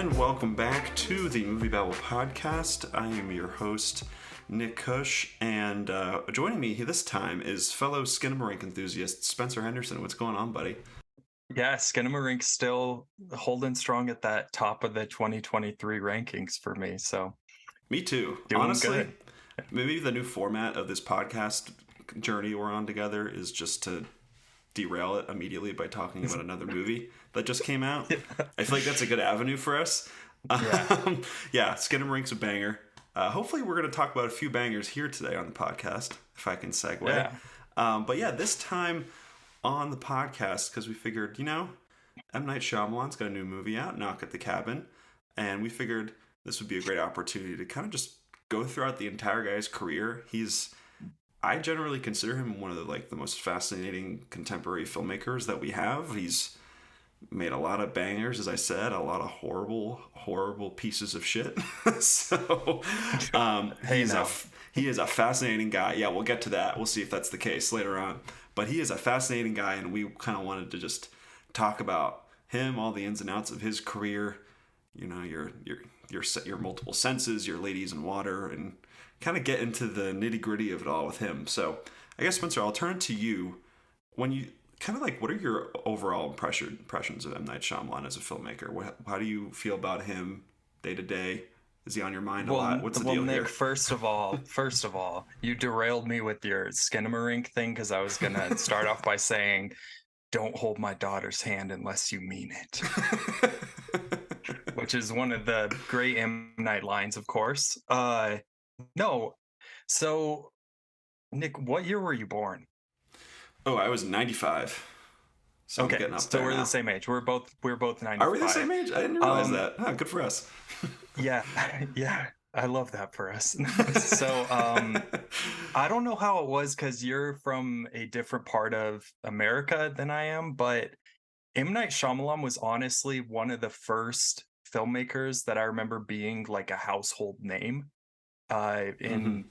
and welcome back to the Movie Babble podcast. I am your host, Nick Kush, and joining me this time is fellow Skinamarink enthusiast Spencer Henderson. What's going on, buddy? Yeah, Skinamarink still holding strong at that top of the 2023 rankings for me. So, me too. Doing Honestly, good. Maybe the new format of this podcast journey we're on together is just to derail it immediately by talking about another movie that just came out. Yeah. I feel like that's a good avenue for us. Yeah, Skinamarink's a banger. Hopefully we're going to talk about a few bangers here today on the podcast, if I can segue. Yeah. But yeah, this time on the podcast, because we figured, M. Night Shyamalan's got a new movie out, Knock at the Cabin, and we figured this would be a great opportunity to kind of just go throughout the entire guy's career. I generally consider him one of the most fascinating contemporary filmmakers that we have. He's made a lot of bangers, as I said, a lot of horrible pieces of shit. So he is a fascinating guy. Yeah, we'll get to that. We'll see if that's the case later on. But he is a fascinating guy, and we kind of wanted to just talk about him, all the ins and outs of his career. Your multiple senses, your ladies in water, and kind of get into the nitty gritty of it all with him. So I guess, Spencer, I'll turn to you. When you kind of what are your overall impressions of M. Night Shyamalan as a filmmaker? How do you feel about him day to day? Is he on your mind a lot? What's the deal Nick, here? First of all, you derailed me with your Skinamarink thing because I was going to start off by saying, don't hold my daughter's hand unless you mean it. Which is one of the great M. Night lines, of course. No. So, Nick, what year were you born? Oh, I was 95. So okay, I'm getting up so there we're now. the same age. We're both 95. Are we the same age? I didn't realize that. Oh, good for us. Yeah. I love that for us. So, I don't know how it was because you're from a different part of America than I am, but M. Night Shyamalan was honestly one of the first filmmakers that I remember being like a household name in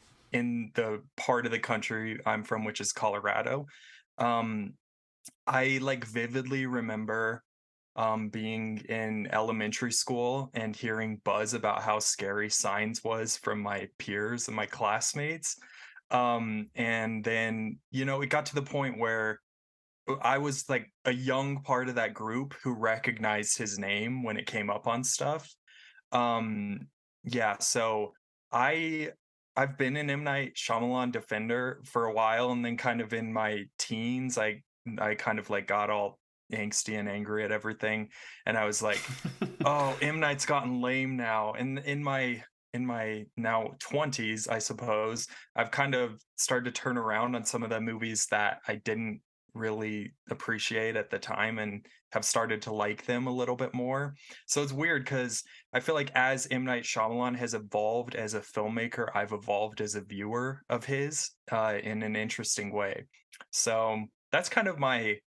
the part of the country I'm from, which is Colorado. I vividly remember being in elementary school and hearing buzz about how scary Signs was from my peers and my classmates. And then, it got to the point where I was a young part of that group who recognized his name when it came up on stuff. Yeah, so I've been an M. Night Shyamalan defender for a while, and then kind of in my teens, I kind of got all angsty and angry at everything, and I was like, "Oh, M. Night's gotten lame now." And in my now 20s, I suppose, I've kind of started to turn around on some of the movies that I didn't really appreciate at the time and have started to like them a little bit more. So it's weird because I feel like as M. Night Shyamalan has evolved as a filmmaker, I've evolved as a viewer of his in an interesting way. So that's kind of my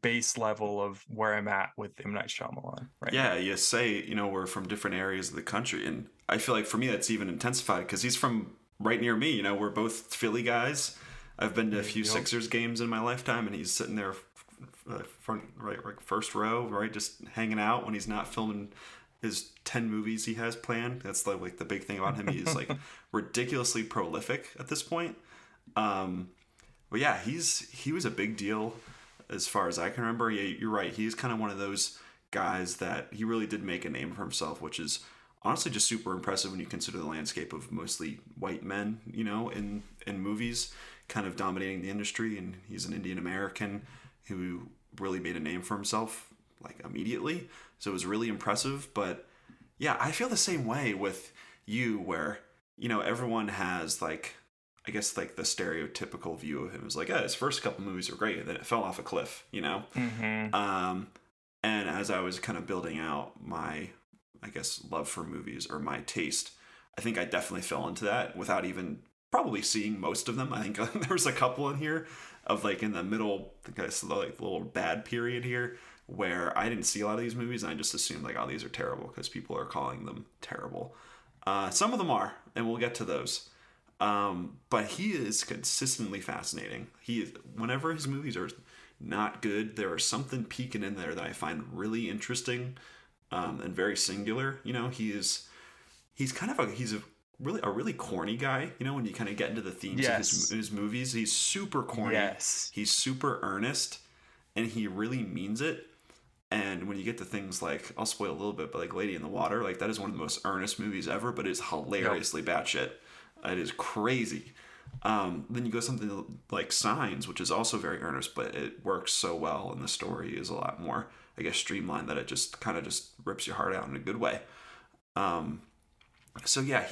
base level of where I'm at with M. Night Shyamalan right now. Yeah, you say, we're from different areas of the country, and I feel like for me that's even intensified because he's from right near me. We're both Philly guys. I've been to a few Sixers games in my lifetime, and he's sitting there front right first row, right, just hanging out when he's not filming his 10 movies he has planned. That's the big thing about him. He's ridiculously prolific at this point. But yeah, he was a big deal as far as I can remember. Yeah, you're right. He's kind of one of those guys that he really did make a name for himself, which is honestly just super impressive when you consider the landscape of mostly white men, in movies, kind of dominating the industry. And he's an Indian American who really made a name for himself immediately. So it was really impressive. But yeah, I feel the same way with you, where everyone has I guess the stereotypical view of him is his first couple movies were great, and then it fell off a cliff, Mm-hmm. And as I was kind of building out my, I guess, love for movies or my taste, I think I definitely fell into that without even probably seeing most of them. I think there was a couple in here of in the middle, I guess, the little bad period here where I didn't see a lot of these movies, and I just assumed oh, these are terrible because people are calling them terrible. Some of them are, and we'll get to those. But he is consistently fascinating. Whenever his movies are not good, there is something peeking in there that I find really interesting and very singular. You know, he's kind of a really corny guy. You know, when you kind of get into the themes of Yes. his movies, he's super corny. Yes. He's super earnest, and he really means it. And when you get to things like, I'll spoil a little bit, but like Lady in the Water, like that is one of the most earnest movies ever, but it's Yep. hilariously batshit. It is crazy. Then you go something like Signs, which is also very earnest, but it works so well, and the story is a lot more, I guess, streamlined that it just kind of just rips your heart out in a good way. Um, so yeah,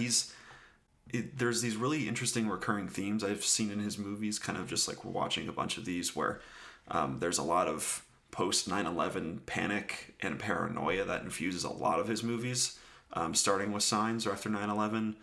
there's these really interesting recurring themes I've seen in his movies. Kind of just like we're watching a bunch of these where there's a lot of post 9/11 panic and paranoia that infuses a lot of his movies, starting with Signs or after 9/11.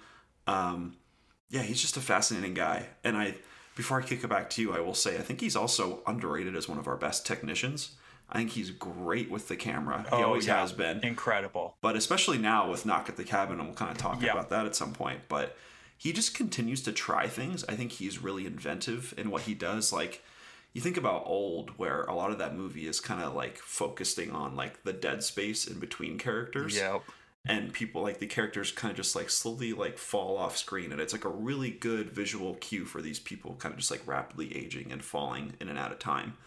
Yeah, he's just a fascinating guy. And before I kick it back to you, I will say I think he's also underrated as one of our best technicians. I think he's great with the camera. He Oh always yeah. has been. Incredible. But especially now with Knock at the Cabin, and we'll kind of talk Yep. about that at some point. But he just continues to try things. I think he's really inventive in what he does. Like, you think about Old, where a lot of that movie is kind of like focusing on like the dead space in between characters, Yep. and people like the characters kind of just like slowly like fall off screen, and it's like a really good visual cue for these people kind of just like rapidly aging and falling in and out of time.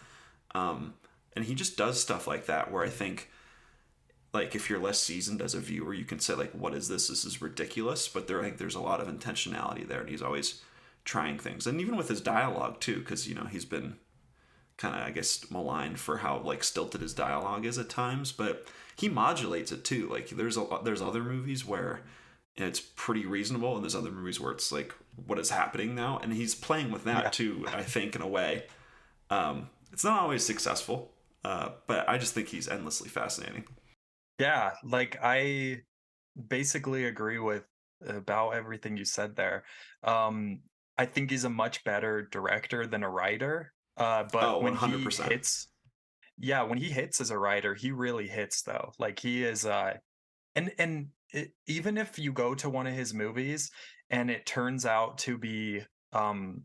And he just does stuff like that where I think like if you're less seasoned as a viewer, you can say like, what is this? This is ridiculous. But I think there's a lot of intentionality there, and he's always trying things. And even with his dialogue too, because you know he's been kind of, I guess, maligned for how like stilted his dialogue is at times, but he modulates it too. Like there's other movies where it's pretty reasonable, and there's other movies where it's like, what is happening now? And he's playing with that Yeah. too, I think, in a way. It's not always successful, but I just think he's endlessly fascinating. Yeah. Like I basically agree with about everything you said there. Um, I think he's a much better director than a writer. But Oh, when he 100%. hits, yeah, when he hits as a writer, he really hits though. Like he is, even if you go to one of his movies and it turns out to be um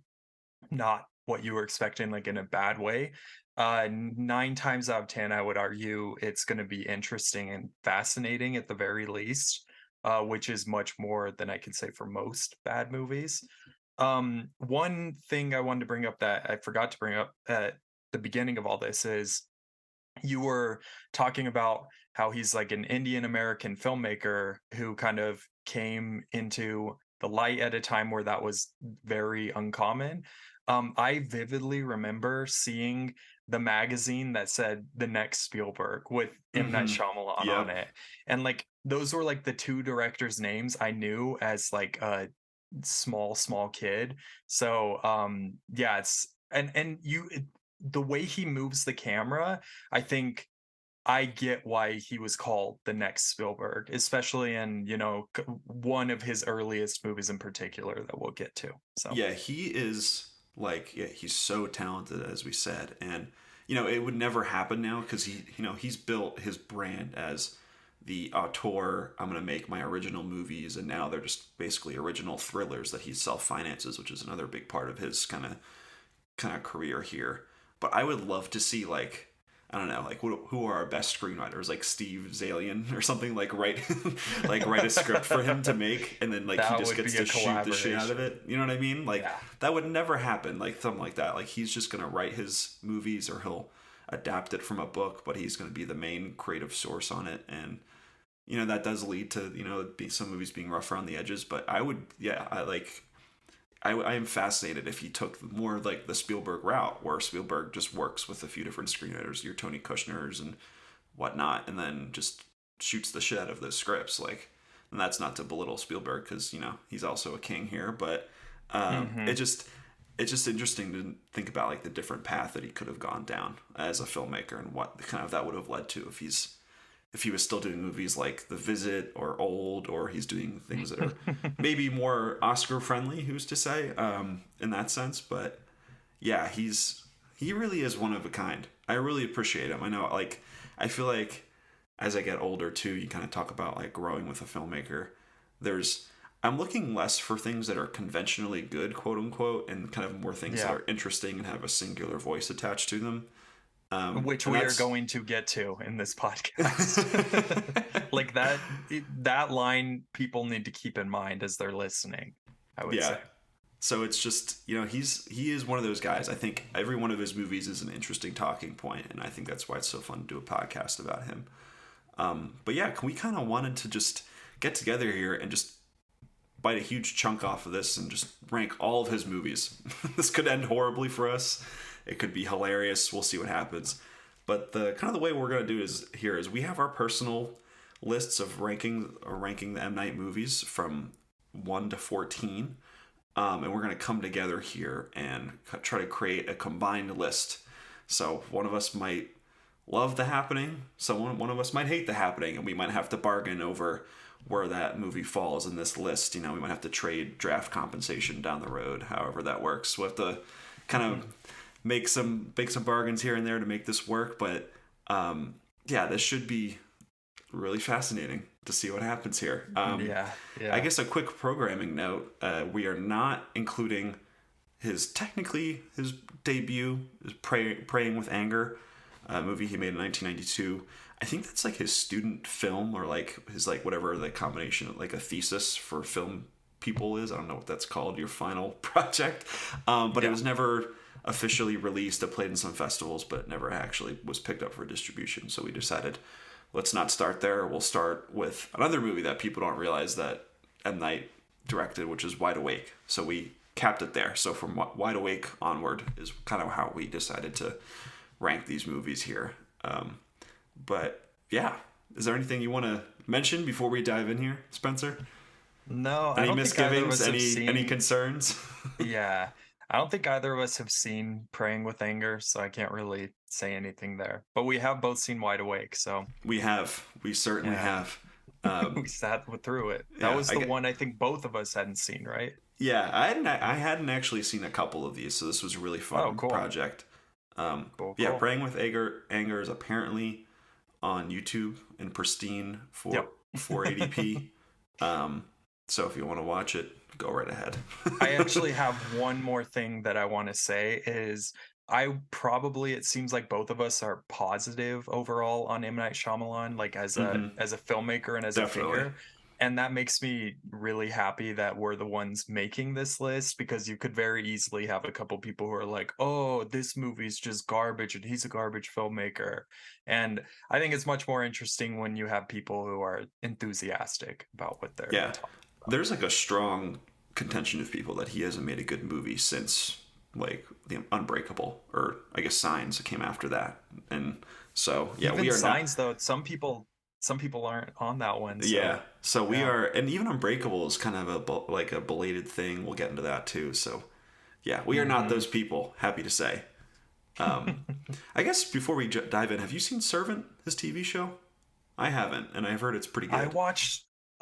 not what you were expecting, like in a bad way, 9 times out of 10, I would argue it's going to be interesting and fascinating at the very least, which is much more than I can say for most bad movies. One thing I wanted to bring up that I forgot to bring up at the beginning of all this is you were talking about how he's like an Indian American filmmaker who kind of came into the light at a time where that was very uncommon. I vividly remember seeing the magazine that said the next Spielberg with M. Night Mm-hmm. Shyamalan on Yep. it. And like those were like the two directors' names I knew as like a small kid. So yeah, it's and you the way he moves the camera, I think I get why he was called the next Spielberg, especially in, one of his earliest movies in particular that we'll get to. So, Yeah, he is like, yeah, he's so talented, as we said. And, you know, it would never happen now because he's built his brand as the auteur. I'm going to make my original movies. And now they're just basically original thrillers that he self finances, which is another big part of his kind of career here. But I would love to see like, I don't know, like who are our best screenwriters, like Steve Zalian or something, like write like write a script for him to make, and then like he that just would gets be to a shoot the shit out of collaboration. it. You know what I mean? Like Yeah. that would never happen. Like something like that. Like he's just gonna write his movies, or he'll adapt it from a book, but he's gonna be the main creative source on it. And you know that does lead to some movies being rough around the edges. But I would, yeah, I am fascinated if he took more like the Spielberg route, where Spielberg just works with a few different screenwriters, your Tony Kushners and whatnot, and then just shoots the shit out of those scripts. Like, and that's not to belittle Spielberg because he's also a king here, but Hmm. it's just interesting to think about like the different path that he could have gone down as a filmmaker, and what kind of that would have led to if he was still doing movies like The Visit or Old, or he's doing things that are maybe more Oscar friendly, who's to say, in that sense. But yeah, he really is one of a kind. I really appreciate him. I know, like, I feel like as I get older too, you kind of talk about like growing with a filmmaker. There's I'm looking less for things that are conventionally good, quote unquote, and kind of more things that Yeah. are interesting and have a singular voice attached to them. Which and we are going to get to in this podcast. Like that line people need to keep in mind as they're listening, I would Yeah. say. So it's just, he is one of those guys. I think every one of his movies is an interesting talking point, and I think that's why it's so fun to do a podcast about him. But yeah, we kind of wanted to just get together here and just bite a huge chunk off of this and just rank all of his movies. This could end horribly for us. It could be hilarious. We'll see what happens. But the kind of the way we're going to do is we have our personal lists of ranking the M. Night movies from 1 to 14. And we're going to come together here and try to create a combined list. So one of us might love The Happening, one of us might hate The Happening, and we might have to bargain over where that movie falls in this list. We might have to trade draft compensation down the road, however that works. We'll have to kind of make some bargains here and there to make this work. But yeah, this should be really fascinating to see what happens here. Yeah. I guess a quick programming note: we are not including his debut, is Praying with Anger, a movie he made in 1992. I think that's like his student film, or like his whatever the combination of like a thesis for film people is. I don't know what that's called, your final project. But it was never officially released. It played in some festivals, but never actually was picked up for distribution. So we decided, let's not start there. We'll start with another movie that people don't realize that M. Night directed, which is Wide Awake. So we capped it there. So from Wide Awake onward is kind of how we decided to rank these movies here. But yeah, is there anything you want to mention before we dive in here, Spencer? No, Any I don't misgivings? think either of us have seen... Any concerns? Yeah, I don't think either of us have seen Praying with Anger, so I can't really say anything there. But we have both seen Wide Awake, so we certainly have. We sat through it. That was the one I think both of us hadn't seen, right? Yeah, I hadn't actually seen a couple of these, so this was a really fun project. Cool. Praying with Anger is apparently on YouTube in pristine 480p. So if you want to watch it, go right ahead. I actually have one more thing that I want to say is it seems like both of us are positive overall on M. Night Shyamalan, like as a filmmaker and as a figure. And that makes me really happy that we're the ones making this list, because you could very easily have a couple people who are like, oh, this movie's just garbage and he's a garbage filmmaker. And I think it's much more interesting when you have people who are enthusiastic about what they're talking about. There's like a strong contention of people that he hasn't made a good movie since like The Unbreakable, or I guess Signs came after that. And so even we are Signs though, some people aren't on that one. So we are, and even Unbreakable is kind of a belated thing. We'll get into that too. So yeah, we are not those people, happy to say. I guess before we dive in, have you seen Servant, his TV show? I haven't, and I've heard it's pretty good.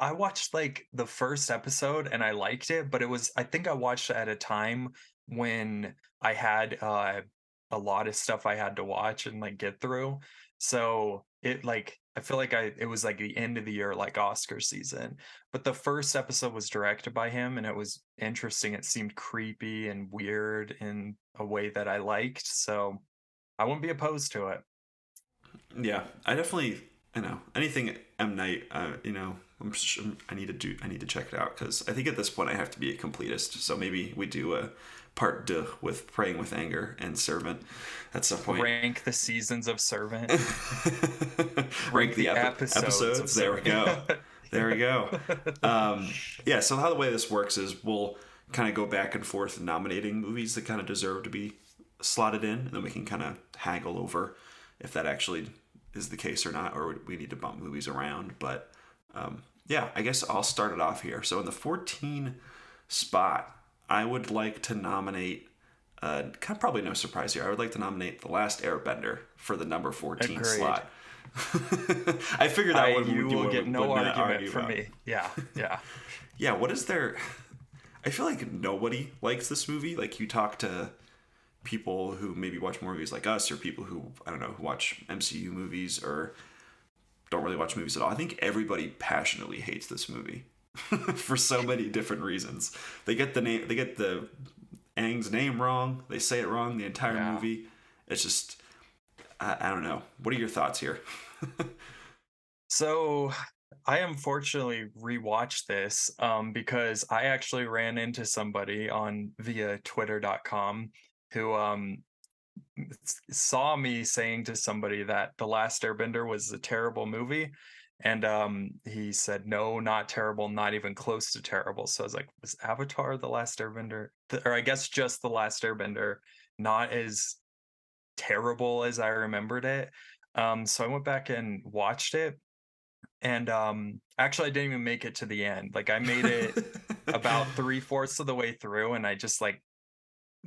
I watched like the first episode and I liked it, but I think I watched it at a time when I had a lot of stuff I had to watch and like get through. So I feel like it was like the end of the year, like Oscar season. But the first episode was directed by him and it was interesting. It seemed creepy and weird in a way that I liked. So I wouldn't be opposed to it. Yeah, I definitely, anything M. Night, I need to check it out, because I think at this point I have to be a completist. So maybe we do a part 2 with Praying with Anger and Servant at some point. Rank the seasons of Servant. Rank the episodes. There we go. There we go. So how the way this works is we'll kind of go back and forth nominating movies that kind of deserve to be slotted in, and then we can kind of haggle over if that actually is the case or not, or we need to bump movies around. But I guess I'll start it off here. So in the 14 spot, I would like to nominate, probably no surprise here, I would like to nominate The Last Airbender for the number 14 Agreed. slot. I figured that you will get no argument from me. Yeah. Yeah, what is there? I feel like nobody likes this movie. Like, you talk to people who maybe watch more movies like us, or people who, I don't know, who watch MCU movies or don't really watch movies at all. I think everybody passionately hates this movie for so many different reasons. They get the Aang's name wrong. They say it wrong the entire movie. It's just, I don't know. What are your thoughts here? So I unfortunately rewatched this because I actually ran into somebody on via twitter.com who saw me saying to somebody that The Last Airbender was a terrible movie. And he said, no, not terrible, not even close to terrible. So I was like, was Avatar The Last Airbender? Or I guess just The Last Airbender, not as terrible as I remembered it. So I went back and watched it. And actually, I didn't even make it to the end. Like, I made it about three-fourths of the way through, and I just like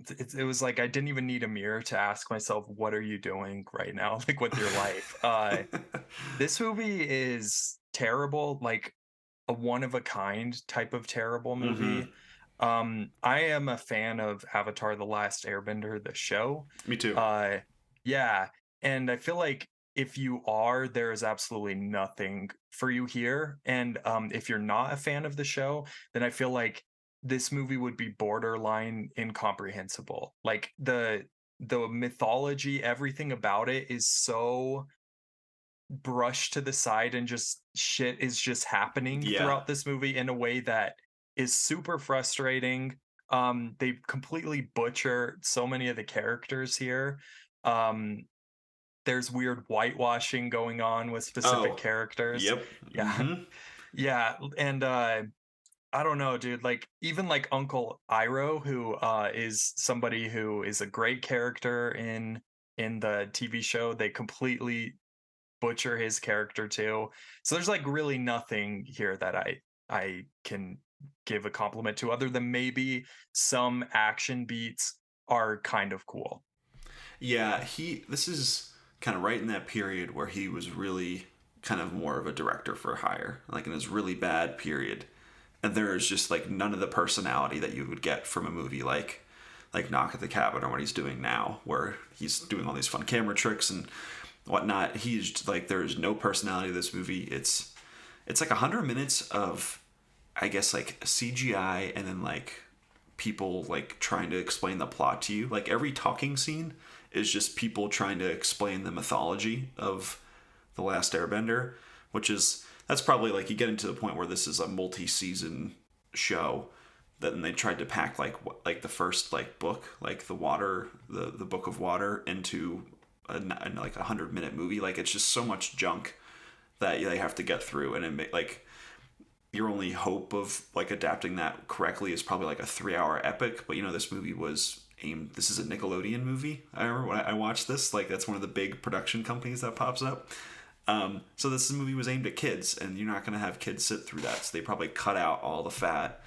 it was like I didn't even need a mirror to ask myself, what are you doing right now, like with your life? This movie is terrible, like a one of a kind type of terrible Mm-hmm. movie. I am a fan of Avatar The Last Airbender, the show. Me too. uh yeah, and I feel like if you are, there is absolutely nothing for you here. And if you're not a fan of the show, then I feel like this movie would be borderline incomprehensible. Like the mythology, everything about it is so brushed to the side, and just shit is just happening Yeah. throughout this movie in a way that is super frustrating. They completely butcher so many of the characters here. Um, there's weird whitewashing going on with specific Oh. characters. Yep. Yeah. Mm-hmm. Yeah. And I don't know, dude. Like, even like Uncle Iroh, who is somebody who is a great character in the TV show, they completely butcher his character too. So there's like really nothing here that I can give a compliment to, other than maybe some action beats are kind of cool. Yeah, this is kind of right in that period where he was really kind of more of a director for hire, like in his really bad period. And there is just like none of the personality that you would get from a movie like Knock at the Cabin or what he's doing now, where he's doing all these fun camera tricks and whatnot. He's just, like, there's no personality to this movie. It's like 100 minutes of, I guess, like CGI, and then like people like trying to explain the plot to you. Like every talking scene is just people trying to explain the mythology of The Last Airbender, which is, that's probably like, you get into the point where this is a multi-season show. Then they tried to pack like the first like book, like the book of water, into like 100-minute movie. Like it's just so much junk that they have to get through, and like your only hope of like adapting that correctly is probably like a 3-hour epic. But this movie was aimed. This is a Nickelodeon movie. I remember when I watched this. Like that's one of the big production companies that pops up. So this movie was aimed at kids, and you're not going to have kids sit through that. So they probably cut out all the fat,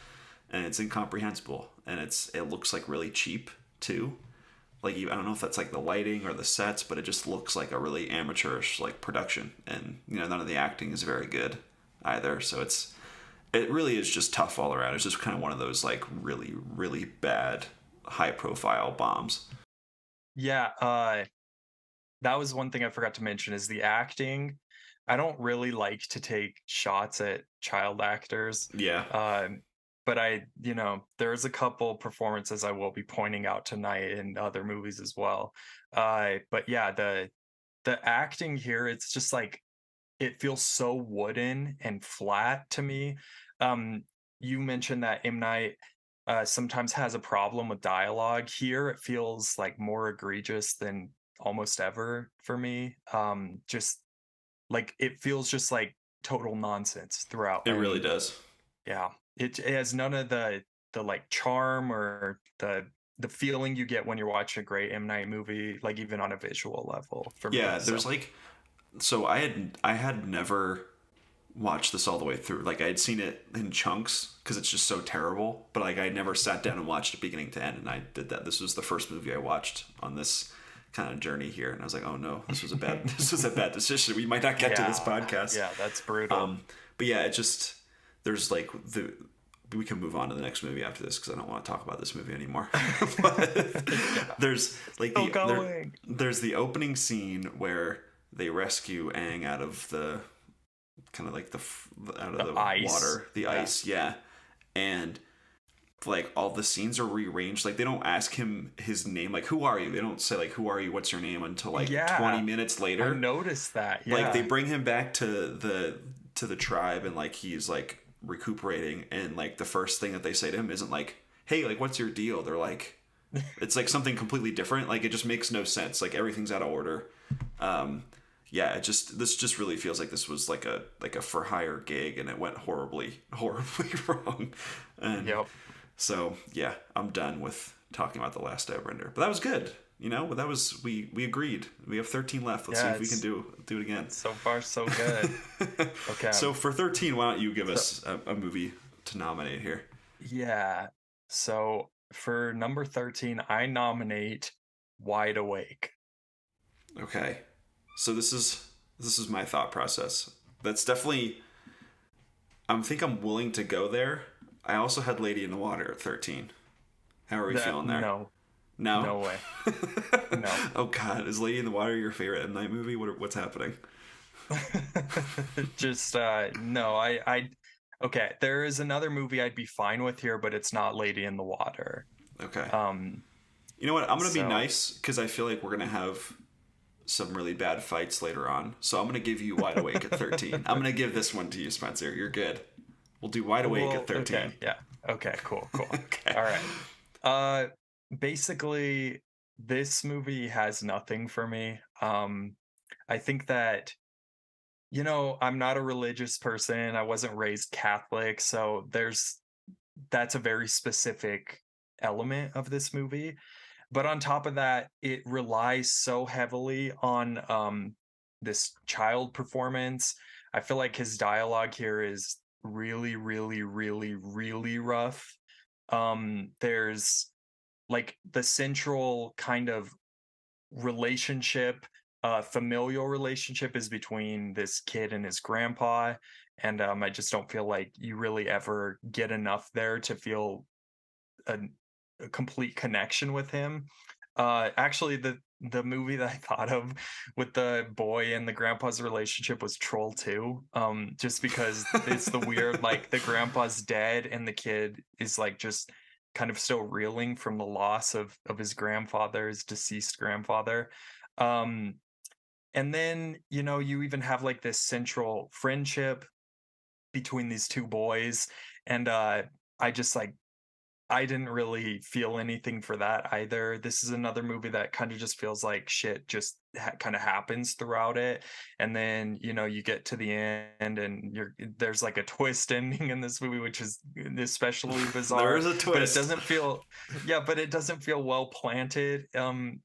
and it's incomprehensible, and it looks like really cheap too. Like, I don't know if that's like the lighting or the sets, but it just looks like a really amateurish like production, and none of the acting is very good either. So it really is just tough all around. It's just kind of one of those like really really bad high profile bombs. Yeah, that was one thing I forgot to mention, is the acting. I don't really like to take shots at child actors. Yeah. But there's a couple performances I will be pointing out tonight in other movies as well. But yeah, the acting here, it's just like, it feels so wooden and flat to me. Um, you mentioned that M. Night sometimes has a problem with dialogue. Here, it feels like more egregious than almost ever for me. Just like, it feels just like total nonsense throughout. It really And does. yeah, it has none of the like charm or the feeling you get when you're watching a great M. Night movie, like even on a visual level for me. Yeah, there's So like, so I had never watched this all the way through. Like I had seen it in chunks because it's just so terrible, but like I never sat down and watched it beginning to end, and I did that. This was the first movie I watched on this kind of journey here, and I was like, oh no, this was a bad this was a bad decision. We might not get to this podcast. yeah, that's brutal. But yeah, it just, there's like we can move on to the next movie after this because I don't want to talk about this movie anymore. But there's like there's the opening scene where they rescue Aang out of the kind of like out of the ice. water, the ice, yeah. And like all the scenes are rearranged. Like they don't ask him his name. Like, who are you? They don't say like, who are you? What's your name? Until like 20 Yeah, minutes I later. noticed that. Like they Yeah. bring him back to the tribe, and like he's like recuperating, and like the first thing that they say to him isn't like, hey, like what's your deal? They're like, it's like something completely different. Like it just makes no sense. Like everything's out of order. Yeah, this just really feels like this was like a for hire gig, and it went horribly wrong. And Yep. so yeah, I'm done with talking about The Last Airbender. But that was good. That was we agreed. We have 13 left. Let's see Yeah, if we can it's do it again. so far so good. Okay. So for 13, why don't you give So, us a movie to nominate here? yeah. So for number 13, I nominate Wide Awake. Okay. So this is my thought process. That's definitely I'm willing to go there. I also had Lady in the Water at 13. How are we feeling there? No, No? no way. No. Oh god, is Lady in the Water your favorite M Night movie? What's happening? Just no, I okay, there is another movie I'd be fine with here, but it's not Lady in the Water. Okay. Um You know what? I'm gonna be so nice because I feel like we're gonna have some really bad fights later on. So I'm gonna give you Wide Awake at 13. I'm gonna give this one to you, Spencer. You're good. We'll do Wide Awake well, at 13. okay, yeah. Okay, cool, cool. Okay. All right. Uh basically this movie has nothing for me. I think that I'm not a religious person. I wasn't raised Catholic, so that's a very specific element of this movie. But on top of that, it relies so heavily on this child performance. I feel like his dialogue here is really, really, really, really rough. There's like the central kind of relationship, familial relationship is between this kid and his grandpa. And I just don't feel like you really ever get enough there to feel a, a complete connection with him. Actually, the movie that I thought of with the boy and the grandpa's relationship was Troll 2. Just because it's the weird, like the grandpa's dead and the kid is like just kind of still reeling from the loss of his grandfather, his deceased grandfather. Um, and then, you even have like this central friendship between these two boys. And I just like I didn't really feel anything for that either. This is another movie that kind of just feels like shit just kind of happens throughout it. And then, you get to the end and there's like a twist ending in this movie, which is especially There bizarre, is a but it twist. doesn't feel, yeah, but it doesn't feel well planted.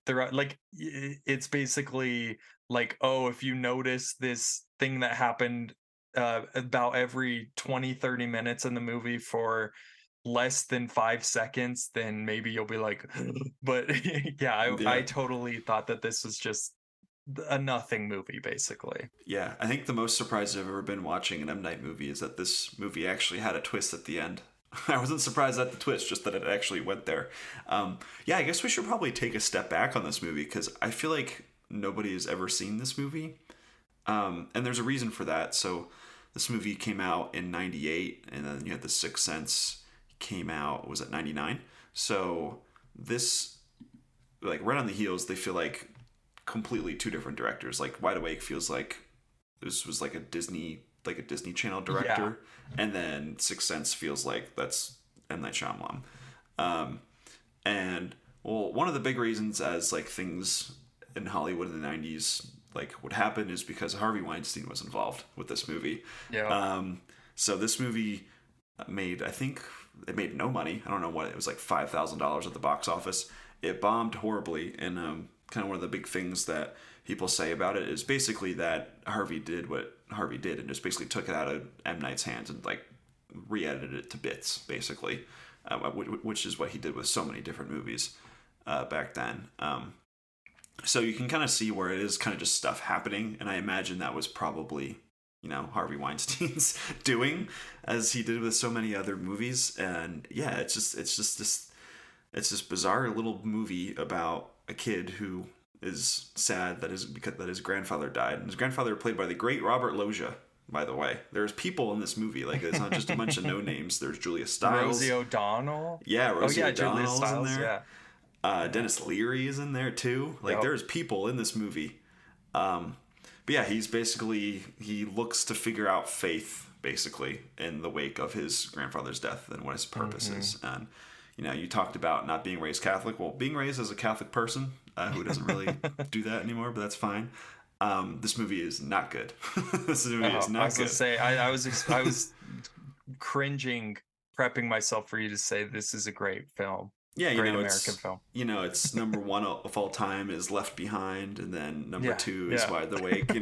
Throughout, like, it's basically like, oh, if you notice this thing that happened about every 20-30 minutes in the movie for less than 5 seconds, then maybe you'll be like, but yeah, I Yeah. totally thought that this was just a nothing movie, basically. Yeah. I think the most surprised I've ever been watching an M Night movie is that this movie actually had a twist at the end. I wasn't surprised at the twist, just that it actually went there. Yeah, I guess we should probably take a step back on this movie because I feel like nobody has ever seen this movie. And there's a reason for that. So this movie came out in 98, and then you had The Sixth Sense came out, was it 99? So this, like right on the heels, they feel like completely two different directors. Like Wide Awake feels like this was like a Disney Channel Yeah. director, and then Sixth Sense feels like that's M Night Shyamalan. Um, and well, one of the big reasons as like things in Hollywood in the 90s like would happen is because Harvey Weinstein was involved with this movie. Yeah. So this movie made, I think it made no money. I don't know what it was, like $5,000 at the box office. It bombed horribly, and kind of one of the big things that people say about it is basically that Harvey did what Harvey did and just basically took it out of M Night's hands and like re-edited it to bits, basically, which is what he did with so many different movies back then. So you can kind of see where it is kind of just stuff happening, and I imagine that was probably Harvey Weinstein's doing, as he did with so many other movies. And yeah, it's just this bizarre little movie about a kid who is sad that his grandfather died, and his grandfather played by the great Robert Loggia. by the way. There's people in this movie. Like, it's not just a bunch of no names. There's Julia Stiles. Rosie O'Donnell. Yeah, Rosie Julia O'Donnell's Stiles, in there. yeah. Dennis Leary is in there too. Like, Yep. there's people in this movie. But yeah, he looks to figure out faith, basically, in the wake of his grandfather's death and what his purpose is. And, you talked about not being raised Catholic. Well, being raised as a Catholic person who doesn't really do that anymore, but that's fine. This movie is not good. This movie is not good. I was gonna say, I was cringing, prepping myself for you to say this is a great film. Yeah, great American film. It's number one of all time is Left Behind, and then number two is Yeah. Wide Awake.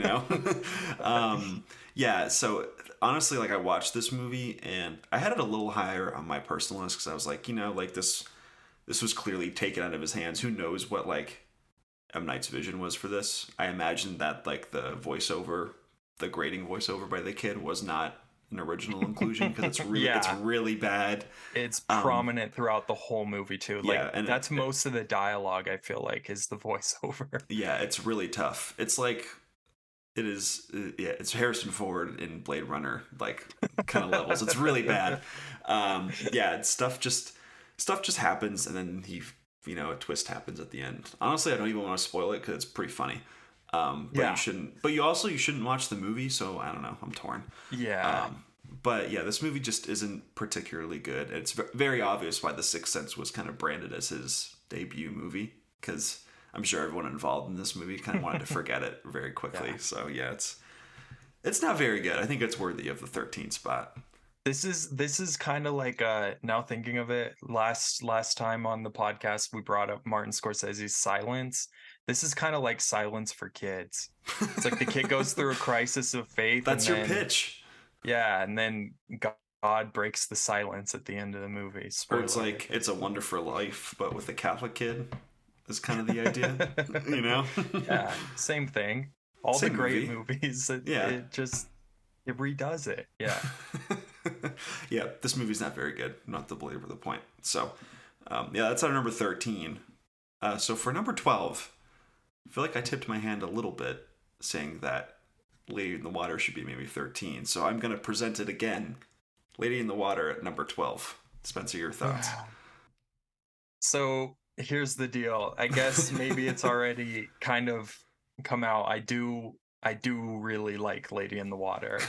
So honestly, like, I watched this movie and I had it a little higher on my personal list because I was like, this was clearly taken out of his hands. Who knows what like M. Night's vision was for this? I imagine that like the grating voiceover by the kid was not an original inclusion because it's really bad. It's prominent throughout the whole movie too. Like, and that's most of the dialogue, I feel like, is the voiceover. Yeah, it's really tough. It's like it's Harrison Ford in Blade Runner like kind of levels. It's really bad. Stuff just happens, and then a twist happens at the end. Honestly, I don't even want to spoil it because it's pretty funny. You shouldn't. But you shouldn't watch the movie. So I don't know. I'm torn. Yeah. But yeah, this movie just isn't particularly good. It's very obvious why The Sixth Sense was kind of branded as his debut movie, because I'm sure everyone involved in this movie kind of wanted to forget it very quickly. Yeah. So yeah, it's not very good. I think it's worthy of the 13th spot. This is kind of like now thinking of it, last time on the podcast we brought up Martin Scorsese's Silence. This is kind of like Silence for kids. It's like the kid goes through a crisis of faith. That's your pitch. Yeah, and then God breaks the silence at the end of the movie. Or it's like It's a Wonderful Life, but with a Catholic kid. Is kind of the idea, Yeah, same thing. All the great movies. It redoes it. Yeah. Yeah, this movie's not very good. Not to belabor the point. So, that's our number 13. So for number 12, I feel like I tipped my hand a little bit, saying that Lady in the Water should be maybe 13. So I'm going to present it again. Lady in the Water at number 12. Spencer, your thoughts? So here's the deal. I guess maybe it's already kind of come out. I do really like Lady in the Water.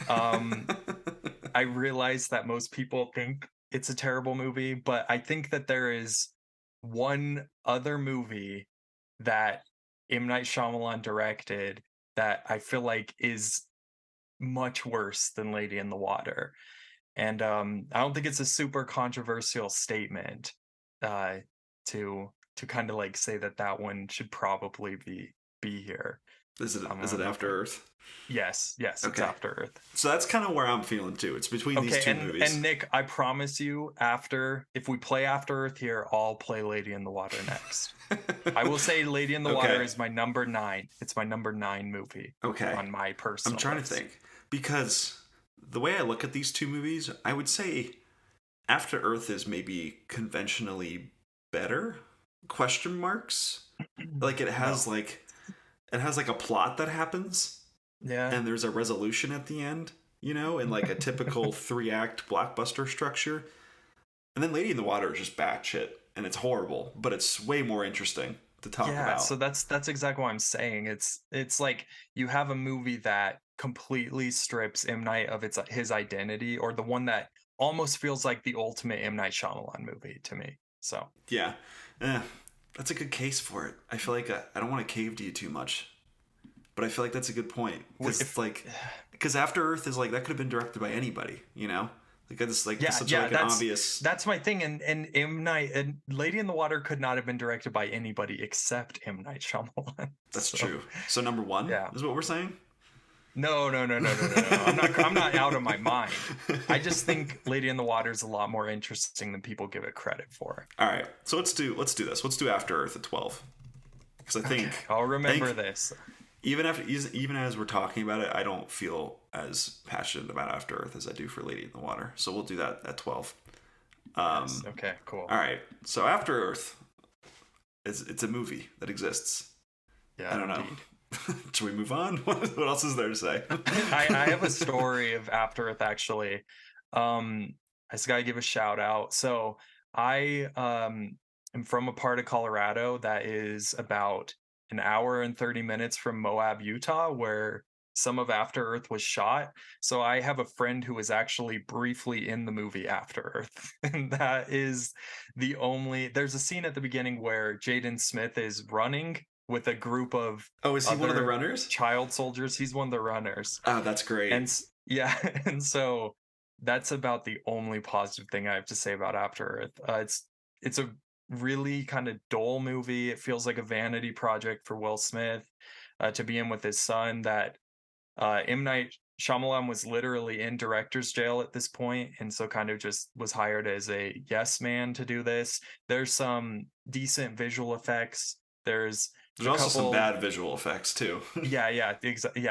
I realize that most people think it's a terrible movie, but I think that there is one other movie that M. Night Shyamalan directed that I feel like is much worse than Lady in the Water. And I don't think it's a super controversial statement to kind of like say that one should probably be here. Is it After Earth? Yes, okay. It's After Earth. So that's kind of where I'm feeling too. It's between these two movies. And Nick, I promise you, if we play After Earth here, I'll play Lady in the Water next. I will say Lady in the Water is my number 9. It's my number 9 movie. Okay. On my personal I'm trying list. to think. Because the way I look at these two movies, I would say After Earth is maybe conventionally better? Question marks? Like it has like a plot that happens. Yeah. And there's a resolution at the end, in like a typical 3-act blockbuster structure. And then Lady in the Water is just batshit, and it's horrible, but it's way more interesting to talk about. Yeah, so that's exactly what I'm saying. It's like you have a movie that completely strips M. Night of his identity, or the one that almost feels like the ultimate M. Night Shyamalan movie to me. So yeah, that's a good case for it. I feel like I don't want to cave to you too much, but I feel like that's a good point. Because After Earth is like, that could have been directed by anybody, Like it's like an obvious. That's my thing, and M. Night and Lady in the Water could not have been directed by anybody except M. Night Shyamalan. That's true. So number 1 is what we're saying. No. I'm not out of my mind. I just think Lady in the Water is a lot more interesting than people give it credit for. All right, so let's do this. Let's do After Earth at 12, because I think I'll remember this. Even as we're talking about it, I don't feel as passionate about After Earth as I do for Lady in the Water. So we'll do that at 12. Yes. Okay, cool. All right, so After Earth it's a movie that exists. Yeah, I don't know. Should we move on? What else is there to say? I have a story of After Earth actually. I just gotta give a shout out. So I am from a part of Colorado that is about an hour and 30 minutes from Moab, Utah, where some of After Earth was shot. So I have a friend who was actually briefly in the movie After Earth. And that is there's a scene at the beginning where Jaden Smith is running with a group of Oh, is he one of the other runners? child soldiers. He's one of the runners. Oh, that's great. And yeah, and so that's about the only positive thing I have to say about After Earth. It's a really kind of dull movie. It feels like a vanity project for Will Smith to be in with his son. That M. Night Shyamalan was literally in director's jail at this point, and so kind of just was hired as a yes man to do this. There's some decent visual effects. There's also some bad visual effects too. yeah,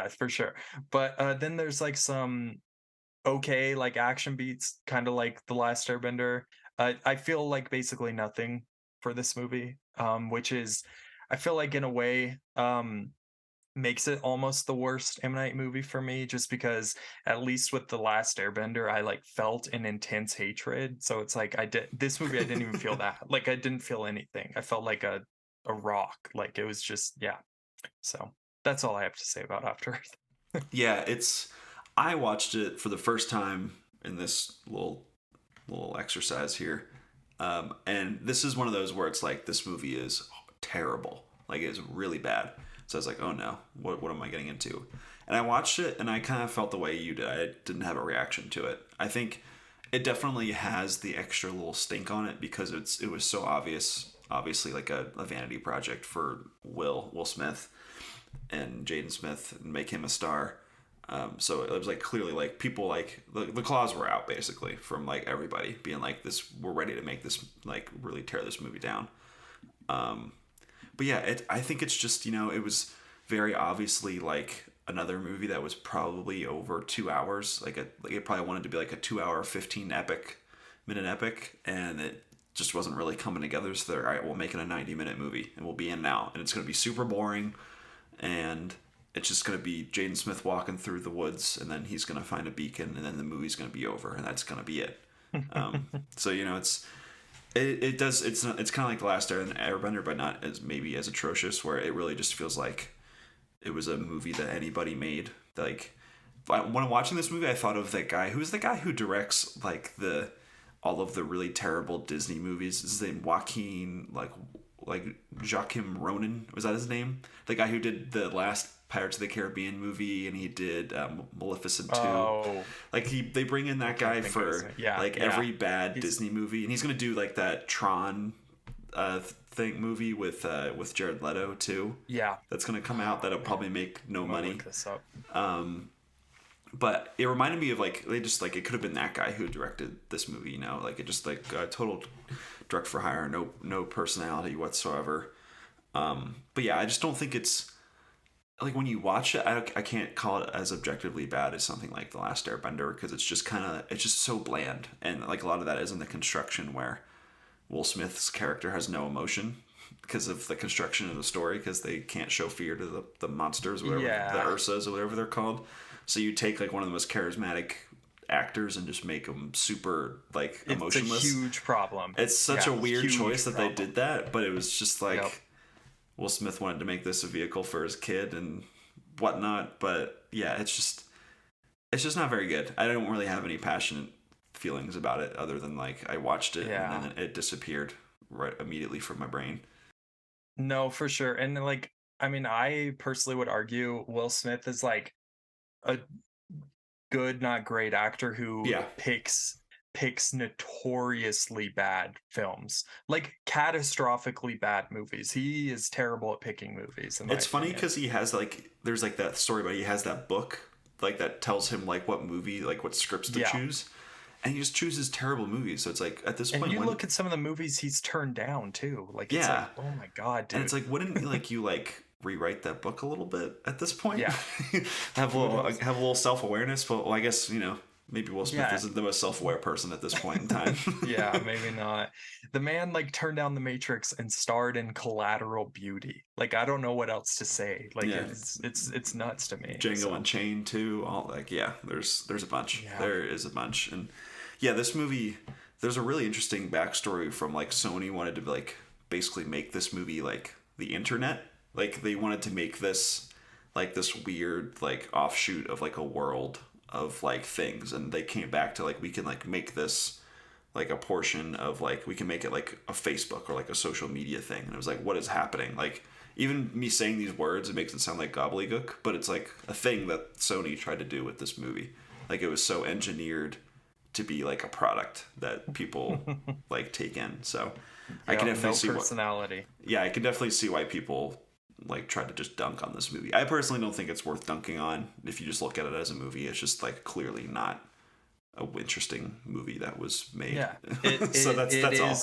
for sure. But then there's like some okay like action beats, kind of like The Last Airbender. I feel like basically nothing for this movie, which is, I feel like in a way, makes it almost the worst M. Night movie for me, just because at least with The Last Airbender, I like felt an intense hatred. So it's like this movie, I didn't even feel that. Like I didn't feel anything. I felt like a rock. Like it was just, yeah. So that's all I have to say about After Earth. Yeah, I watched it for the first time in this little exercise here. And this is one of those where it's like, this movie is terrible. Like it's really bad. So I was like, oh no, what am I getting into? And I watched it and I kind of felt the way you did. I didn't have a reaction to it. I think it definitely has the extra little stink on it because it was so obviously like a vanity project for Will Smith and Jaden Smith and make him a star. So it was like clearly like people like the claws were out basically from like everybody being like we're ready to make this, like really tear this movie down. But yeah, I think it's just, it was very obviously like another movie that was probably over 2 hours. Like it probably wanted to be like a 2 hour 15-minute epic, and it just wasn't really coming together. So they're, all right, we'll make it a 90-minute movie and we'll be in and out, and it's going to be super boring, and it's just going to be Jaden Smith walking through the woods, and then he's going to find a beacon, and then the movie's going to be over, and that's going to be it. So it's kind of like The Last Airbender, but not as atrocious, where it really just feels like it was a movie that anybody made. Like when I'm watching this movie, I thought of that guy. Who's the guy who directs like all of the really terrible Disney movies? Is his name Joaquin, like Joachim Ronan? Was that his name? The guy who did the last Pirates of the Caribbean movie, and he did Maleficent 2. Oh, like they bring in that guy for every bad Disney movie, and he's gonna do like that Tron movie with Jared Leto too. Yeah, that's gonna come out. That'll probably make no money. Look this up. But it reminded me of like they just like it could have been that guy who directed this movie. Like it just like total direct for hire, no personality whatsoever. But yeah, I just don't think it's. Like when you watch it, I can't call it as objectively bad as something like The Last Airbender, because it's just so bland, and like a lot of that is in the construction, where Will Smith's character has no emotion because of the construction of the story, because they can't show fear to the monsters, whatever, the Ursas or whatever they're called. So you take like one of the most charismatic actors and just make them super like emotionless. It's a huge problem. It's such a weird choice that they did that, but it was just like. Yep. Will Smith wanted to make this a vehicle for his kid and whatnot, but yeah, it's just not very good. I don't really have any passionate feelings about it, other than like I watched it and then it disappeared right immediately from my brain. No, for sure. And like, I mean, I personally would argue Will Smith is like a good, not great actor who picks notoriously bad films, like catastrophically bad movies. He is terrible at picking movies. It's funny because he has like, there's like that story, but he has that book like that tells him like what movie, like what scripts to choose, and he just chooses terrible movies. So it's like at this point, and you look at some of the movies he's turned down too. Like it's like, oh my god, dude. And it's like, wouldn't you like rewrite that book a little bit at this point? Yeah. have a little self-awareness. But well, I guess Maybe Will Smith Yeah. isn't the most self-aware person at this point in time. Yeah, maybe not. The man like turned down The Matrix and starred in Collateral Beauty. Like I don't know what else to say. Like Yeah. it's nuts to me. Django So Unchained too. All like yeah, there's a bunch. yeah. There is a bunch, and yeah, this movie. There's a really interesting backstory from like Sony wanted to like basically make this movie like the internet. Like they wanted to make this like this weird like offshoot of like a world of like things, and they came back to like we can like make this like a portion of like we can make it like a Facebook or like a social media thing. And it was like, what is happening? Like even me saying these words, it makes it sound like gobbledygook, but it's like a thing that Sony tried to do with this movie. Like it was so engineered to be like a product that people like take in. So I can definitely see personality. I can definitely see why people like try to just dunk on this movie. I personally don't think it's worth dunking on. If you just look at it as a movie, it's just like clearly not a interesting movie that was made. Yeah. So that's all.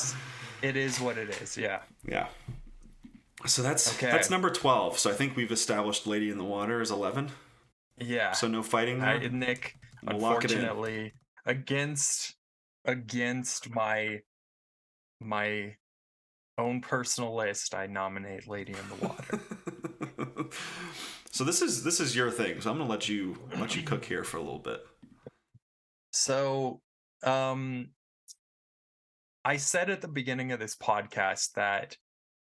It is what it is. Yeah. Yeah. So that's number 12. So I think we've established Lady in the Water is 11. Yeah. So no fighting there. Nick, We'll unfortunately, against my own personal list, I nominate Lady in the Water. So this is your thing. So I'm gonna let you cook here for a little bit. So, I said at the beginning of this podcast that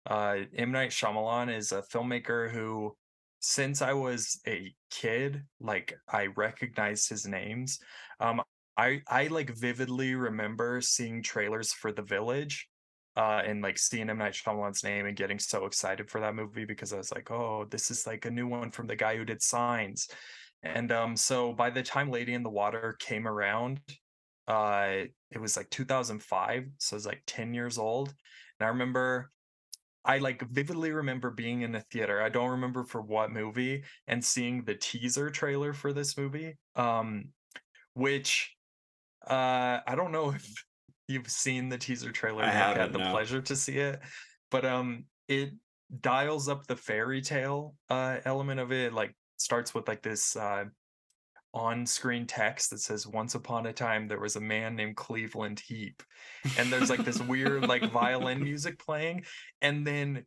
M. Night Shyamalan is a filmmaker who, since I was a kid, like I recognized his names. I like vividly remember seeing trailers for The Village, and like seeing M. Night Shyamalan's name and getting so excited for that movie because I was like, oh, this is like a new one from the guy who did Signs. And so by the time Lady in the Water came around, it was like 2005, so I was like 10 years old. And I like vividly remember being in a theater. I don't remember for what movie, and seeing the teaser trailer for this movie. Which I don't know if you've seen the teaser trailer. I Nick, haven't, had the no. pleasure to see it, but it dials up the fairy tale element of it. Like starts with like this on-screen text that says, once upon a time there was a man named Cleveland Heep, and there's like this weird like violin music playing, and then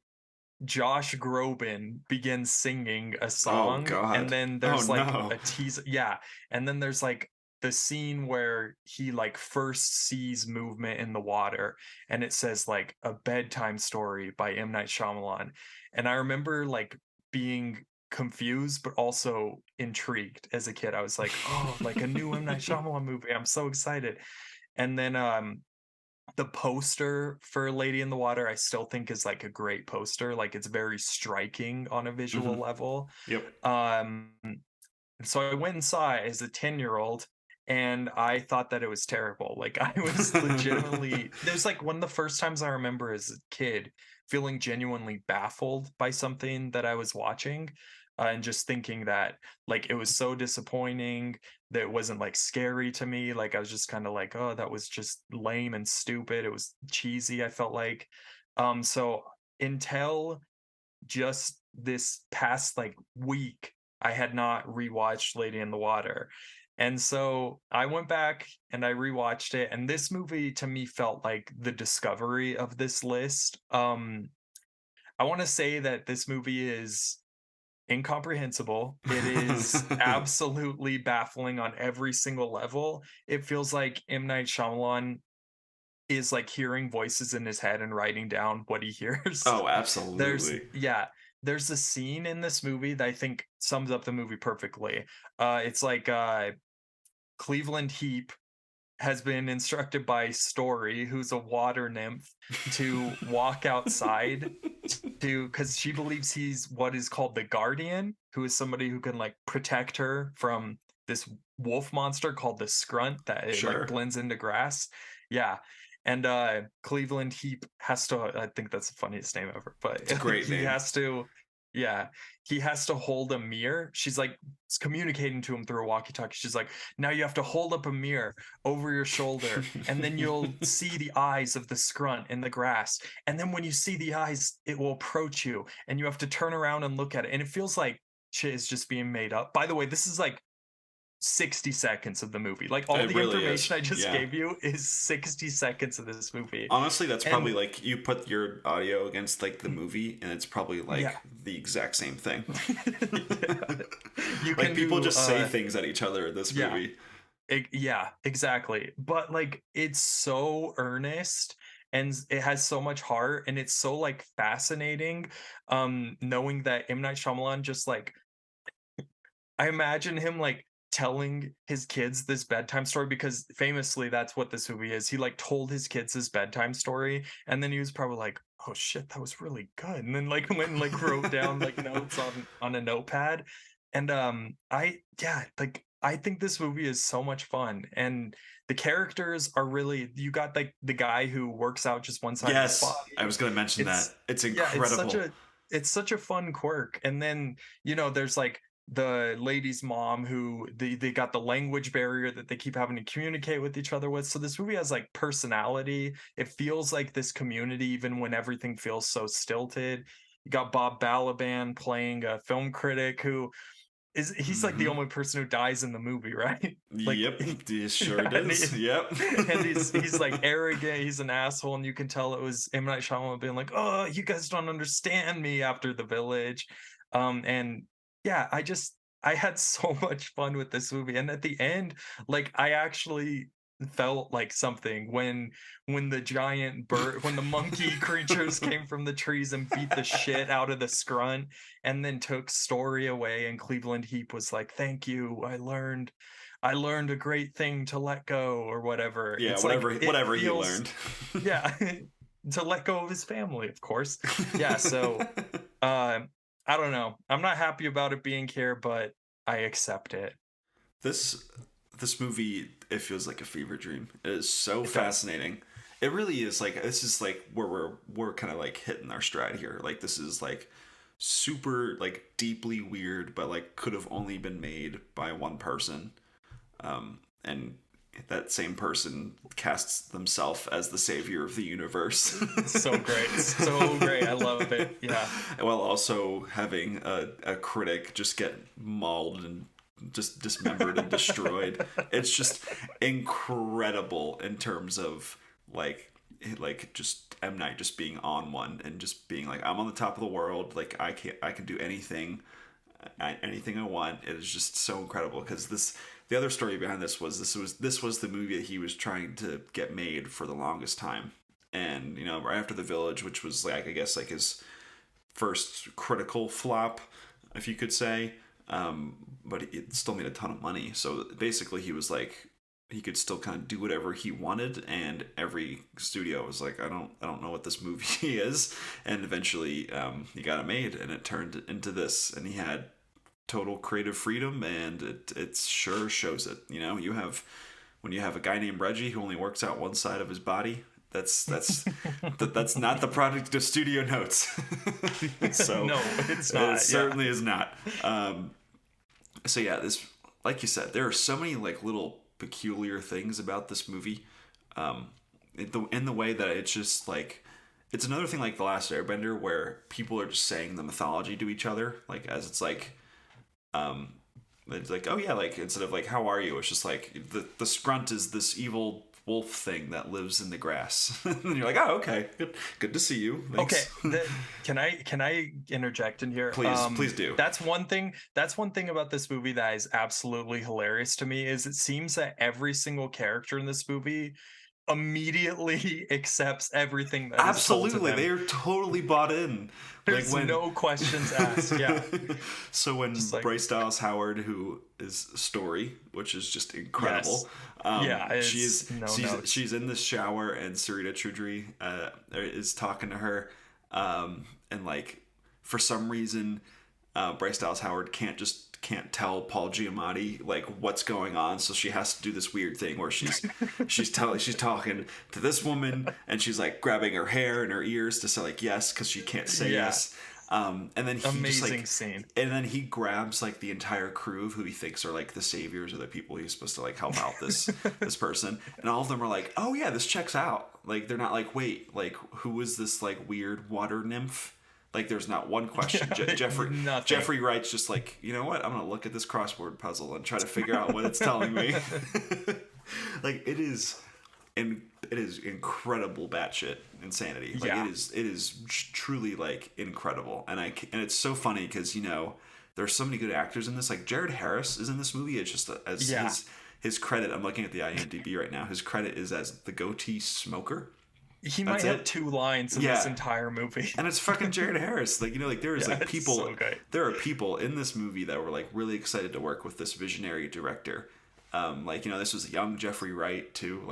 Josh Groban begins singing a song. Oh God. And then there's like no. a teaser. Yeah. And then there's like the scene where he like first sees movement in the water, and it says like a bedtime story by M. Night Shyamalan. And I remember like being confused but also intrigued as a kid. I was like, oh, like a new M. Night Shyamalan movie. I'm so excited. And then the poster for Lady in the Water I still think is like a great poster. Like it's very striking on a visual level. Yep. So I went and saw it as a 10-year-old, and I thought that it was terrible. Like I was legitimately there's like one of the first times I remember as a kid feeling genuinely baffled by something that I was watching, and just thinking that like it was so disappointing that it wasn't like scary to me. Like I was just kind of like, oh, that was just lame and stupid. It was cheesy, I felt like. So until just this past like week, I had not rewatched Lady in the Water. And so I went back and I rewatched it, and this movie to me felt like the discovery of this list. I want to say that this movie is incomprehensible. It is absolutely baffling on every single level. It feels like M. Night Shyamalan is like hearing voices in his head and writing down what he hears. Oh, absolutely. There's a scene in this movie that I think sums up the movie perfectly. It's like Cleveland Heep has been instructed by Story, who's a water nymph, to walk outside because she believes he's what is called the Guardian, who is somebody who can like protect her from this wolf monster called the Scrunt that it like blends into grass. Yeah. And Cleveland Heep has to, I think that's the funniest name ever, but it's a great name. He has to hold a mirror. She's like communicating to him through a walkie-talkie. She's like, now you have to hold up a mirror over your shoulder, and then you'll see the eyes of the Scrunt in the grass. And then when you see the eyes, it will approach you, and you have to turn around and look at it. And it feels like shit is just being made up. By the way, this is like 60 seconds of the movie. Like all It the really is. information I just Yeah. gave you is 60 seconds of this movie. Honestly, that's probably And like you put your audio against like the movie, and it's probably yeah. like the exact same thing. Yeah. You Like can people do just say things at each other in this yeah. movie. Yeah, exactly. But like it's so earnest and it has so much heart and it's so like fascinating knowing that M. Night Shyamalan just like I imagine him like telling his kids this bedtime story because famously that's what this movie is. He like told his kids his bedtime story and then he was probably like, "Oh shit, that was really good." And then like went and like wrote down like notes on a notepad. And I yeah, like I think this movie is so much fun and the characters are really you got like the guy who works out just one side of his Yes, I body. was going to mention that. It's It's yeah, incredible. it's such a fun quirk. And then, there's like the lady's mom who they got the language barrier that they keep having to communicate with each other with. So this movie has like personality. It feels like this community even when everything feels so stilted. You got Bob Balaban playing a film critic who he's like the Hmm. only person who dies in the movie, right? Like Yep, it sure yeah, does. Yep. and he's like arrogant, he's an asshole, and you can tell it was M. Night Shyamalan being like, "Oh, you guys don't understand me," after The Village. And yeah, I had so much fun with this movie. And at the end, like I actually felt like something when the giant bird when the monkey creatures came from the trees and beat the shit out of the scrunt and then took Story away and Cleveland Heep was like, "Thank you. I learned a great thing to let go," or whatever. Yeah, It's like it whatever he feels learned. yeah, to let go of his family, of course. Yeah, so uh, I don't know. I'm not happy about it being here, but I accept it. this this movie, it feels like a fever dream. It is so It does. fascinating. It really is. Like this is like where we're kind of like hitting our stride here. Like this is like super like deeply weird, but like could have only been made by one person. And that same person casts themselves as the savior of the universe. So great. So great. I love it. Yeah. While also having a critic just get mauled and just dismembered and destroyed. It's just incredible in terms of like just M. Night just being on one and just being like, I'm on the top of the world, like I can do anything, anything I want. It is just so incredible because the other story behind this was the movie that he was trying to get made for the longest time. And right after The Village, which was like I guess like his first critical flop, if you could say, but it still made a ton of money. So basically, he was like he could still kind of do whatever he wanted, and every studio was like, I don't know what this movie is, and eventually he got it made, and it turned into this, and he had total creative freedom, and it sure shows it. You have when you have a guy named Reggie who only works out one side of his body. That's not the product of Studio Notes. So No, it's not. it Yeah. certainly is not. So yeah, this like you said, there are so many like little peculiar things about this movie. In the way that it's just like it's another thing like The Last Airbender where people are just saying the mythology to each other, like as um it's like, oh yeah, like instead of like how are you, it's just like the scrunt is this evil wolf thing that lives in the grass. And you're like, oh okay, good to see you, Okay, thanks. can I interject in here? Please do. That's one thing. That's one thing about this movie that is absolutely hilarious to me. Is it seems that every single character in this movie immediately accepts everything that is told to Absolutely, they them. are totally bought in. Like There's when no questions asked. Yeah, so when just like Bryce Dallas Howard, who is Story, which is just yes, incredible, yeah. It's no notes. she's in the shower and Sarita Choudhury is talking to her, and like for some reason, Bryce Dallas Howard can't tell Paul Giamatti like what's going on, so she has to do this weird thing where she's talking to this woman and she's like grabbing her hair and her ears to say like yes because she can't say Yeah, yes. And then he just amazing like, scene. and then he grabs like the entire crew of who he thinks are like the saviors or the people he's supposed to like help out this person, and all of them are like, oh yeah, this checks out. Like they're not like, wait, like who is this like weird water nymph? Like there's not one question. Jeffrey Wright's just like, you know what? I'm gonna look at this crossword puzzle and try to figure out what it's telling me. Like it is incredible batshit insanity. Like it is truly like incredible, and it's so funny because there's so many good actors in this. Like Jared Harris is in this movie. It's just his credit. I'm looking at the IMDb right now. His credit is as the goatee smoker. He might have 2 lines in this entire movie, and it's fucking Jared Harris. Like like there is like people. So there are people in this movie that were like really excited to work with this visionary director. Like this was a young Jeffrey Wright too.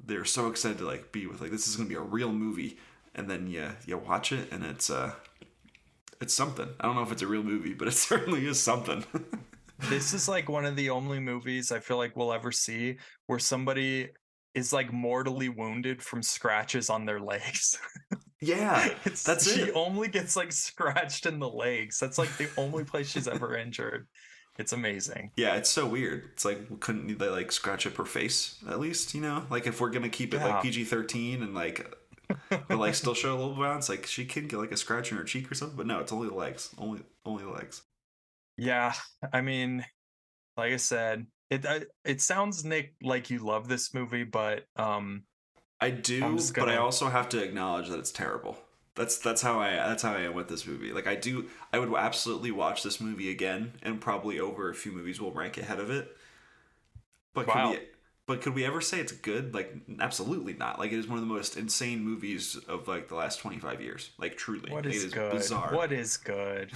They're so excited to like be with like this is gonna be a real movie, and then you watch it and it's something. I don't know if it's a real movie, but it certainly is something. This is like one of the only movies I feel like we'll ever see where somebody is like mortally wounded from scratches on their legs. Yeah, that's it. She only gets like scratched in the legs. That's like the only place she's ever injured. It's amazing. Yeah, it's so weird. It's like, couldn't they like scratch up her face at least? Like if we're gonna keep it like PG-13 and like, but like still show a little bounce, like she can get like a scratch in her cheek or something. But no, it's only the legs, only the legs. Yeah, I mean, like I said, it sounds, Nick, like you love this movie, but I do, but I also have to acknowledge that it's terrible. That's how I am with this movie. Like I would absolutely watch this movie again, and probably over a few movies will rank ahead of it. But could we ever say it's good? Like absolutely not. Like it is one of the most insane movies of like the last 25 years. Like truly, it is good. Bizarre. What is good?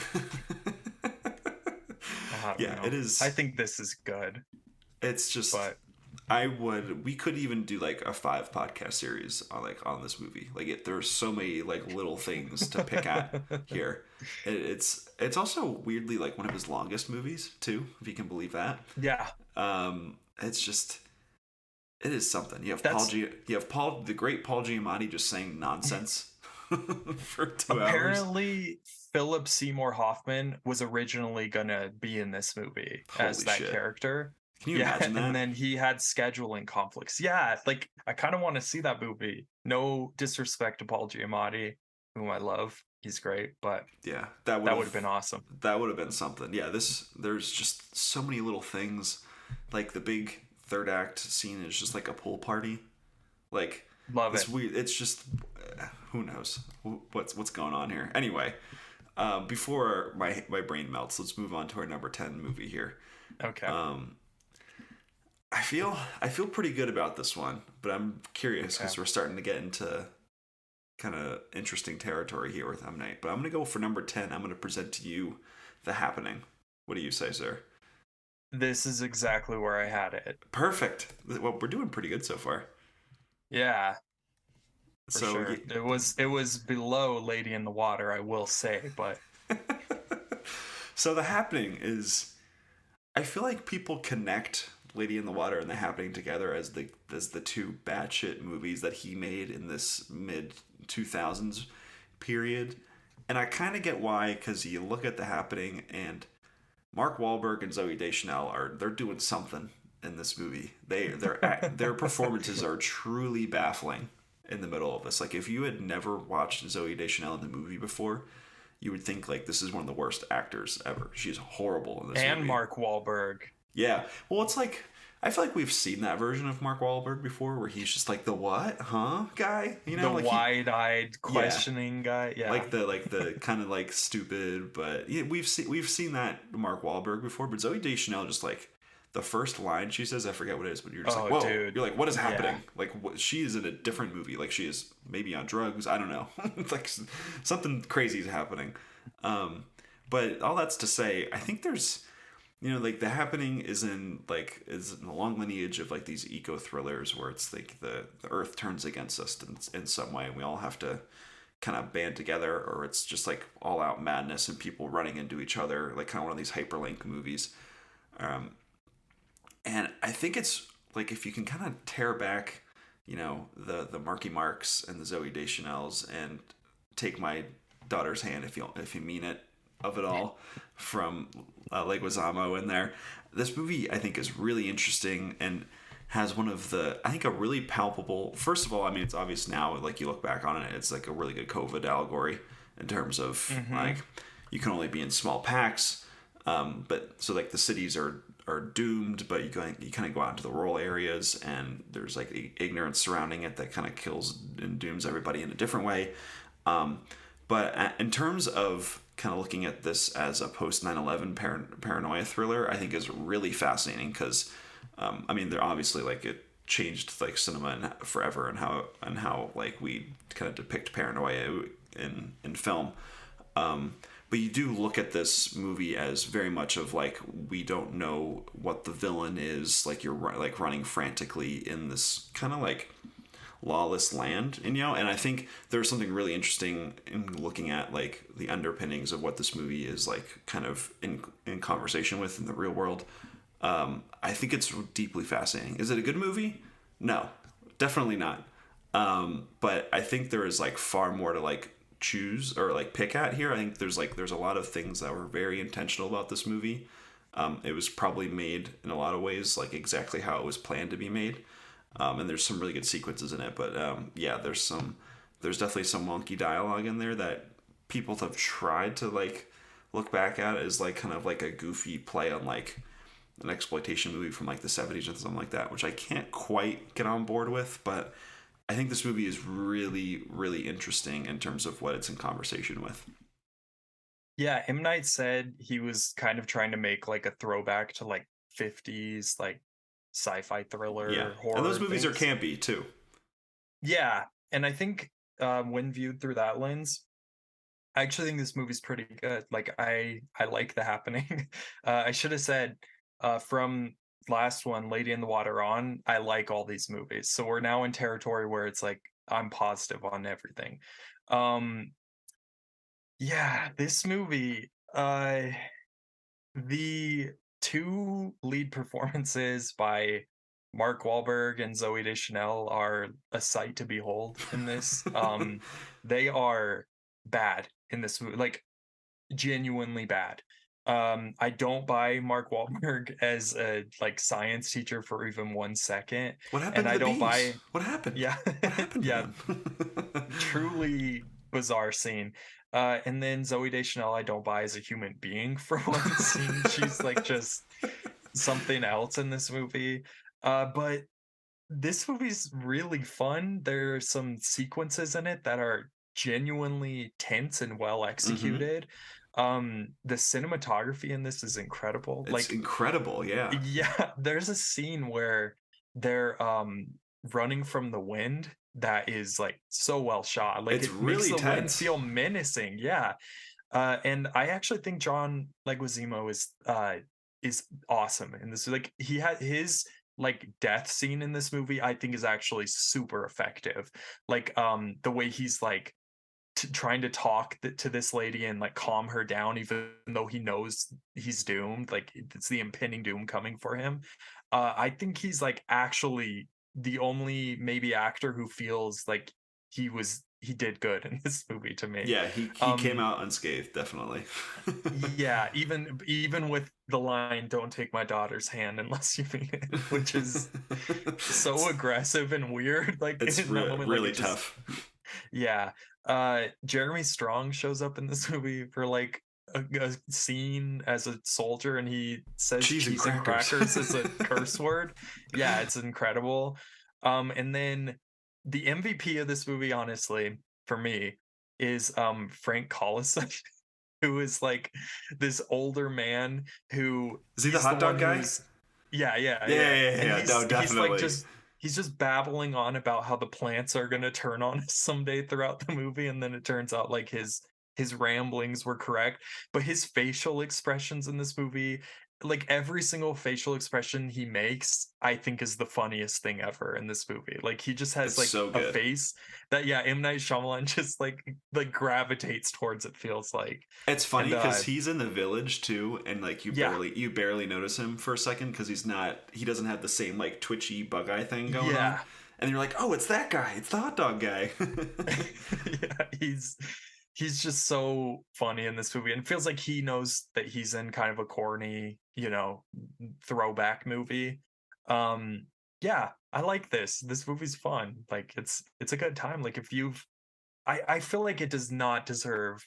It is. I think this is good. It's just. But we could even do like a 5 podcast series on this movie. Like there's so many like little things to pick at here. It's also weirdly like one of his longest movies too, if you can believe that. Yeah. It's just, it is something. You have Paul, the great Paul Giamatti, just saying nonsense for 2 hours. Apparently, Philip Seymour Hoffman was originally gonna be in this movie as that character. Can you imagine that? And then he had scheduling conflicts. Yeah, like I kind of want to see that movie. No disrespect to Paul Giamatti, whom I love. He's great, but yeah, that would have been awesome. That would have been something. Yeah, there's just so many little things. Like the big third act scene is just like a pool party. Like love it. Weird. It's just who knows what's going on here. Anyway, before my brain melts, let's move on to our number 10 movie here. Okay. I feel pretty good about this one, but I'm curious because we're starting to get into kind of interesting territory here with M. Night. But I'm going to go for number 10. I'm going to present to you The Happening. What do you say, sir? This is exactly where I had it. Perfect. Well, we're doing pretty good so far. Yeah. For sure. It was below Lady in the Water, I will say, but So The Happening is, I feel like people connect Lady in the Water and The Happening together as the 2 batshit movies that he made in this mid 2000s period, and I kind of get why, because you look at The Happening and Mark Wahlberg and Zooey Deschanel they're doing something in this movie. Their performances are truly baffling in the middle of this. Like if you had never watched Zooey Deschanel in the movie before, you would think like this is one of the worst actors ever. She's horrible in this movie. And Mark Wahlberg. Yeah. Well, it's like, I feel like we've seen that version of Mark Wahlberg before where he's just like the what? Huh? Guy? The like wide-eyed questioning guy. Yeah. Like the kind of like stupid, but yeah, we've seen that Mark Wahlberg before, but Zooey Deschanel just like the first line she says, I forget what it is, but you're just like, whoa. Dude. You're like, what is happening? Yeah. Like she is in a different movie. Like she is maybe on drugs. I don't know. Like something crazy is happening. But all that's to say, I think there's, like The Happening is in a long lineage of like these eco thrillers where it's like the earth turns against us in some way, and we all have to kind of band together, or it's just like all out madness and people running into each other, like kind of one of these hyperlink movies. And I think it's like if you can kind of tear back, the Marky Marks and the Zooey Deschanels and take my daughter's hand if you mean it of it all from Leguizamo in there. This movie I think is really interesting, and has one of the, I think, a really palpable. First of all, I mean, it's obvious now. Like you look back on it, it's like a really good COVID allegory in terms of Mm-hmm. like you can only be in small packs. But so like the cities are doomed, but you kind of go out into the rural areas, and there's like ignorance surrounding it that kind of kills and dooms everybody in a different way. Um, but in terms of kind of looking at this as a post 9/11 paranoia thriller, I think is really fascinating because, I mean, they're obviously like it changed like cinema and forever, and how like we kind of depict paranoia in film. But you do look at this movie as very much of like we don't know what the villain is. Like you're like running frantically in this kind of like lawless land, and and I think there's something really interesting in looking at like the underpinnings of what this movie is like kind of in conversation with in the real world. I think it's deeply fascinating. Is it a good movie? No, definitely not. But I think there is like far more to like choose or like pick at here. I think there's a lot of things that were very intentional about this movie. It was probably made in a lot of ways like exactly how it was planned to be made. And there's some really good sequences in it, but yeah, there's definitely some wonky dialogue in there that people have tried to like look back at as like kind of like a goofy play on like an exploitation movie from like the 70s or something like that, which I can't quite get on board with. But I think this movie is really, really interesting in terms of what it's in conversation with. Yeah, M. Night said he was kind of trying to make like a throwback to like 50s like sci-fi Yeah, thriller and those horror movies are things. campy too. Yeah, and I think when viewed through that lens, I actually think this movie's pretty good. Like I like The Happening. I should have said from last one, Lady in the Water on, I like all these movies. So we're now in territory where it's like I'm positive on everything. Um yeah, this movie, the two lead performances by Mark Wahlberg and Zoe Deschanel are a sight to behold in this. They are bad in this movie, like genuinely bad. I don't buy Mark Wahlberg as a like science teacher for even 1 second, What happened and to I the don't bees? buy. What happened? Yeah, What happened to yeah, them? truly bizarre scene. And then Zoe Deschanel, I don't buy as a human being for one scene. She's like just something else in this movie. But this movie's really fun. There's some sequences in it that are genuinely tense and well Mm-hmm. executed. The cinematography in this is incredible. It's Like, incredible, yeah. yeah, there's a scene where they're running from the wind that is like so well shot. Like It's it makes really the wind tense. feel menacing. Yeah. And I actually think John Leguizamo is awesome in this. Like he had his like death scene in this movie, I think is actually super effective. Like the way he's like trying to talk to this lady and like calm her down even though he knows he's doomed, like it's the impending doom coming for him. I think he's like actually the only maybe actor who feels like he did good in this movie to me. Yeah, he came um out unscathed, definitely. yeah, even with the line "don't take my daughter's hand unless you mean it," which is so it's aggressive and weird, like in that moment, like really it just. tough. Yeah. Jeremy Strong shows up in this movie for like a scene as a soldier, and he says Cheese and cheese and crackers. crackers as a curse word. Yeah, it's incredible. And then the MVP of this movie, honestly, for me, is Frank Collis, who is like this older man who Is he the he's the hot one dog guy? who's. Yeah, yeah, Yeah, yeah. yeah, yeah, And yeah. No, he's like definitely. just he's just babbling on about how the plants are going to turn on us someday throughout the movie, and then it turns out like his ramblings were correct. But his facial expressions in this movie, like every single facial expression he makes, I think is the funniest thing ever in this movie. Like he just has It's like so a good. face that, yeah, M. Night Shyamalan just like gravitates towards, it feels like. It's funny And because he's in the village too, and like yeah, you barely notice him for a second because he doesn't have the same like twitchy bug eye thing going on, yeah. and you're like, oh, it's that guy, it's the hot dog guy. Yeah, he's just so funny in this movie, and it feels like he knows that he's in kind of a corny, throwback movie. Um yeah, I like this. This movie's fun. Like it's a good time. Like if you've I feel like it does not deserve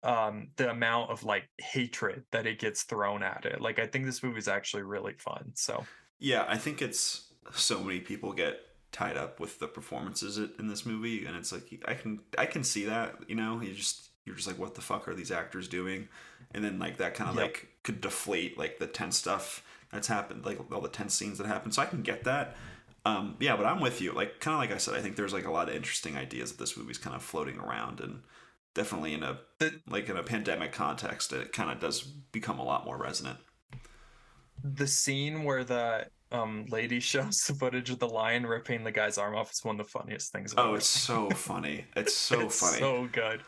the amount of like hatred that it gets thrown at it. Like I think this movie's actually really fun. So Yeah, I think it's so many people get tied up with the performances in this movie, and it's like I can see that, you know, you're just like, what the fuck are these actors doing? And then like that kind of yep. like could deflate like the tense stuff that's happened, like all the tense scenes that happen. So I can get that. Yeah, but I'm with you. Like kind of like I said, I think there's like a lot of interesting ideas that this movie's kind of floating around, and definitely in a The like in a pandemic context, it kind of does become a lot more resonant. the scene where the lady shows the footage of the lion ripping the guy's arm off is one of the funniest things I've Oh, ever it's seen. so funny. It's so It's funny. so good.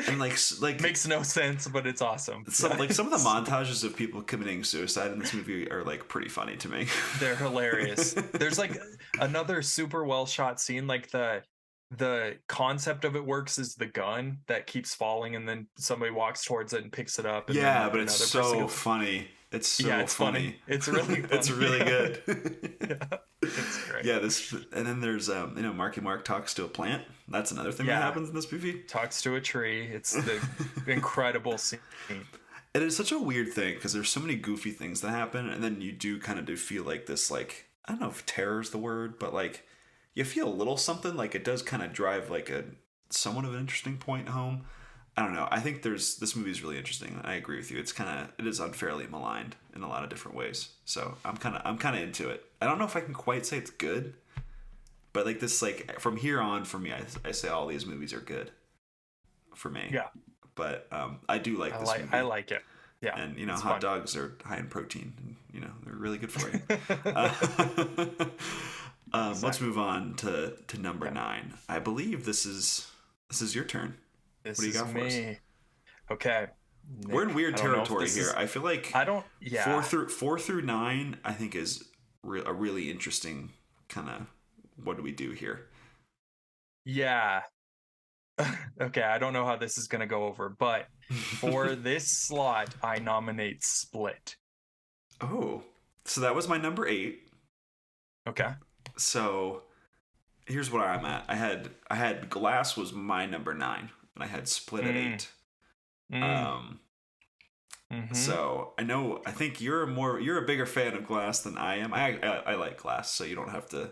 And like Makes no sense, but it's awesome. some Yeah, like some of the montages of people committing suicide in this movie are like pretty funny to me. they're hilarious. There's like another super well shot scene, like the concept of it works is the gun that keeps falling and then somebody walks towards it and picks it up and then Yeah, like but it's another person so goes, funny. It's yeah, so it's funny. funny. It's really It's funny. really Yeah. good. Yeah. It's great. Yeah, this and then there's you know, Marky Mark talks to a plant. That's another thing that Yeah. happens in this movie. Talks to a tree. It's the incredible scene. It is such a weird thing because there's so many goofy things that happen, and then you do kind of do feel like this, like I don't know if terror is the word, but like you feel a little something. Like it does kind of drive like a somewhat of an interesting point home. I don't know. I think there's this movie is really interesting. I agree with you. It is unfairly maligned in a lot of different ways. So I'm kind of into it. I don't know if I can quite say it's good, but like this like from here on for me, I say all these movies are good for me. Yeah. But I do like this I movie, like it. Yeah. and you know, It's hot fun. dogs are high in protein, and you know they're really good for you. Uh, let's Exactly. move on to number Yeah. 9. I believe this is your turn. What This do you is got for us? me. Okay. We're in Nick, weird I don't know if territory this here. is I feel like I don't yeah. 4 through 9, I think is a really interesting kind of what do we do here? Yeah. Okay, I don't know how this is going to go over, but for this slot I nominate Split. Oh, so that was my number 8. Okay. So here's where I'm at. I had Glass was my number 9, and I had Split at Mm, 8. mm, Um, mhm. so I think you're a bigger fan of Glass than I am. I like Glass, so you don't have to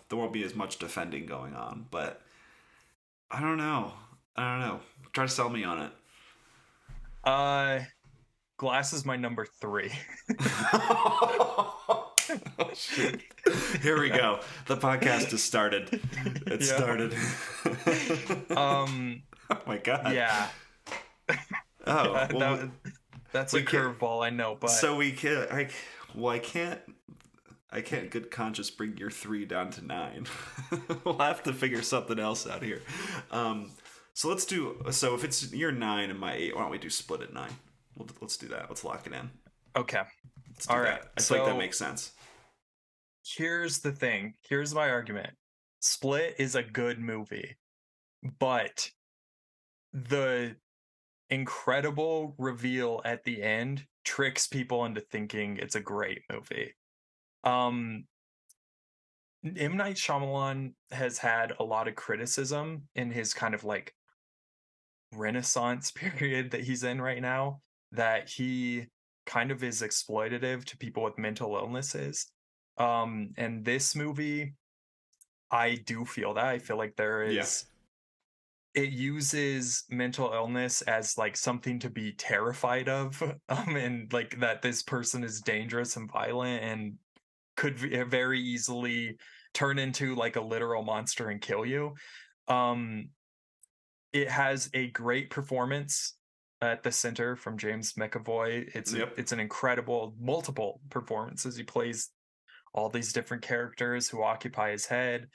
there won't be as much defending going on. But I don't know. I don't know. Try to sell me on it. Uh Glass is my number 3. Oh shit. Here we Yeah. go. The podcast has started. It Yeah. started. Um Oh my god. yeah. Oh, Yeah, well, that's a we can't. curveball, I know, but So we can't. Well, I can't. I can't, good conscience, bring your 3 down to 9. We'll have to figure something else out here. So let's do. So if it's your 9 and my 8, why don't we do split at 9? Let's do that. Let's lock it in. okay. Let's do All right. that. I feel like that So makes sense. here's the thing. Here's my argument. Split is a good movie, but the incredible reveal at the end tricks people into thinking it's a great movie. Um M. Night Shyamalan has had a lot of criticism in his kind of like renaissance period that he's in right now, that he kind of is exploitative to people with mental illnesses. And this movie, I do feel that. I feel like there Yeah. is it uses mental illness as like something to be terrified of, and like that this person is dangerous and violent and could very easily turn into like a literal monster and kill you. Um, it has a great performance at the center from James McAvoy. Yep. It's an incredible multiple performances. He plays all these different characters who occupy his head.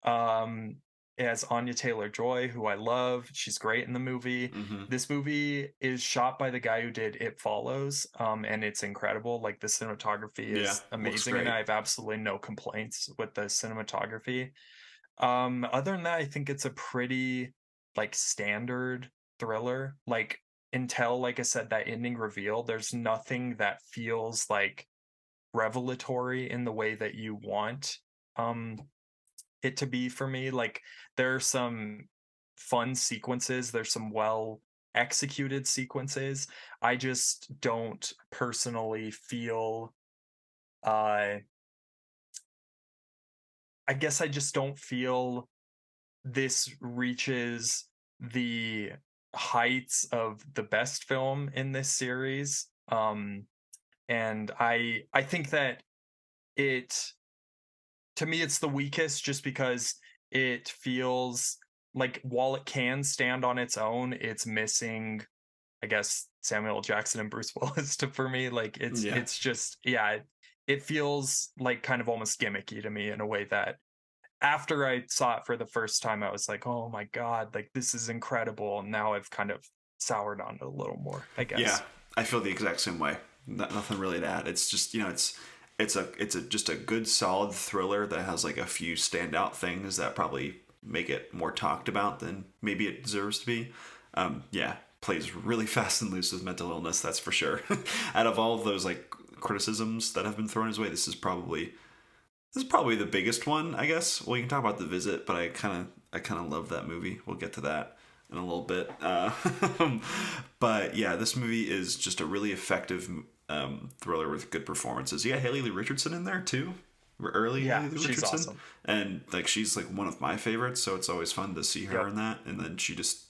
Um, it has Anya Taylor-Joy, who I love. She's great in the movie. Mm-hmm. This movie is shot by the guy who did It Follows, and it's incredible. Like the cinematography Yeah. is Looks amazing, and great. I have absolutely no complaints with the cinematography. Other than that, I think it's a pretty like standard thriller. Like until, like I said, that ending reveal, there's nothing that feels like revelatory in the way that you want. it to be for me. Like, there are some fun sequences, there's some well executed sequences. I just don't personally feel uh I guess I just don't feel this reaches the heights of the best film in this series. And I think that it to me it's the weakest, just because it feels like, while it can stand on its own, it's missing, I guess, Samuel L. Jackson and Bruce Willis for me. Like, Yeah. it's just, yeah, it feels like kind of almost gimmicky to me, in a way that after I saw it for the first time, I was like, oh my God, like, this is incredible. And now I've kind of soured on it a little more, I Yeah, guess. I feel the exact same way. Nothing really to add. It's just, it's just a good solid thriller that has like a few standout things that probably make it more talked about than maybe it deserves to be. Yeah, plays really fast and loose with mental illness, that's for sure. Out of all of those like criticisms that have been thrown his way, this is probably the biggest one, I guess. Well, you can talk about The Visit, but I kind of love that movie. We'll get to that in a little bit. But yeah, this movie is just a really effective thriller with good performances. You got Haley Lee Richardson in there too, early Yeah, Haley Lee she's Richardson, awesome. and like she's like one of my favorites. So it's always fun to see her Yep. in that. And then she just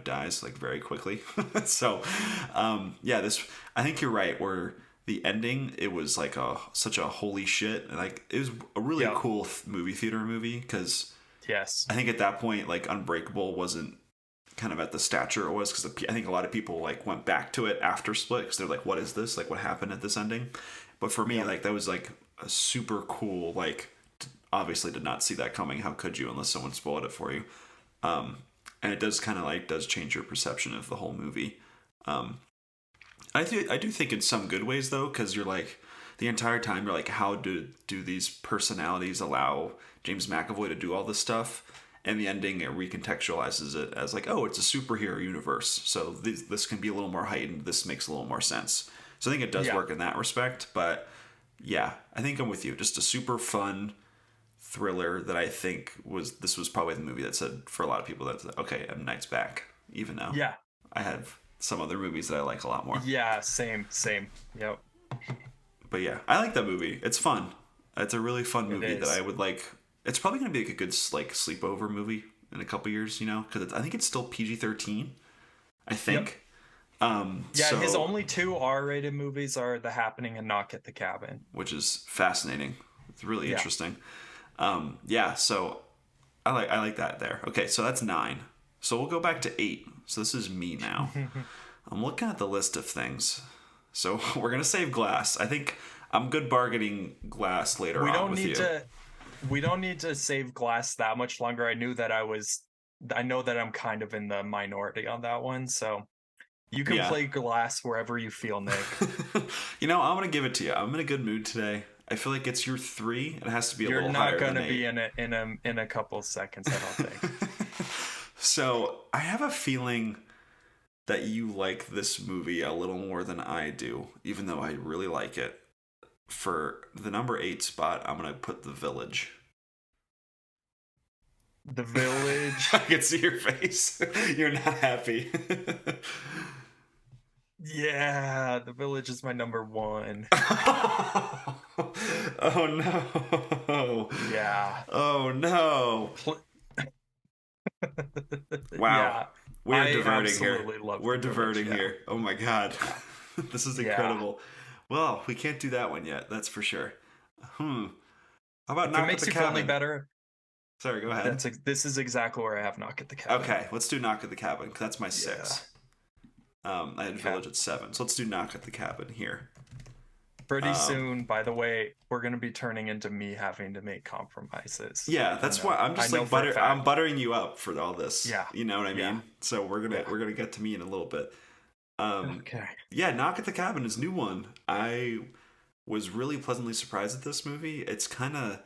dies like very quickly. So yeah, this I think you're right. Where the ending, it was like such a holy shit, and like it was a really Yep. cool movie theater movie, because Yes. I think at that point like Unbreakable wasn't kind of at the stature it was, because I think a lot of people like went back to it after Split, because they're like, what is this, like what happened at this ending. But for me, Yep. like that was like a super cool, like obviously did not see that coming. How could you, unless someone spoiled it for you. And it does kind of like does change your perception of the whole movie. I do think in some good ways though, because you're like the entire time you're like, how do these personalities allow James McAvoy to do all this stuff? And the ending, it recontextualizes it as like, oh, it's a superhero universe, so this can be a little more heightened. This makes a little more sense. So I think it does Yeah. work in that respect. But yeah, I think I'm with you. Just a super fun thriller that I think was probably the movie that said for a lot of people that okay, M. Night's back, even though Yeah. I have some other movies that I like a lot more. Yeah. Same. Same. Yep. But yeah, I like that movie. It's fun. It's a really fun It movie that I is. would like. It's probably going to be like a good like sleepover movie in a couple years, because I think it's still PG-13. I Yep. think. Yeah. His So only two R-rated movies are The Happening and Knock at the Cabin. which is fascinating. It's really Yeah. interesting. Yeah. So I like that there. Okay, so that's 9. So we'll go back to 8. So this is me now. I'm looking at the list of things. So we're gonna save Glass. I think I'm good bargaining Glass later we on don't with need you. to. We don't need to save Glass that much longer. I know that I'm kind of in the minority on that one, so you can Yeah. play Glass wherever you feel, Nick. I'm gonna give it to you. I'm in a good mood today. I feel like it's your 3. It has to be a You're little not higher going than to be 8. in a couple seconds, I don't think. So I have a feeling that you like this movie a little more than I do, even though I really like it. For the number 8 spot, I'm gonna put The Village. The I Village. can see your face. You're not happy. Yeah, The Village is my number one. Oh no. Yeah. Oh no. Pl- Wow. yeah. We're I diverting here. absolutely love We're The Village. diverting Yeah. here. Oh my god. Yeah. This is Yeah. incredible. Well, we can't do that one yet, that's for sure. Hmm. How about If it Knock at the makes you feel any Cabin? better, Sorry, go ahead. this is exactly where I have Knock at the Cabin. Okay, let's do Knock at the Cabin, 'cause that's my Yeah. 6. I had Okay. Village at 7, so let's do Knock at the Cabin here. Pretty soon, by the way, we're going to be turning into me having to make compromises. Yeah, that's why I'm just I know like for a fact. I'm buttering you up for all this. Yeah. You know what I mean? Yeah. So we're Yeah. gonna get to me in a little bit. Okay. Yeah, Knock at the Cabin is a new one. I was really pleasantly surprised at this movie. It's the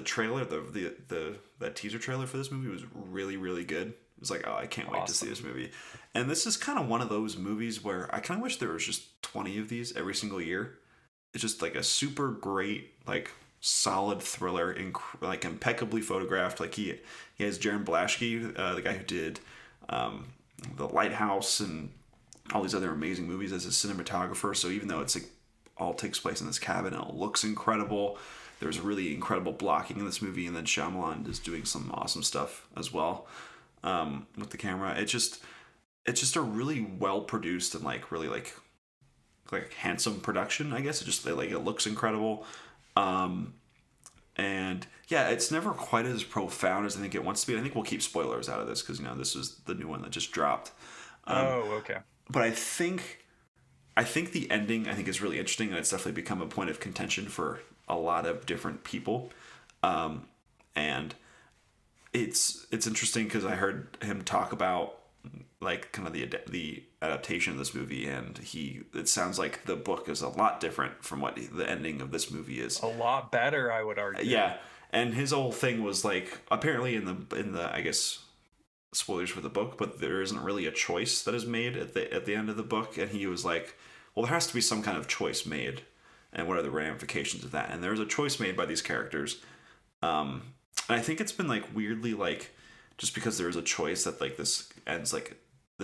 trailer, that teaser trailer for this movie was really, really good. It was like, oh, I can't wait to see Awesome. this movie. And this is kind of one of those movies where I kind of wish there was just 20 of these every single year. It's just like a super great, like solid thriller, like impeccably photographed. Like he has Jaron Blaschke, the guy who did The Lighthouse and all these other amazing movies, as a cinematographer. So even though it's like all takes place in this cabin, it looks incredible. There's really incredible blocking in this movie, and then Shyamalan is doing some awesome stuff as well with the camera. It's just a really well produced and like really like handsome production. I guess it looks incredible. And yeah, it's never quite as profound as I think it wants to be. I think we'll keep spoilers out of this because this is the new one that just dropped. Okay. But I think the ending is really interesting, and it's definitely become a point of contention for a lot of different people. And it's interesting because I heard him talk about like kind of the adaptation of this movie, and it sounds like the book is a lot different from what the ending of this movie is. A lot better, I would argue. Yeah, and his whole thing was like, apparently in the I guess spoilers for the book, but there isn't really a choice that is made at the end of the book, and he was like, well, there has to be some kind of choice made, and what are the ramifications of that? And there's a choice made by these characters, and I think it's been like weirdly like, just because there is a choice that like this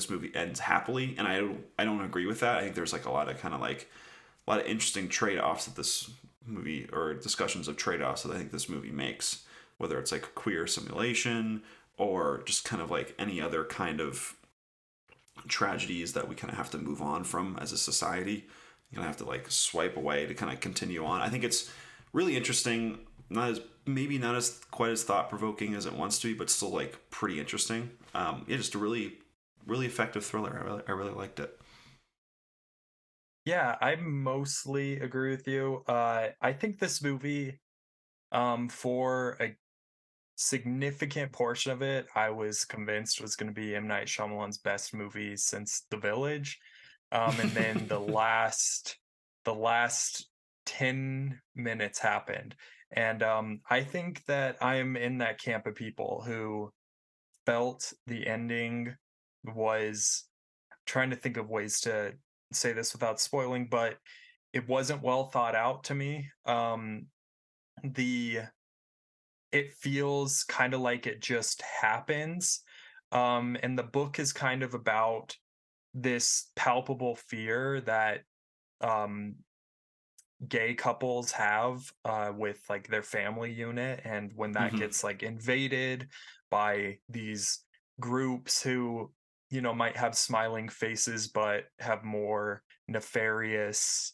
movie ends happily, and I don't agree with that. I think there's like a lot of interesting trade-offs that this movie, or discussions of trade-offs that I think this movie makes, whether it's like queer simulation or just kind of like any other kind of tragedies that we kind of have to move on from as a society. You kind of have to like swipe away to kind of continue on. I think it's really interesting. Maybe not as quite as thought-provoking as it wants to be, but still like pretty interesting. Just a really, really effective thriller. I really liked it. Yeah, I mostly agree with you. I think this movie, for a significant portion of it, I was convinced was going to be M. Night Shyamalan's best movie since The Village. And then the last 10 minutes happened. And I think that I am in that camp of people who felt the ending was, trying to think of ways to say this without spoiling, but it wasn't well thought out to me. It feels kind of like it just happens. And the book is kind of about this palpable fear that gay couples have with like their family unit, and when that gets like invaded by these groups who might have smiling faces but have more nefarious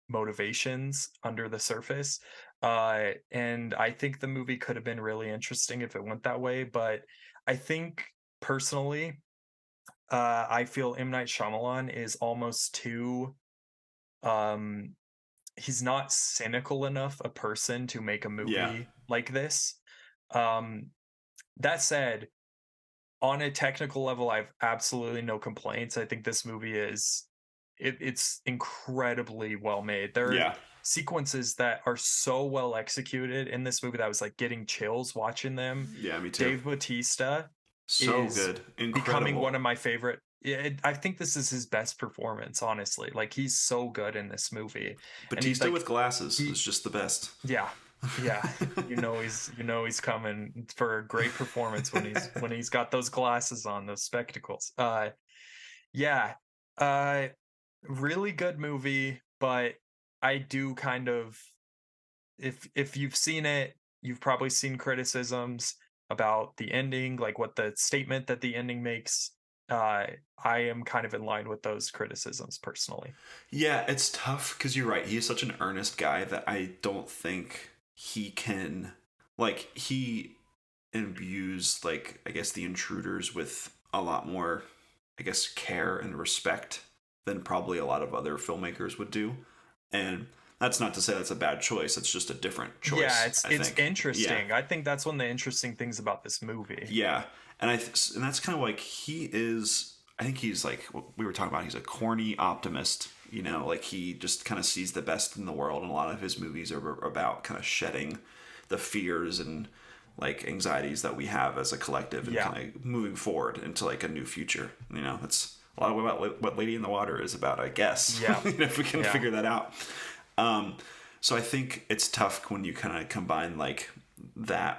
motivations under the surface. And I think the movie could have been really interesting if it went that way, but I think personally, I feel M. Night Shyamalan is almost too he's not cynical enough a person to make a movie like this. That said, on a technical level, I've absolutely no complaints. I think this movie it's incredibly well made. There are sequences that are so well executed in this movie that I was like getting chills watching them. Yeah, me too. Dave Bautista so good, incredible, becoming one of my favorite. I think this is his best performance, honestly. Like, he's so good in this movie. Bautista with glasses is just the best. Yeah. He's coming for a great performance when he's got those glasses on, those spectacles. Really good movie, but I do kind of, if you've seen it, you've probably seen criticisms about the ending, like what the statement that the ending makes. I am kind of in line with those criticisms personally. Yeah, it's tough because you're right. He's such an earnest guy that I don't think he can, like, he imbues, like, I guess the intruders with a lot more, I guess, care and respect than probably a lot of other filmmakers would do. And that's not to say that's a bad choice. It's just a different choice. Yeah, it's interesting. Yeah. I think that's one of the interesting things about this movie. Yeah. And that's kind of like, he is, I think he's like, what we were talking about, he's a corny optimist, like he just kind of sees the best in the world. And a lot of his movies are about kind of shedding the fears and like anxieties that we have as a collective and kind of moving forward into like a new future. That's a lot of what Lady in the Water is about, I guess. Yeah. If we can figure that out. So I think it's tough when you kind of combine that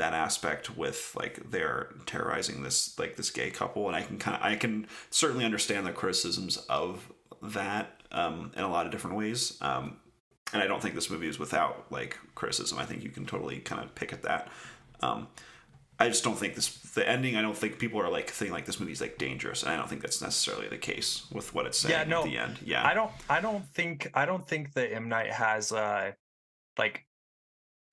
aspect with like they're terrorizing this gay couple, and I can certainly understand the criticisms of that in a lot of different ways. And I don't think this movie is without like criticism. I think you can totally kind of pick at that. Um, I just don't think the ending. I don't think people are like thinking like this movie's like dangerous, and I don't think that's necessarily the case with what it's saying Yeah, no, at the end. Yeah, I don't think that M. Night has like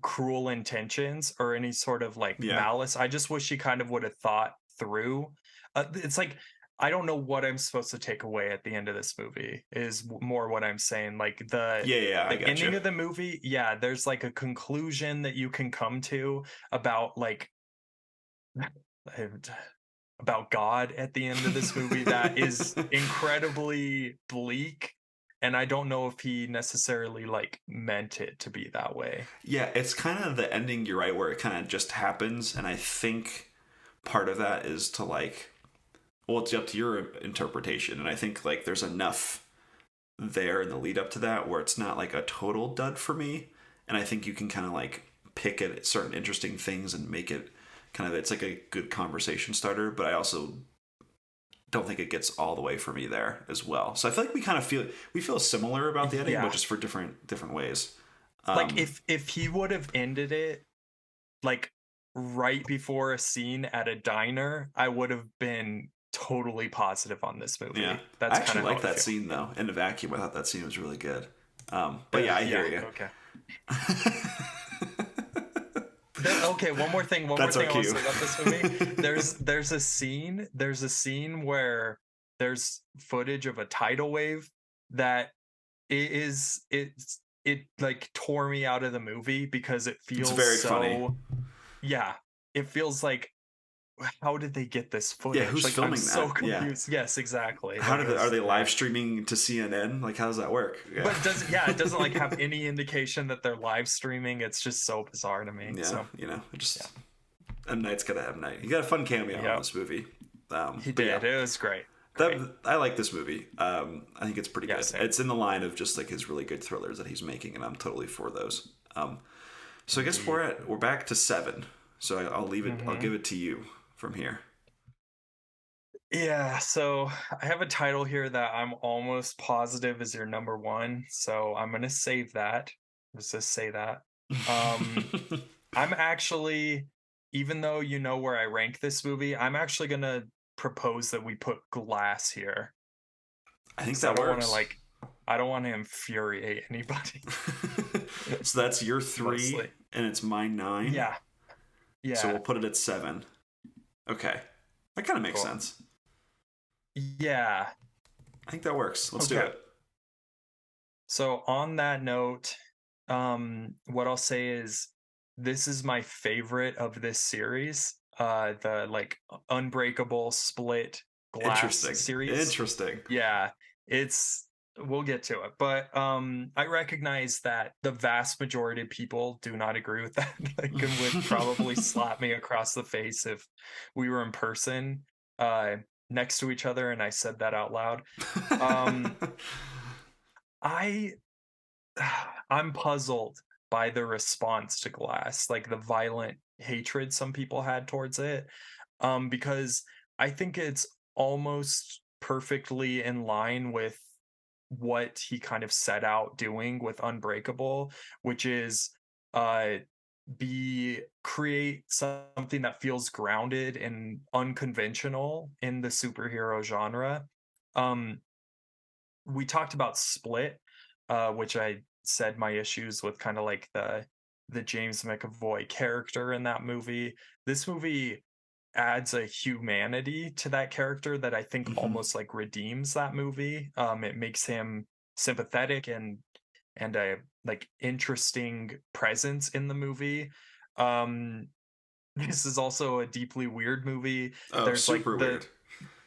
cruel intentions or any sort of like yeah, malice. I just wish he kind of would have thought through. It's like I don't know what I'm supposed to take away at the end of this movie is more what I'm saying. Like yeah. I the got you. ending of the movie, yeah, there's like a conclusion that you can come to about like about God at the end of this movie that is incredibly bleak, and I don't know if he necessarily like meant it to be that way. Yeah, it's kind of the ending. You're right, where it kind of just happens, and I think part of that is to like, well, it's up to your interpretation, and I think like there's enough there in the lead up to that where it's not like a total dud for me, and I think you can kind of like pick at certain interesting things and make it kind of it's like a good conversation starter, but I also don't think it gets all the way for me there as well. So I feel like we feel similar about the ending, but Yeah. just for different ways. Like Um, if he would have ended it like right before a scene at a diner, I would have been totally positive on this Yeah, movie. I That's kind actually of how like I that feel. scene though. In the vacuum, I thought that scene was really good. But yeah, I hear Yeah, you. okay. Okay, one more That's our thing I want to cue. say about this movie. There's a scene where there's footage of a tidal wave that it like tore me out of the movie because it It's feels very funny. so, yeah, it feels like how did they get this Yeah, footage? who's Like I'm filming so that? Yeah, confused. Yes, exactly. how Like do it are was, they yeah. live streaming to CNN? Like, how does that work? Yeah, But it doesn't like have any indication that they're live streaming. It's just so bizarre to me. yeah. So yeah. Just M Night's got to M Night. He got a fun cameo in Yep. this movie. He But yeah, did. It was great. Great. that I like this movie. I think it's pretty Yeah, good. same. It's in the line of just like his really good thrillers that he's making, and I'm totally for those. So I guess Indeed. we're back to 7. So I'll leave it. I'll Hmm. give it to you from here. Yeah, so I have a title here that I'm almost positive is your number one. So I'm gonna save that. Let's just say that. Um, I'm actually, even though you know where I rank this movie, I'm actually gonna propose that we put Glass here I think because I that don't want to works. like, I don't want to infuriate anybody. So that's your 3, Mostly. and it's my 9. Yeah. So Yeah. we'll put it at 7. Okay, that kind of makes Cool. sense. Yeah. I think that works. Let's do Okay. it. So on that note, what I'll say is this is my favorite of this series. The like Unbreakable Split Glass Interesting. series. Interesting. Yeah, it's we'll get to it. But I recognize that the vast majority of people do not agree with that. Like and would probably slap me across the face if we were in person uh next to each other and I said that out loud. Um I I'm puzzled by the response to Glass, like the violent hatred some people had towards it. Because I think it's almost perfectly in line with what he kind of set out doing with Unbreakable, which is uh be create something that feels grounded and unconventional in the superhero genre. Um we talked about Split, which I said my issues with kind of like the James McAvoy character in that movie. This movie adds a humanity to that character that I think Mhm. almost like redeems that movie. It makes him sympathetic and a like interesting presence in the movie. Um, this is also a deeply weird movie. Oh, There's like super weird.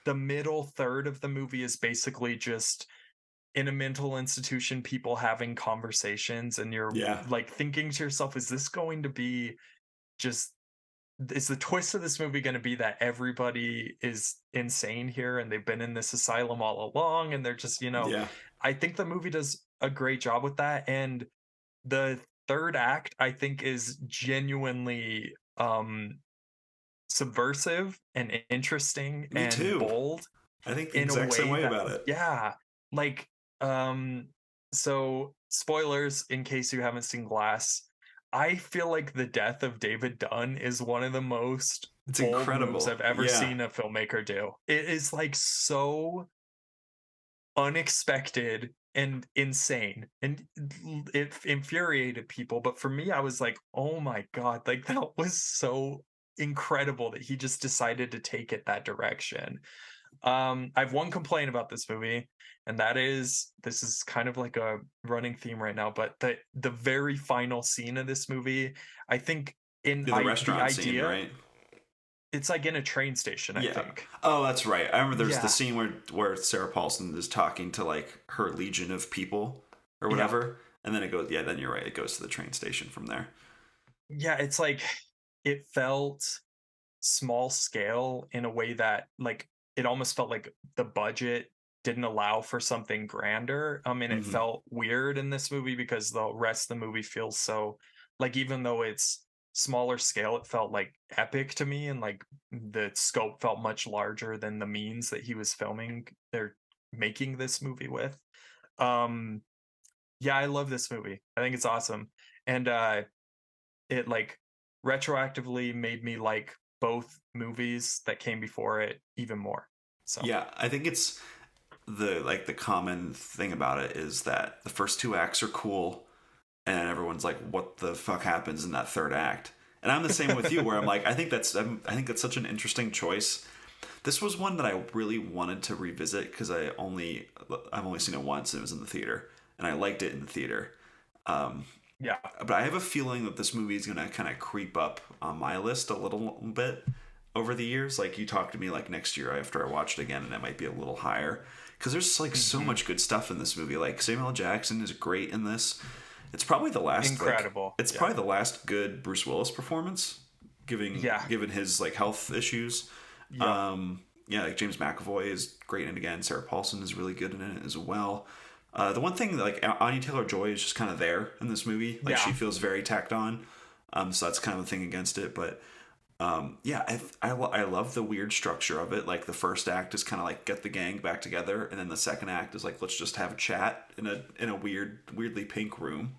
the middle third of the movie is basically just in a mental institution people having conversations and you're Yeah. like thinking to yourself, is this going to be just is the twist of this movie going to be that everybody is insane here and they've been in this asylum all along and they're just Yeah. I think the movie does a great job with that. And The third act, I think, is genuinely subversive and interesting Me and too. bold I think the in a exact same way way that, about it. yeah, like, so spoilers in case you haven't seen Glass. I feel like the death of David Dunn is one of the most It's bold moves incredible. I've ever Yeah. seen a filmmaker do. It is like so unexpected and insane, and it infuriated people, but for me I was like, oh my god, like that was so incredible that he just decided to take it that direction. I've one complaint about this movie, and that is, this is kind of like a running theme right now, but the very final scene of this movie, I think, Yeah, the the restaurant scene, idea, right? it's like in a train station, I Yeah. think. Oh, that's right. I remember there's the Yeah, scene where Sarah Paulson is talking to like her legion of people or yeah, whatever, and then it goes. Yeah, then you're right. It goes to the train station from there. yeah. It's like it felt small scale in a way that, like, it almost felt like the budget didn't allow for something grander. And it Hmm. felt weird in this movie because the rest of the movie feels so, like, even though it's smaller scale, it felt like epic to me, and like the scope felt much larger than the means that he was filming, they're making this movie with. Um yeah, I love this movie. I think it's awesome. And it, like, retroactively made me like both movies that came before it even more. So, Yeah, I think it's the common thing about it is that the first two acts are cool, and everyone's like, "What the fuck happens in that third act?" And I'm the same with you, where I'm like, I think that's such an interesting choice. This was one that I really wanted to revisit because I've only seen it once. And it was in the theater, and I liked it in the theater. Um, yeah. but I have a feeling that this movie is gonna kind of creep up on my list a little bit over the years. Like you talk to me like next year after I watch it again, and it might be a little higher because there's like so Mhm. much good stuff in this movie. Like Samuel L. Jackson is great in this. It's probably the last Incredible. it's Yeah. probably the last good Bruce Willis performance, Yeah. given his like health issues. Yep. Yeah, like James McAvoy is great in it again. Sarah Paulson is really good in it as well. The one thing that, like, Anya Taylor-Joy is just kind of there in this movie. Like she Yeah. feels very tacked on. So that's kind of a thing against it. But yeah, I love the weird structure of it. Like the first act is kind of like get the gang back together, and then the second act is like let's just have a chat in a weirdly pink room.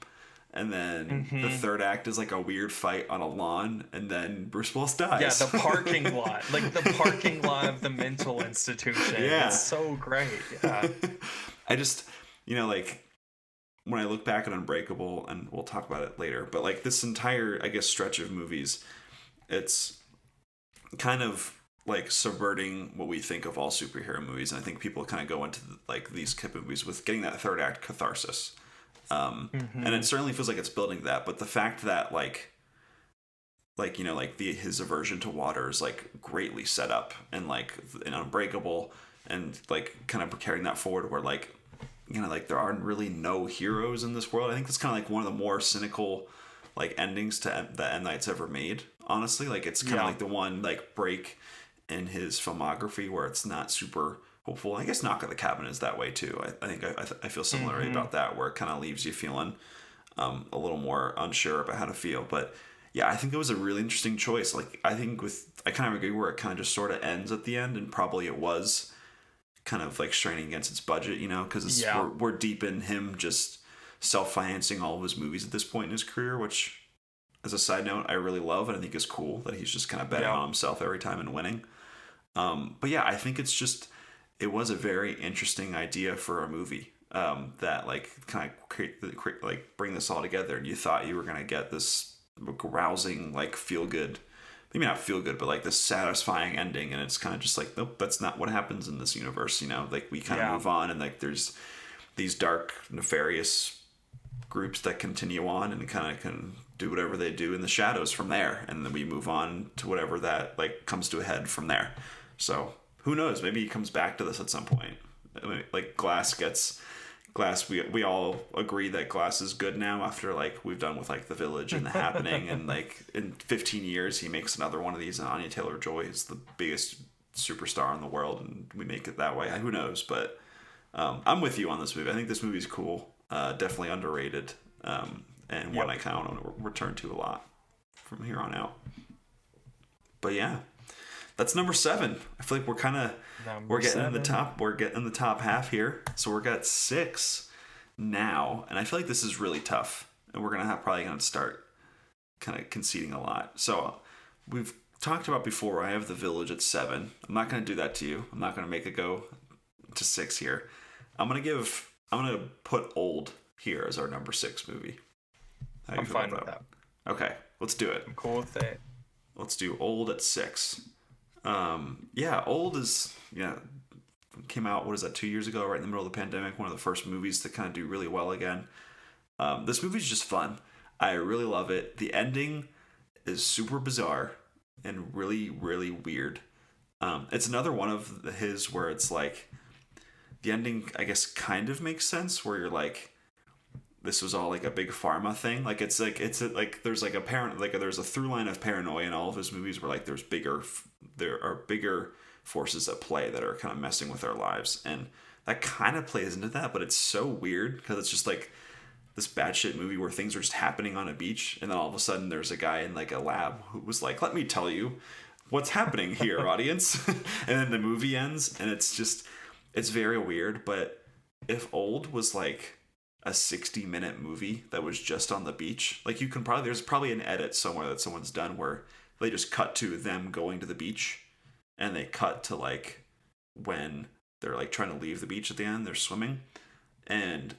And then the Hmm. third act is like a weird fight on a lawn, and then Bruce Willis Yeah, dies. the parking lot, like the parking lot of the mental institution. It's Yeah. so great. Yeah. I just, like when I look back at Unbreakable, and we'll talk about it later, but like this entire, I guess, stretch of movies, it's kind of like subverting what we think of all superhero movies. And I think people kind of go into like these type of movies with getting that third act catharsis. And it Hmm. certainly feels like it's building that, but the fact that like his aversion to water is like greatly set up and like in Unbreakable, and like kind of carrying that forward where like like there are really no heroes in this world. I think that's kind of like one of the more cynical like endings that M Night's ever made. Honestly, like it's kind of Yeah. like the one like break in his filmography where it's not super hopeful. I guess Knock at the Cabin is that way too. I think I feel similarly Hmm. about that, where it kind of leaves you feeling a little more unsure about how to feel. But yeah, I think it was a really interesting choice. Like I kind of agree where it kind of just sort of ends at the end, and probably it was kind of like straining against its budget, because Yeah. we're deep in him just self-financing all of his movies at this point in his career, which, as a side note, I really love and I think is cool that he's just kind of betting Yeah. on himself every time and winning. But yeah, I think it was a very interesting idea for a movie, that like kind of like bring this all together, and you thought you were gonna get this rousing like feel good, maybe not feel good, but like this satisfying ending, and it's kind of just like nope, that's not what happens in this universe. Like we kind of Yeah. move on, and like there's these dark nefarious groups that continue on and kind of can do whatever they do in the shadows from there, and then we move on to whatever that like comes to a head from there. So who knows, maybe he comes back to this at some point. I mean, like Glass, we all agree that Glass is good now after like we've done with like The Village and The Happening, and like in 15 years he makes another one of these, and Anya Taylor-Joy is the biggest superstar in the world, and we make it that way. Who knows? But I'm with you on this movie. I think this movie's cool. Definitely underrated. and one I kind of want to return to a lot from here on out. But yeah, that's number 7. I feel like we're getting in the top. We're getting in the top half here. So we're got 6 now, and I feel like this is really tough, and we're probably gonna start kind of conceding a lot. So we've talked about before. I have The Village at 7. I'm not gonna do that to you. I'm not gonna make it go to 6 here. I'm gonna put Old here as our number 6 movie. I'm fine with that. Okay, let's do it. I'm cool with it. Let's do Old at 6. Old is came out, what is that, 2 years ago, right in the middle of the pandemic. One of the first movies to kind of do really well again. This movie's just fun. I really love it. The ending is super bizarre and really, really weird. It's another one of his where it's like the ending, I guess, kind of makes sense, where you're like, this was all like a big pharma thing. Like there's like there's a through line of paranoia in all of his movies where like there are bigger forces at play that are kind of messing with our lives, and that kind of plays into that. But it's so weird because it's just like this bad shit movie where things are just happening on a beach, and then all of a sudden there's a guy in like a lab who was like, let me tell you what's happening here, audience. And then the movie ends, and it's very weird. But if Old was like a 60-minute movie that was just on the beach, like there's probably an edit somewhere that someone's done where they just cut to them going to the beach, and they cut to like when they're like trying to leave the beach at the end, they're swimming, and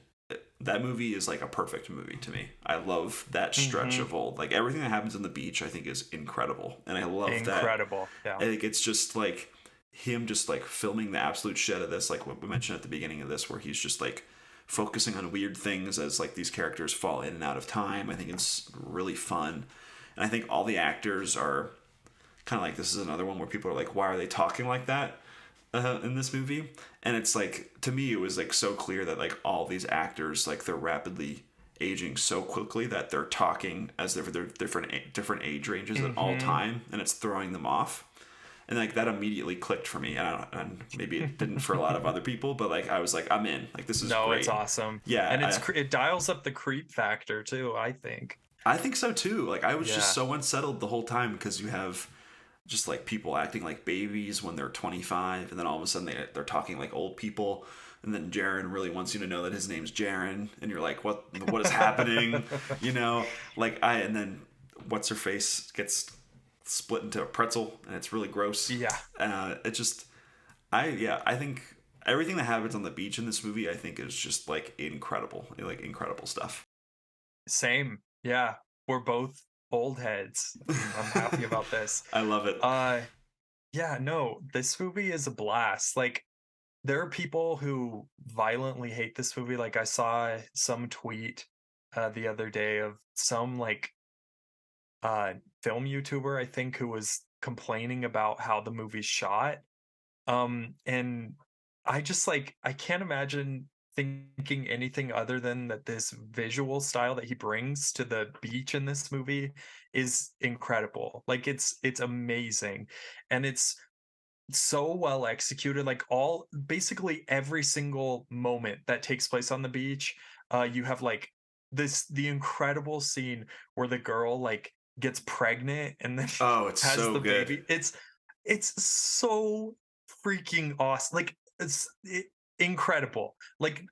that movie is like a perfect movie to me. I love that stretch of Old. Like everything that happens on the beach I think is incredible, and I love that. Incredible. Yeah. I think it's just like him just like filming the absolute shit of this, like what we mentioned at the beginning of this, where he's just like focusing on weird things as like these characters fall in and out of time. I think it's really fun, and I think all the actors are kind of like, this is another one where people are like, why are they talking like that in this movie? And it's like, to me it was like so clear that like all these actors, like they're rapidly aging so quickly that they're talking as if they're different age ranges at all time, and it's throwing them off. And like that immediately clicked for me. And maybe it didn't for a lot of other people, but like I was like, I'm in. Like this is great. It's awesome. Yeah, and it dials up the creep factor too. I think so too. Like I was just so unsettled the whole time because you have just like people acting like babies when they're 25, and then all of a sudden they're talking like old people. And then Jaren really wants you to know that his name's Jaren, and you're like, what is happening? And then what's her face gets split into a pretzel, and it's really gross. I think everything that happens on the beach in this movie I think is just like incredible stuff. Same. We're both old heads. I'm happy about this. I love it. This movie is a blast. Like there are people who violently hate this movie. Like I saw some tweet the other day of some like film YouTuber, I think, who was complaining about how the movie's shot. And I just like, I can't imagine thinking anything other than that this visual style that he brings to the beach in this movie is incredible. Like it's amazing, and it's so well executed. Like basically every single moment that takes place on the beach, you have like the incredible scene where the girl like gets pregnant and then it's has so the good. baby. It's so freaking awesome. Like incredible. Like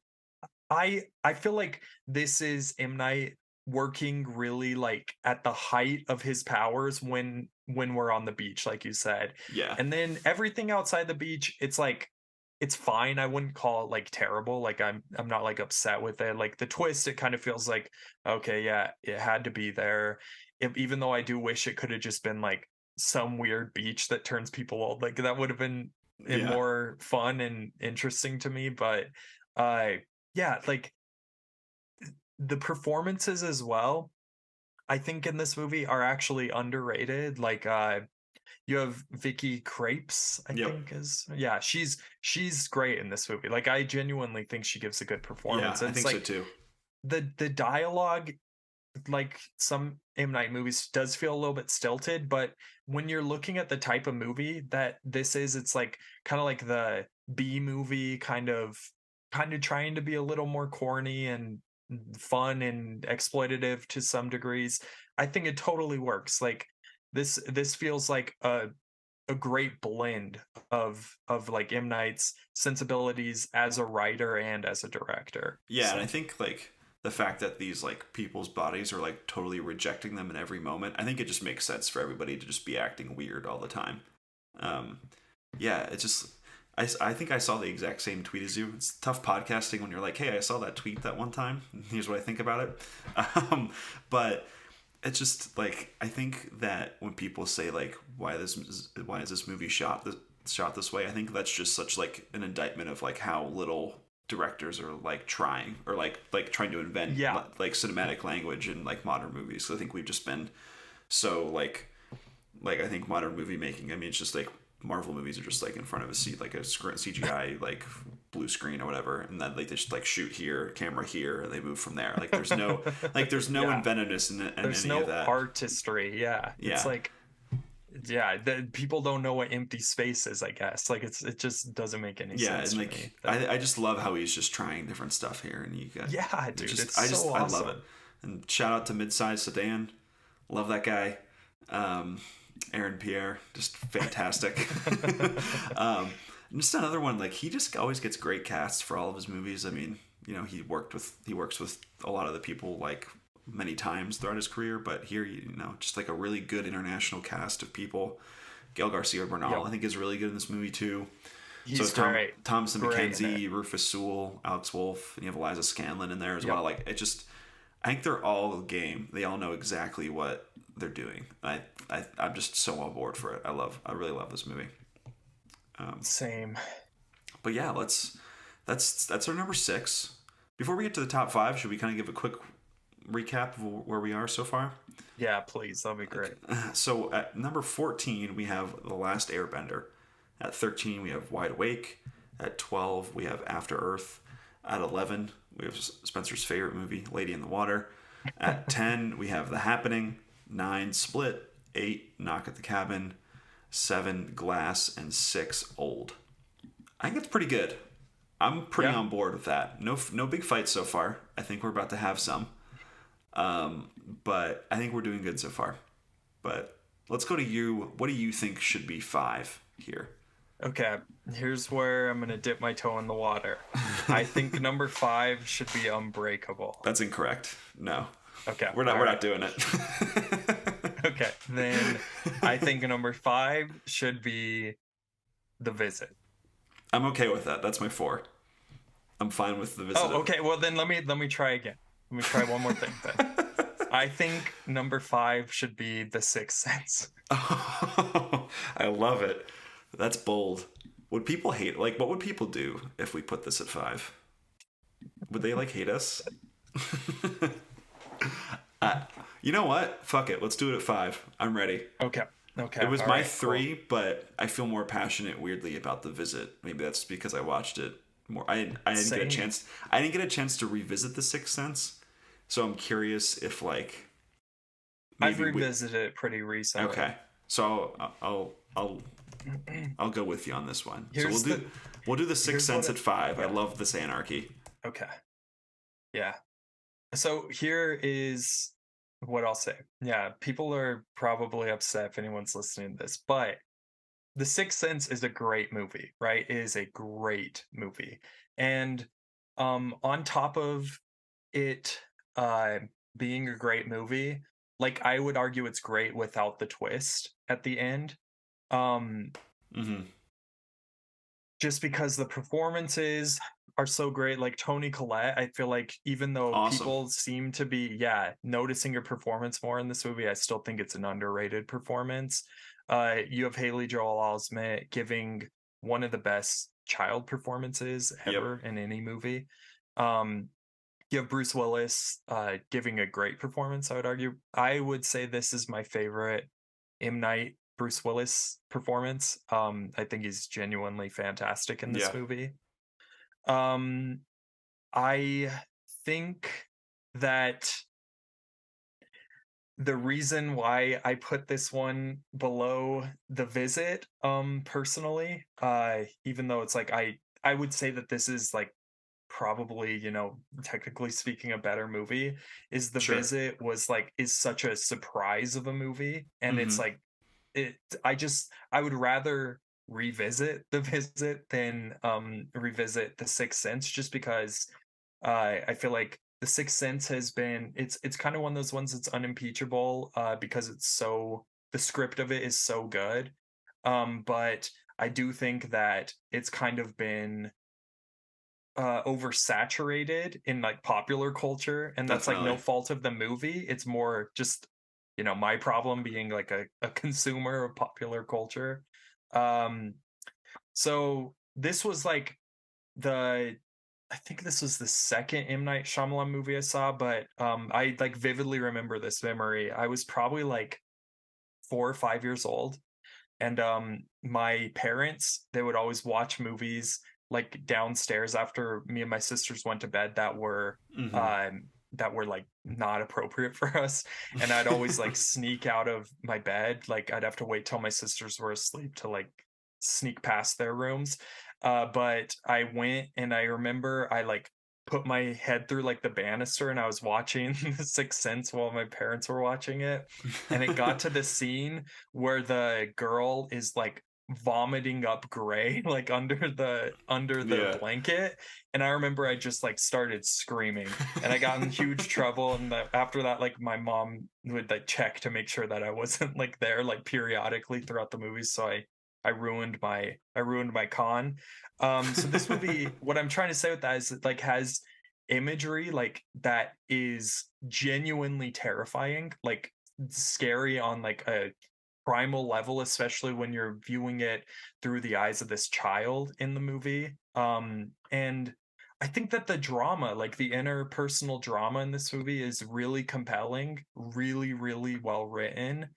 I feel like this is M. Night working really like at the height of his powers when we're on the beach, like you said. Yeah. And then everything outside the beach, it's like it's fine. I wouldn't call it like terrible. Like I'm not like upset with it. Like the twist, it kind of feels like, okay, yeah, it had to be there. Even though I do wish it could have just been like some weird beach that turns people old. Like that would have been more fun and interesting to me. But like the performances as well, I think in this movie are actually underrated. Like you have Vicky Krieps, I think she's great in this movie. Like I genuinely think she gives a good performance. Yeah, I think like, so too. The dialogue, like some M. Night movies, does feel a little bit stilted, but when you're looking at the type of movie that this is, it's like kind of like the B movie kind of trying to be a little more corny and fun and exploitative to some degrees, I think it totally works. Like this feels like a great blend of like M. Night's sensibilities as a writer and as a director. Yeah, and I So think like the fact that these like people's bodies are like totally rejecting them in every moment, I think it just makes sense for everybody to just be acting weird all the time. Um, yeah, it's just I think I saw the exact same tweet as you. It's tough podcasting when you're like, hey, I saw that tweet that one time. Here's what I think about it. But it's just like I think that when people say like why is this movie shot this way, I think that's just such like an indictment of like how little directors are like trying or like trying to invent yeah, like cinematic language in like modern movies. So I think we've just been so like I think modern movie making, I mean, it's just like Marvel movies are just like in front of a seat, like a CGI like blue screen or whatever, and then like they just like shoot here, camera here, and they move from there. Like there's no yeah. inventiveness in There's any of no that. artistry. Yeah, it's Yeah, like yeah, people don't know what empty space is. I guess like it just doesn't make any yeah, sense and to like me. That, I just love how he's just trying different stuff here, and you got yeah, it's dude, just it's so I love it. awesome. And shout out to Midsize Sedan, love that guy. Um, Aaron Pierre, just fantastic. um, and just another one, like he just always gets great casts for all of his movies. I mean, you know, he works with a lot of the people like many times throughout his career, but here, you know, just like a really good international cast of people. Gail Garcia Bernal, Yep, I think, is really good in this movie too. So he's is great, Thomason great in it. McKenzie, Rufus Sewell, Alex Wolff, and you have Eliza Scanlon in there as Yep, well. Like it just, I think they're all game. They all know exactly what they're doing. I'm just so on board for it. I really love this movie. same. But yeah, that's our number 6. Before we get to the top 5, should we kind of give a quick recap of where we are so far? Yeah, please, that'd be great. So at number 14, we have The Last Airbender. At 13, we have Wide Awake. At 12, we have After Earth. At 11, we have Spencer's favorite movie, Lady in the Water. At 10, we have The Happening. 9, Split. 8, Knock at the Cabin. 7, Glass. And 6, Old. I think it's pretty good. I'm pretty Yeah, on board with that. No big fights so far. I think we're about to have some. But I think we're doing good so far. But let's go to you. What do you think should be 5 here? okay. Here's where I'm gonna dip my toe in the water. I think number 5 should be Unbreakable. That's incorrect. No, Okay, we're all not right. doing it. Okay, then I think number 5 should be The Visit. I'm okay with that. That's my 4. I'm fine with the visit. Oh, okay. Well, then let me try again. Let me try one more thing then. I think number 5 should be The Sixth Sense. Oh, I love it. That's bold. Would people hate? Like, what would people do if we put this at 5? Would they like hate us? uh, you know what? Fuck it. Let's do it at 5. I'm ready. Okay. Okay. It was all my right, 3, but I feel more passionate weirdly about the visit. Maybe that's because I watched it more. I didn't get a Same. chance. I didn't get a chance to revisit The Sixth Sense, so I'm curious if like I've maybe we. revisited it pretty recently. Okay, so I'll go with you on this one. So Here's the we'll do The Sixth here's what Sense at 5. I yeah. love this anarchy. Okay. Yeah. So here is what I'll say. Yeah, people are probably upset if anyone's listening to this, but The Sixth Sense is a great movie, right? It is a great movie. And on top of it uh being a great movie, like I would argue it's great without the twist at the end. Um Mm-hmm. just because the performances are so great, like Tony Collette, I feel like even though Awesome. people seem to be noticing her performance more in this movie, I still think it's an underrated performance. You have Haley Joel Osment giving one of the best child performances Yep. ever in any movie. um you have Bruce Willis giving a great performance, I would argue. I would say this is my favorite M. Night Bruce Willis performance. I think he's genuinely fantastic in this Yeah. movie. Um, I think that the reason why I put this one below The Visit, personally, even though it's like I would say that this is like probably, technically speaking, a better movie, is The Sure. Visit was like is such a surprise of a movie, and it's Mm-hmm. like it. I would rather revisit The Visit than revisit The Sixth Sense, just because I feel like The Sixth Sense has been it's kind of one of those ones that's unimpeachable because the script of it is so good. But I do think that it's kind of been oversaturated in like popular culture, and that's like no Definitely. fault of the movie. It's more just my problem being like a consumer of popular culture. Um, so this was like the I think this was the second M. Night Shyamalan movie I saw, but I like vividly remember this memory. I was probably like 4 or 5 years old, and my parents, they would always watch movies like downstairs after me and my sisters went to bed Mm-hmm. that were like not appropriate for us, and I'd always like sneak out of my bed. Like I'd have to wait till my sisters were asleep to like sneak past their rooms. But I went, and I remember I like put my head through like the banister, and I was watching The Sixth Sense while my parents were watching it, and it got to the scene where the girl is like vomiting up gray like under the Yeah. blanket, and I remember I just like started screaming, and I got in huge trouble, and after that, like my mom would like check to make sure that I wasn't like there like periodically throughout the movie, so I ruined my con. So this movie, what I'm trying to say with that is it like has imagery like that is genuinely terrifying, like scary on like a primal level, especially when you're viewing it through the eyes of this child in the movie. And I think that the drama, like the interpersonal drama in this movie, is really compelling, really, really well written.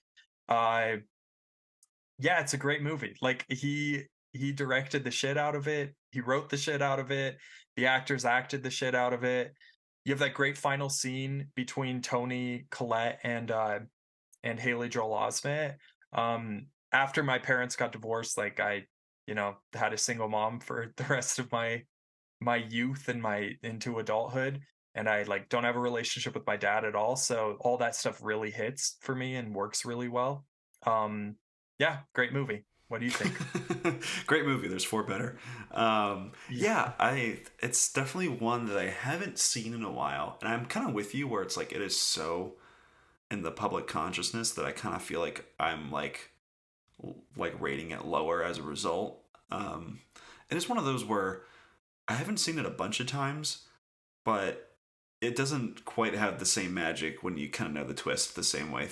Uh, yeah, it's a great movie. Like he directed the shit out of it. He wrote the shit out of it. The actors acted the shit out of it. You have that great final scene between Tony Collette and Haley Joel Osment. After my parents got divorced, like I, had a single mom for the rest of my youth and my into adulthood, and I like don't have a relationship with my dad at all. So all that stuff really hits for me and works really well. Um, yeah, great movie. What do you think? Great movie. There's four better. Yeah, Yeah, it's definitely one that I haven't seen in a while, and I'm kind of with you where it's like it is so in the public consciousness that I kind of feel like I'm like rating it lower as a result. And it's one of those where I haven't seen it a bunch of times, but it doesn't quite have the same magic when you kind of know the twist the same way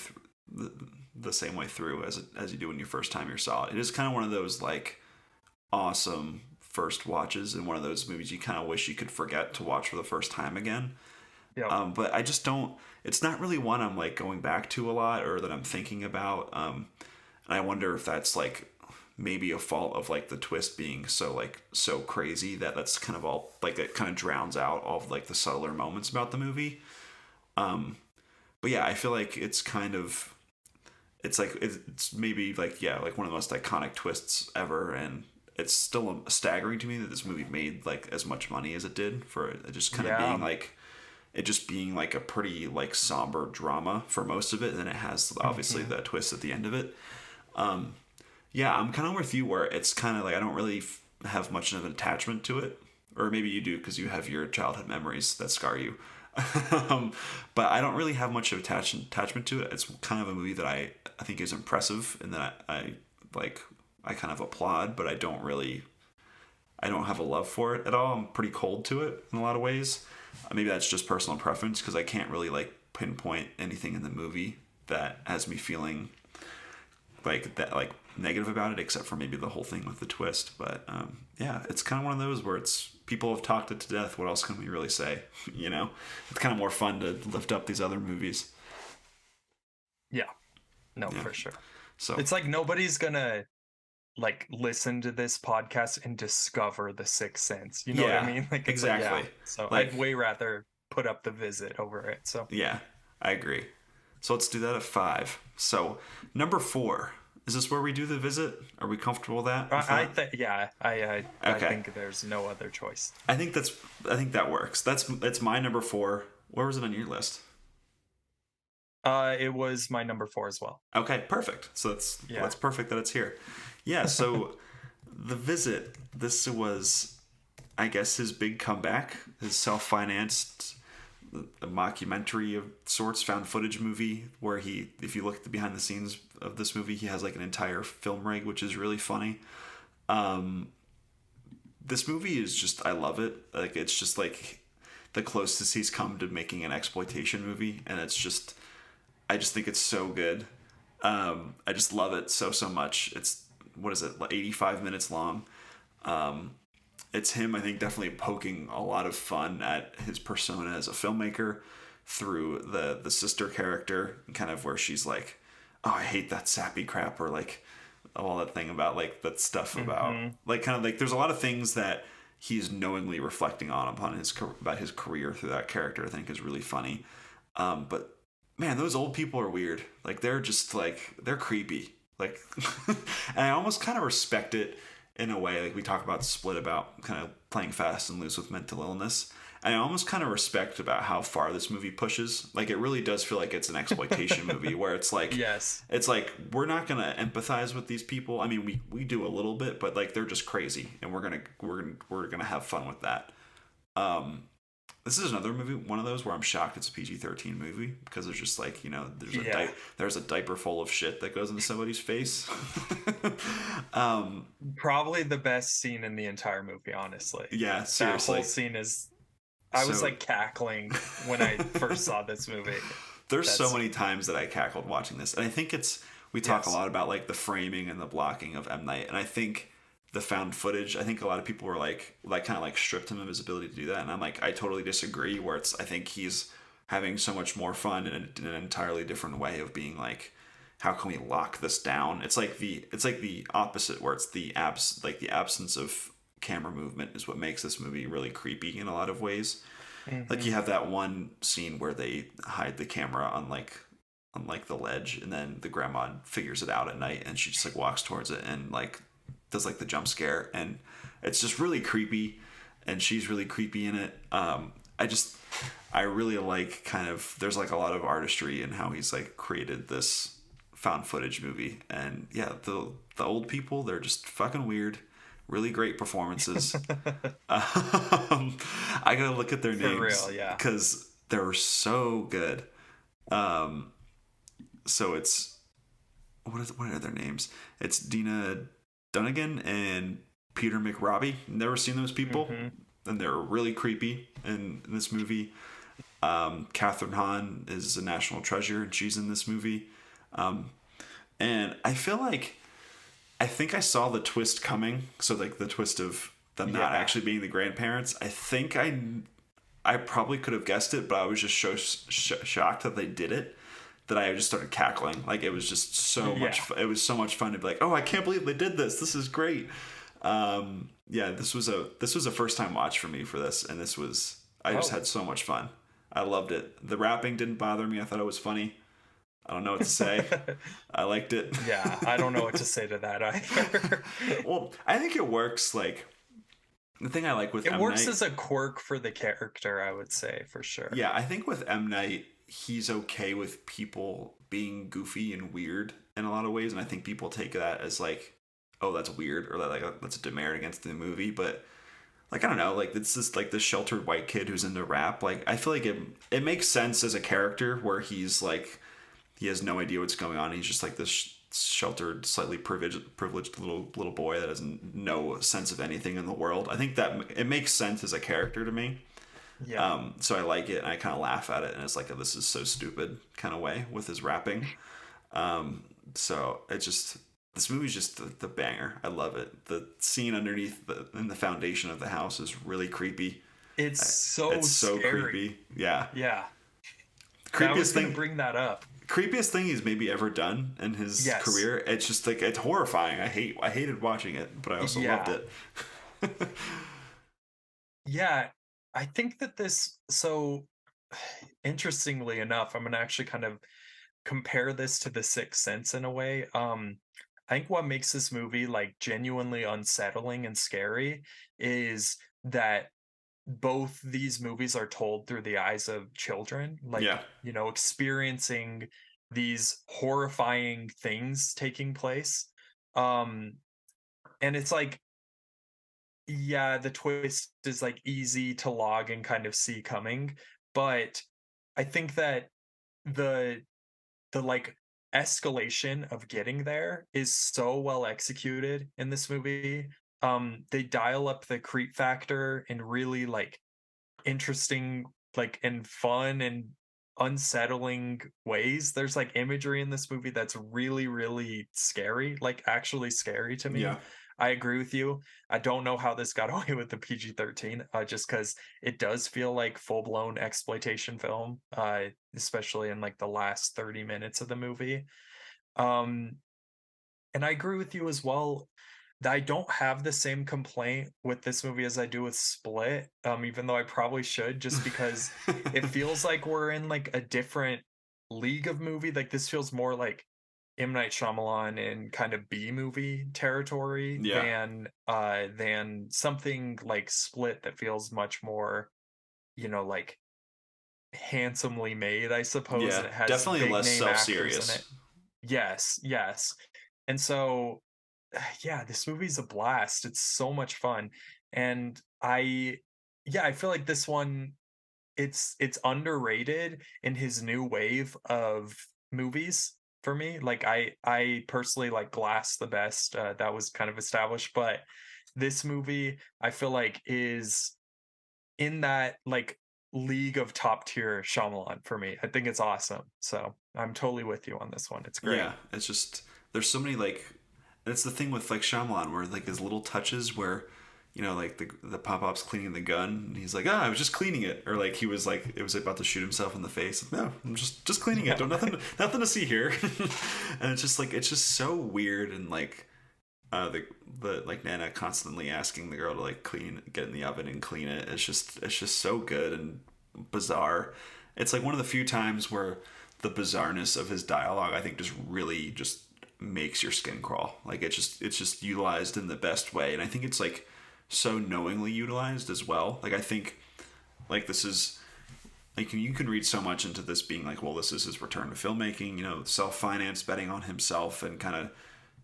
the same way through as you do when you first time you saw it. It is kind of one of those like awesome first watches and one of those movies you kind of wish you could forget to watch for the first time again. yep, But I just don't. It's not really one I'm like going back to a lot or that I'm thinking about. And I wonder if that's like maybe a fault of like the twist being so crazy that that's kind of all like it kind of drowns out all of like the subtler moments about the movie. But yeah, I feel like it's kind of it's like it's maybe like yeah like one of the most iconic twists ever, and it's still staggering to me that this movie made like as much money as it did for it just kind of being yeah, like it just being like a pretty like somber drama for most of it, and then it has obviously hmm the twist at the end of it. Yeah, I'm kind of with you where it's kind of like I don't really have much of an attachment to it, or maybe you do because you have your childhood memories that scar you. um, but I don't really have much of attachment to it. It's kind of a movie that I think is impressive and that I like I kind of applaud, but I don't have a love for it at all. I'm pretty cold to it in a lot of ways. Maybe that's just personal preference because I can't really like pinpoint anything in the movie that has me feeling like that like negative about it, except for maybe the whole thing with the twist. But yeah, it's kind of one of those where it's people have talked it to death. What else can we really say? You know, it's kind of more fun to lift up these other movies. yeah, no, Yeah. for sure. So It's like nobody's gonna like listen to this podcast and discover the Sixth Sense. You know what I yeah, mean? Like it's like yeah. exactly. So I'd Like way rather put up The Visit over it. So yeah, I agree. So let's do that at five. So number four. Is this where we do the visit? Are we comfortable with that? I think, yeah, I Okay. think there's no other choice. I think that works. That's my number 4. Where was it on your list? It was my number 4 as well. Okay, perfect. So Yeah. that's perfect that it's here. Yeah, so the visit, this was, I guess, his big comeback, his self-financed a mockumentary of sorts, found footage movie where he, if you look at the behind the scenes of this movie, he has like an entire film rig, which is really funny. This movie is just, I love it. Like, it's just like the closest he's come to making an exploitation movie, and it's just, I just think it's so good. I just love it so much. It's, what is it, like 85 minutes long. It's him, I think, definitely poking a lot of fun at his persona as a filmmaker through the sister character, kind of where she's like, oh, I hate that sappy crap, or like all that thing about like that stuff about like kind of like there's a lot of things that he's knowingly reflecting on upon his about his career through that character. I think is really funny. But man, those old people are weird. Like they're just like they're creepy. Like, and I almost kind of respect it in a way. Like we talk about Split about kind of playing fast and loose with mental illness. And I almost kind of respect about how far this movie pushes. Like it really does feel like it's an exploitation movie where it's like, Yes. it's like we're not gonna empathize with these people. I mean, we do a little bit, but like they're just crazy, and we're gonna have fun with that. This is another movie, one of those where I'm shocked it's a PG-13 movie because there's just like there's a diaper full of shit that goes into somebody's face. Probably the best scene in the entire movie, honestly. Yeah, seriously. That whole scene is. I was like cackling when I first saw this movie. There's so many times that I cackled watching this, and I think we talk a lot about like the framing and the blocking of M. Night, and I think the found footage. I think a lot of people were like kind of like stripped him of his ability to do that, and I'm like I totally disagree. Where I think he's having so much more fun in an entirely different way of being like, how can we lock this down? It's like the opposite, where it's the absence of camera movement is what makes this movie really creepy in a lot of ways. Like you have that one scene where they hide the camera on the ledge, and then the grandma figures it out at night, and she just like walks towards it and like does like the jump scare, and it's just really creepy, and she's really creepy in it. I really like kind of, there's like a lot of artistry in how he's like created this found footage movie, and yeah, the old people, they're just fucking weird. Really great performances. I gotta look at their names. For real, yeah. Because they're so good. So it's what are their names? It's Dina Dunnigan and Peter McRobbie. Never seen those people, and they're really creepy in this movie. Catherine Hahn is a national treasure, and she's in this movie. And I feel like I think I saw the twist coming. So like the twist of them not actually being the grandparents. I think I probably could have guessed it, but I was just so shocked that they did it that I just started cackling. Like it was just so much. It was so much fun to be like, oh, I can't believe they did this. This is great. This was a first time watch for me for this, and I just had so much fun. I loved it. The rapping didn't bother me. I thought it was funny. I don't know what to say. I liked it. Yeah, I don't know what to say to that either. Well, I think it works. Like the thing I like with it works as a quirk for the character, I would say, for sure. Yeah, I think with M. Night, he's okay with people being goofy and weird in a lot of ways, and I think people take that as like, oh, that's weird, or that like that's a demerit against the movie. But like I don't know, like it's just like this sheltered white kid who's into rap. Like I feel like it makes sense as a character where he's like, he has no idea what's going on. He's just like this sheltered, slightly privileged little boy that has no sense of anything in the world. I think that it makes sense as a character to me. Yeah. So I like it, and I kind of laugh at it, and it's like a, this is so stupid kind of way with his rapping. So this movie's just the banger. I love it. The scene underneath in the foundation of the house is really creepy. It's so creepy. Yeah. Yeah. Creepiest I was gonna thing. bring that up. Creepiest thing he's maybe ever done in his career. It's just like, it's horrifying. I hated watching it, but I also loved it. Yeah, I think that so interestingly enough, I'm gonna actually kind of compare this to The Sixth Sense in a way. I think what makes this movie like genuinely unsettling and scary is that both these movies are told through the eyes of children, like, Yeah. experiencing these horrifying things taking place. Um, and it's like, yeah, the twist is like easy to log and kind of see coming, but I think that the like escalation of getting there is so well executed in this movie. They dial up the creep factor in really like interesting, like, and fun and unsettling ways. There's like imagery in this movie that's really, really scary, like actually scary to me. Yeah. I agree with you. I don't know how this got away with the PG-13, just because it does feel like full-blown exploitation film, especially in like the last 30 minutes of the movie. Um, and I agree with you as well. I don't have the same complaint with this movie as I do with Split, even though I probably should, just because it feels like we're in like a different league of movie. Like this feels more like M. Night Shyamalan in kind of B movie territory Yeah. than something like Split that feels much more, like handsomely made, I suppose, Yeah. and it has Definitely big less name actors in it. self-serious. Yes, yes. And so yeah, this movie's a blast. It's so much fun. And I feel like this one, it's underrated in his new wave of movies for me. Like I personally like Glass the best. That was kind of established, but this movie I feel like is in that like league of top tier Shyamalan for me. I think it's awesome. So I'm totally with you on this one. It's great. Yeah. It's just there's so many like it's the thing with like Shyamalan where like his little touches where like the pop up's cleaning the gun and he's like, I was just cleaning it, or like he was like it was about to shoot himself in the face. No, I'm just cleaning it. Yeah. Don't nothing to see here. And it's just like it's just so weird and like the like Nana constantly asking the girl to like get in the oven and clean it. It's just so good and bizarre. It's like one of the few times where the bizarreness of his dialogue I think just really just makes your skin crawl. Like it's just utilized in the best way, and I think it's like so knowingly utilized as well. Like I think like this is like you can read so much into this being like, well, this is his return to filmmaking, self-financed, betting on himself and kind of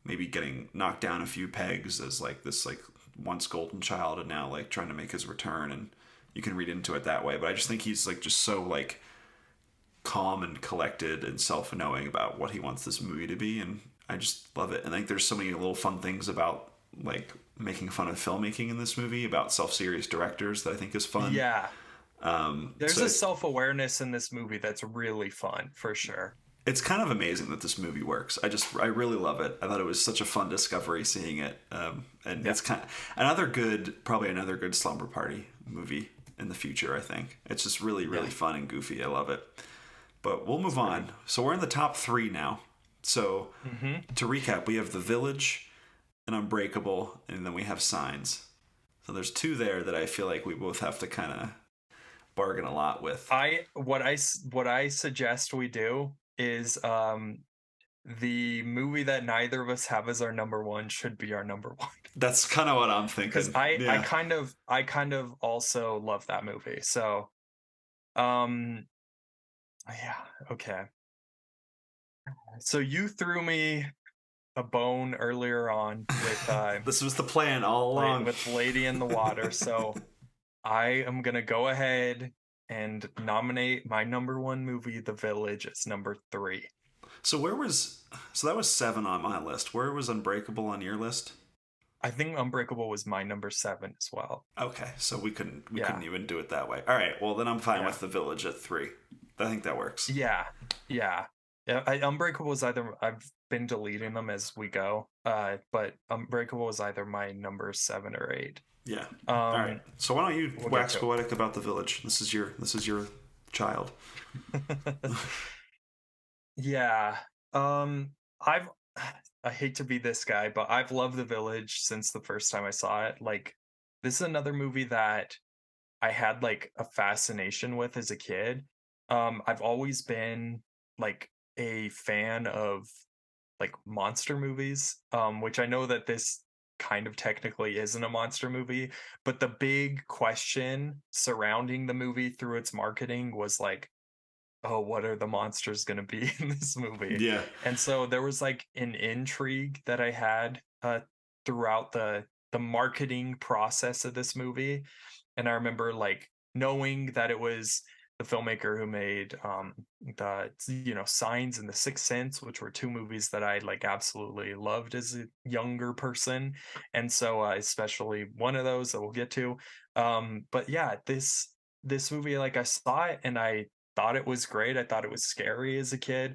maybe getting knocked down a few pegs as like this like once golden child and now like trying to make his return, and you can read into it that way. But I just think he's like just so like calm and collected and self-knowing about what he wants this movie to be, and I just love it. And I think there's so many little fun things about like making fun of filmmaking in this movie, about self-serious directors, that I think is fun. Yeah. There's So a self-awareness in this movie that's really fun for sure. it's kind of amazing that this movie works. I really love it. I thought it was such a fun discovery seeing it, and Yeah. it's probably another good slumber party movie in the future. I think it's just really really Yeah. fun and goofy. I love it. But we'll move It's great. on. So we're in the top three now. So Hmm. to recap, we have The Village and Unbreakable, and then we have Signs. So there's two there that I feel like we both have to kind of bargain a lot with. What I suggest we do is the movie that neither of us have as our number one should be our number one. That's kind of what I'm Because thinking. I Yeah. kind of also love that movie. So um yeah, okay. So you threw me a bone earlier on with This was the plan all along. Lady in the Water. So I am gonna go ahead and nominate my number one movie, The Village, as number three. So that was seven on my list. Where was Unbreakable on your list? I think Unbreakable was my number seven as well. Okay, so we couldn't Yeah, even do it that way. All right, well then I'm fine yeah, with The Village at three. I think that works. yeah, yeah. Yeah, Unbreakable was either I've been deleting them as we go, but Unbreakable was either my number seven or eight. Yeah. All right. Um, So why don't you we'll get wax to poetic about The Village? This is your child. it. Yeah. I've I hate to be this guy, but I've loved The Village since the first time I saw it. Like, this is another movie that I had like a fascination with as a kid. I've always been like a fan of like monster movies, which I know that this kind of technically isn't a monster movie, but the big question surrounding the movie through its marketing was like, oh, what are the monsters going to be in this movie? Yeah. And so there was like an intrigue that I had throughout the marketing process of this movie. And I remember like knowing that it was the filmmaker who made the Signs and The Sixth Sense, which were two movies that I like absolutely loved as a younger person, and so especially one of those that we'll get to. But yeah, this movie, like I saw it and I thought it was great. I thought it was scary as a kid,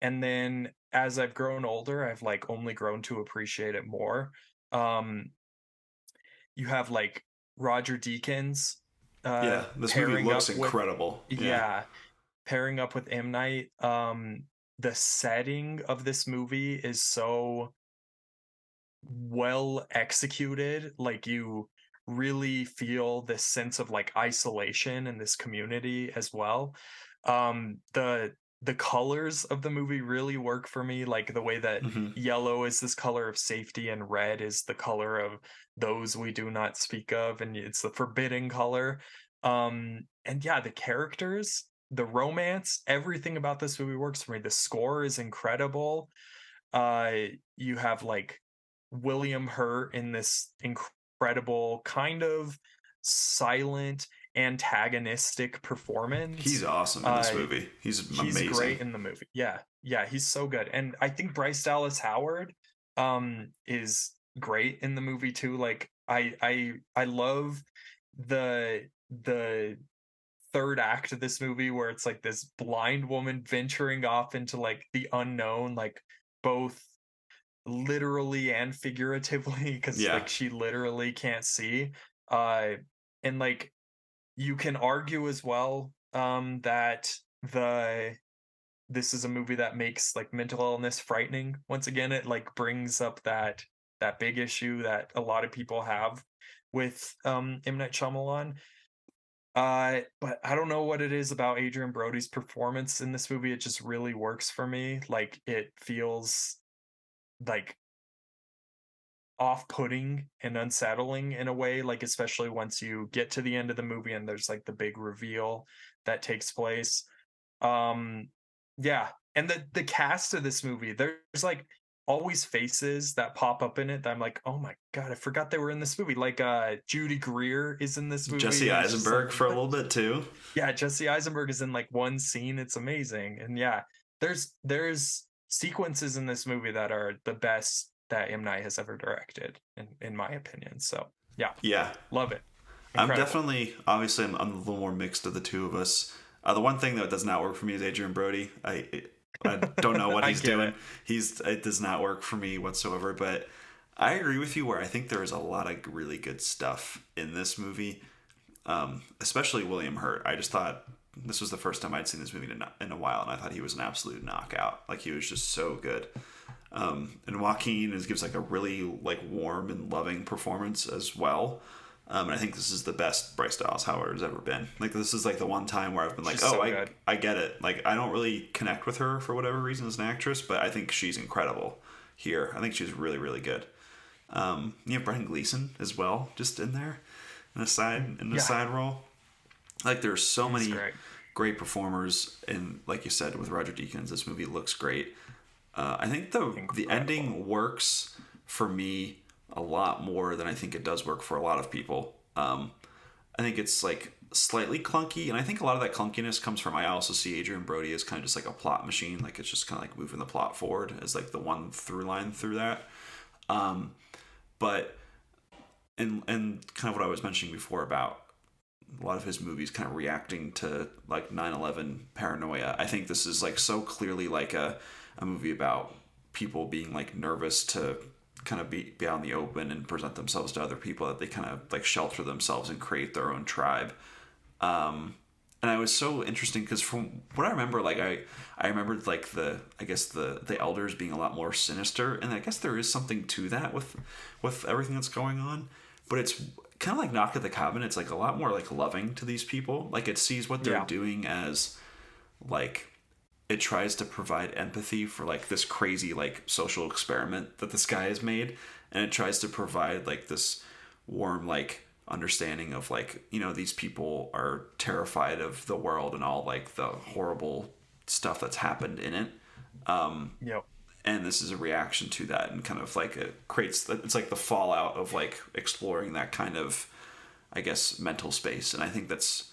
and then as I've grown older, I've like only grown to appreciate it more. Um, you have like Roger Deakins Yeah, this movie pairing looks up with incredible. Yeah. yeah, pairing up with M Night. The setting of this movie is so well executed. Like you really feel this sense of like isolation in this community as well. The colors of the movie really work for me, like the way that Hmm. yellow is this color of safety and red is the color of those we do not speak of, and it's the forbidden color. And yeah, the characters, the romance, everything about this movie works for me. The score is incredible. uh you have like William Hurt in this incredible kind of silent antagonistic He's performance. awesome in this uh movie. He's he's amazing. great in the movie. Yeah, he's so good. And I think Bryce Dallas Howard is great in the movie too. Like I love the third act of this movie where it's like this blind woman venturing off into like the unknown, like both literally and figuratively, because Yeah. like she literally can't see. uh and like you can argue as well that the this is a movie that makes like mental illness frightening. Once again, it like brings up that big issue that a lot of people have with M. Night Shyamalan. But I don't know what it is about Adrian Brody's performance in this movie. It just really works for me. Like it feels like off-putting and unsettling in a way, like especially once you get to the end of the movie and there's like the big reveal that takes place. um yeah, and the cast of this movie, there's like always faces that pop up in it that I'm like, oh my god, I forgot they were in this movie. Like Judy Greer is in this movie Jesse and it's just like, Eisenberg for a what? little bit too. Yeah, Jesse Eisenberg is in like one scene. It's amazing. And yeah, there's sequences in this movie that are the best that M. Night has ever directed, in my opinion. So yeah, Yeah. love it. I'm Incredible. definitely, obviously, I'm a little more mixed of the two of us. The one thing that does not work for me is Adrian Brody. I don't know what I he's get doing. it. It does not work for me whatsoever. But I agree with you where I think there is a lot of really good stuff in this movie, especially William Hurt. I just thought this was the first time I'd seen this movie in a while, and I thought he was an absolute knockout. Like he was just so good. And Joaquin gives like a really like warm and loving performance as well. And I think this is the best Bryce Dallas Howard has ever been. Like this is like the one time where I've been like, She's oh, so I good. I get it. Like I don't really connect with her for whatever reason as an actress, but I think she's incredible here. I think she's really really good. You have Brendan Gleeson as well, just in there in the Yeah, side role. Like there's so he's many great. great performers, and like you said with Roger Deakins, this movie looks great. I think the Incredible. ending works for me a lot more than I think it does work for a lot of people. I think it's like slightly clunky, and I think a lot of that clunkiness comes from I also see Adrian Brody as kind of just like a plot machine, like it's just kind of like moving the plot forward as like the one through line through that. But and kind of what I was mentioning before about a lot of his movies kind of reacting to like 9/11 paranoia. I think this is like so clearly like a movie about people being like nervous to kind of be out in the open and present themselves to other people, that they kind of like shelter themselves and create their own tribe. And I was so interesting because from what I remember, like I remembered like I guess the elders being a lot more sinister, and I guess there is something to that with everything that's going on, but it's kind of like Knock at the Cabin. It's like a lot more like loving to these people. Like it sees what they're Yeah, doing as like it tries to provide empathy for like this crazy like social experiment that this guy has made, and it tries to provide like this warm like understanding of like, you know, these people are terrified of the world and all like the horrible stuff that's happened in it. Yep. And this is a reaction to that, and kind of like it creates, it's like the fallout of like exploring that kind of, I guess, mental space. And I think that's,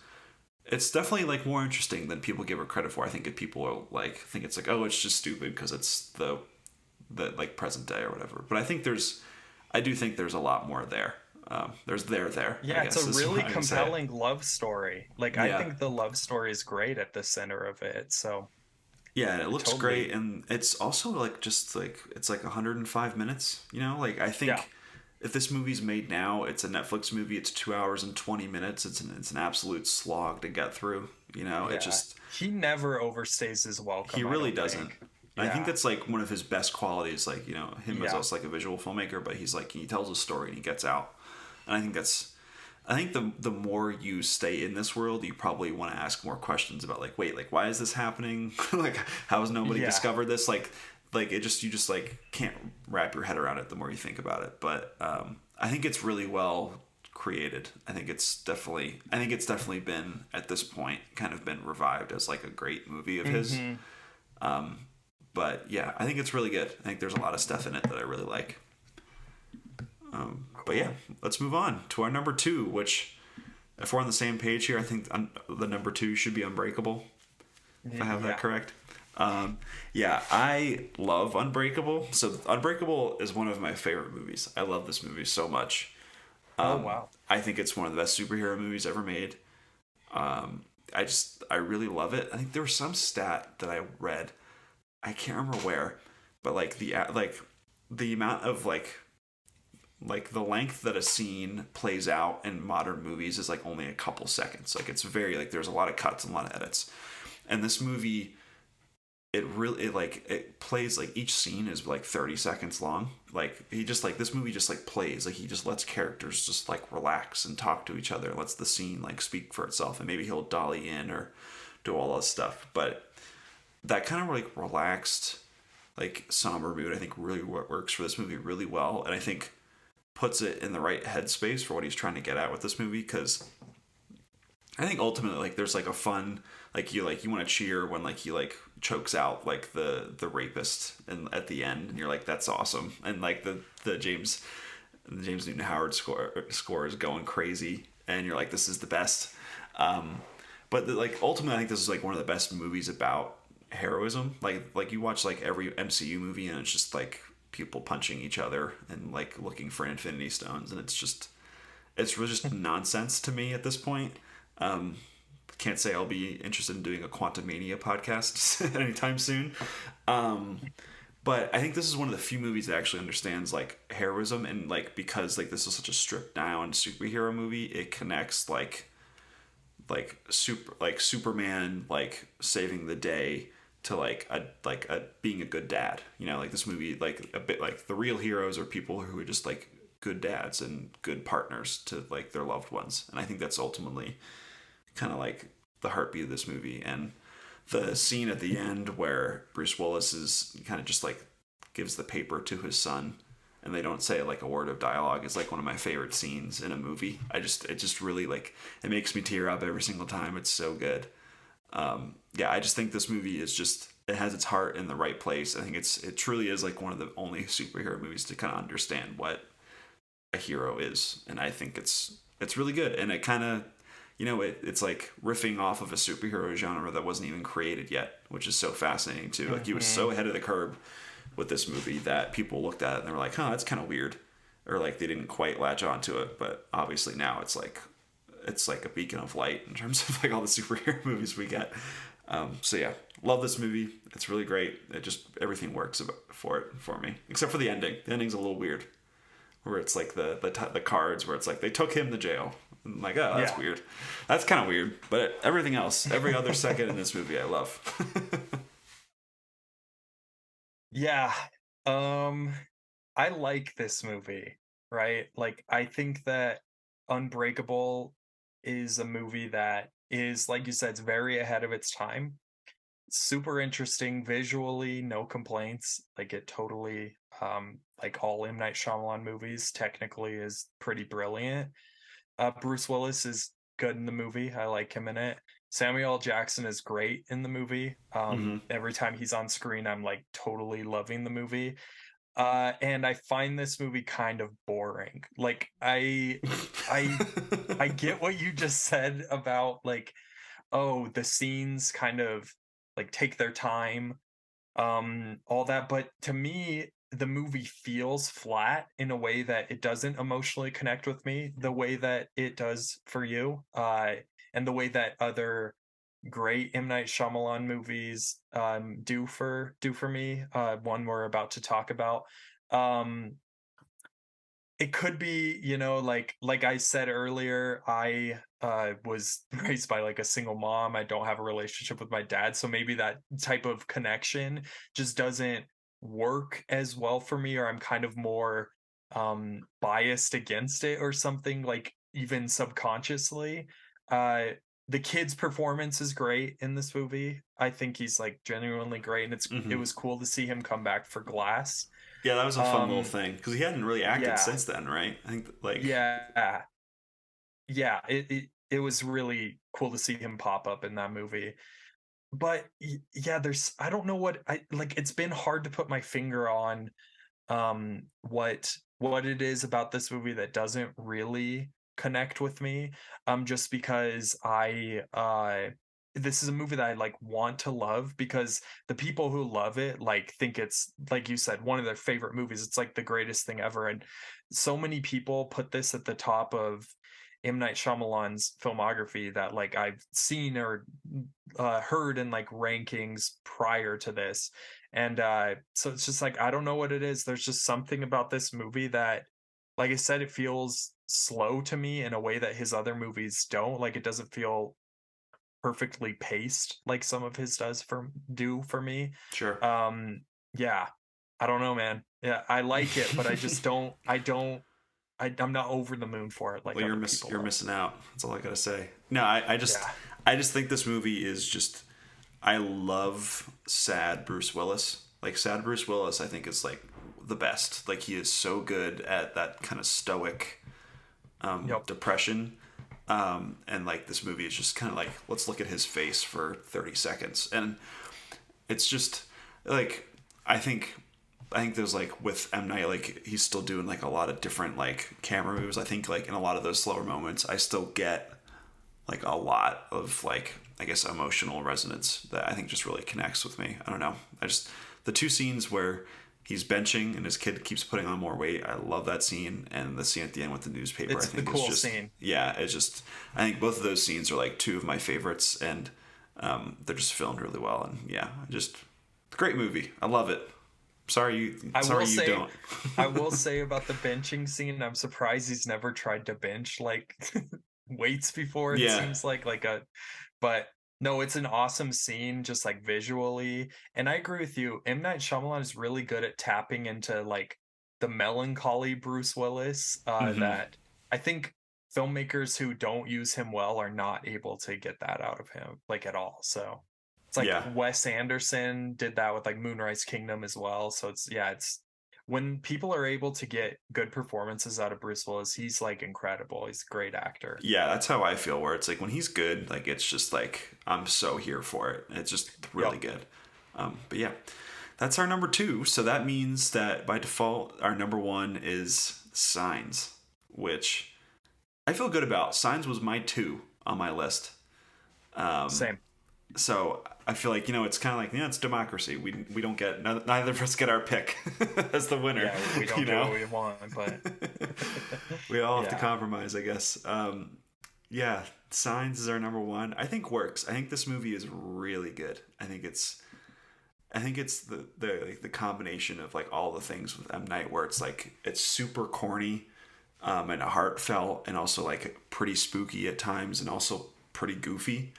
it's definitely like more interesting than people give it credit for. I think if people are like think it's like, oh, it's just stupid because it's the like present day or whatever. But I do think there's a lot more there. There's there. I Yeah, it's guess a is really what I would say. compelling love story. Like, I Yeah, think the love story is great at the center of it. So yeah, and it I looks great, totally, and it's also like just like it's like 105 minutes. You know, like I yeah, think if this movie's made now, it's a Netflix movie. It's 2 hours and 20 minutes. It's an absolute slog to get through. You know, it yeah. just He never overstays his he welcome, I really don't doesn't. think. I think Yeah, that's like one of his best qualities. Like, you know, him as yeah. also like a visual filmmaker, but he's like he tells a story and he gets out. And I think that's, I think the more you stay in this world, you probably want to ask more questions about like, wait, like why is this happening? Like how has nobody Yeah. discovered this? Like it just, you just like can't wrap your head around it the more you think about it. But I think it's really well created. I think it's definitely been at this point kind of been revived as like a great movie of his. Hmm. But yeah, I think it's really good. I think there's a lot of stuff in it that I really like. But yeah, Cool. let's move on to our number two, which, if we're on the same page here, I think the number two should be Unbreakable, if I have that Yeah. correct. Yeah, I love Unbreakable. So Unbreakable is one of my favorite movies. I love this movie so much. Oh, wow. I think it's one of the best superhero movies ever made. I really love it. I think there was some stat that I read. I can't remember where, but like the amount of like the length that a scene plays out in modern movies is like only a couple seconds. Like it's very like there's a lot of cuts and a lot of edits. And this movie, it plays like each scene is like 30 seconds long. Like he just like this movie just like plays, like he just lets characters just like relax and talk to each other, lets the scene like speak for itself, and maybe he'll dolly in or do all this stuff. But that kind of like relaxed, like somber mood, I think really works for this movie really well, and I think puts it in the right headspace for what he's trying to get at with this movie. Because I think ultimately like there's like a fun, like you want to cheer when like he like chokes out like the rapist and at the end, and you're like that's awesome, and like the James Newton Howard score is going crazy, and you're like this is the best. But like ultimately I think this is like one of the best movies about heroism. Like you watch like every MCU movie and it's just like people punching each other and like looking for Infinity Stones, and it's really just nonsense to me at this point. Can't say I'll be interested in doing a Quantum Mania podcast anytime soon. But I think this is one of the few movies that actually understands like heroism, and like because like this is such a stripped down superhero movie, it connects like Superman like saving the day to like a being a good dad. You know, like this movie like a bit like the real heroes are people who are just like good dads and good partners to like their loved ones. And I think that's ultimately kind of like the heartbeat of this movie. And the scene at the end where Bruce Willis is kind of just like gives the paper to his son and they don't say like a word of dialogue is like one of my favorite scenes in a movie. It just really like it makes me tear up every single time. It's so good. Yeah, I just think this movie is just it has its heart in the right place. I think it truly is like one of the only superhero movies to kind of understand what a hero is, and I think it's really good. And it kind of, you know, it's like riffing off of a superhero genre that wasn't even created yet, which is so fascinating too. Like he was Hmm. so ahead of the curve with this movie that people looked at it and they were like, "Huh, that's kind of weird," or like they didn't quite latch onto it. But obviously now it's like a beacon of light in terms of like all the superhero movies we get. So yeah, love this movie. It's really great. It just everything works for it for me, except for the ending. The ending's a little weird, where it's like the cards where it's like they took him to jail. I'm like, oh, that's Yeah. weird. That's kind of weird. But everything else, every other second in this movie, I love. Yeah. Um, I like this movie, right? Like, I think that Unbreakable is a movie that is, like you said, it's very ahead of its time. super interesting visually, no complaints. Like it totally, like all M. Night Shyamalan movies technically is pretty brilliant. Bruce Willis is good in the movie. I like him in it. Samuel L. Jackson is great in the movie. Hmm. Every time he's on screen, I'm like totally loving the movie. And I find this movie kind of boring. Like I I get what you just said about like, oh, the scenes kind of like take their time, all that, but to me the movie feels flat in a way that it doesn't emotionally connect with me the way that it does for you, and the way that other great M. Night Shyamalan movies do for me, one we're about to talk about. um it could be, like I said earlier, I was raised by like a single mom. I don't have a relationship with my dad, so maybe that type of connection just doesn't work as well for me, or I'm kind of more biased against it or something, like even subconsciously. Uh the kid's performance is great in this movie. I think he's like genuinely great, and it Hmm. was cool to see him come back for Glass. Yeah, that was a fun little Um thing because he hadn't really acted yeah, since then, right? I think like yeah, yeah, it was really cool to see him pop up in that movie. But yeah, I don't know what I like. It's been hard to put my finger on what it is about this movie that doesn't really connect with me. Just because this is a movie that I like want to love, because the people who love it like think it's, like you said, one of their favorite movies. It's like the greatest thing ever, and so many people put this at the top of M. Night Shyamalan's filmography that like I've seen or heard in like rankings prior to this. And so it's just like I don't know what it is. There's just something about this movie that, like I said, it feels slow to me in a way that his other movies don't. Like it doesn't feel perfectly paced like some of his do for me. sure. Um yeah. I don't know, man. Yeah, I like it, but I'm not over the moon for it like Well, other people you're are. missing out. That's all I gotta say. No, Yeah. I just think this movie is just. I love sad Bruce Willis. Like sad Bruce Willis, I think is like the best. Like he is so good at that kind of stoic Yep. depression. And like this movie is just kind of like let's look at his face for 30 seconds, and it's just like I think I think there's like with M Night, like he's still doing like a lot of different like camera moves. I think like in a lot of those slower moments, I still get like a lot of like I guess emotional resonance that I think just really connects with me. I don't know. I just the two scenes where he's benching and his kid keeps putting on more weight. I love that scene, and the scene at the end with the newspaper. I It's the think is cool just scene. yeah. It's just I think both of those scenes are like two of my favorites, and they're just filmed really well. And yeah, just great movie. I love it. I will Sorry you say don't. I will say about the benching scene, I'm surprised he's never tried to bench like weights before, it Yeah. seems like a but no, it's an awesome scene just like visually. And I agree with you. M. Night Shyamalan is really good at tapping into like the melancholy Bruce Willis, Hmm. that I think filmmakers who don't use him well are not able to get that out of him like at all. So it's like Yeah. Wes Anderson did that with like Moonrise Kingdom as well. So it's when people are able to get good performances out of Bruce Willis, he's like incredible. He's a great actor. Yeah, that's how I feel. Where it's like when he's good, like it's just like I'm so here for it. It's just really Yep. good. But yeah, that's our number two. So that means that by default, our number one is Signs, which I feel good about. Signs was my two on my list. Same. So I feel like it's kind of like it's democracy. We don't get neither of us get our pick as the winner. Yeah, we You don't get know, what we want, but we all have to yeah. compromise, I guess. Yeah, Signs is our number one. I think works. I think this movie is really good. I think it's the combination of like all the things with M Night where it's like it's super corny, and heartfelt, and also like pretty spooky at times, and also pretty goofy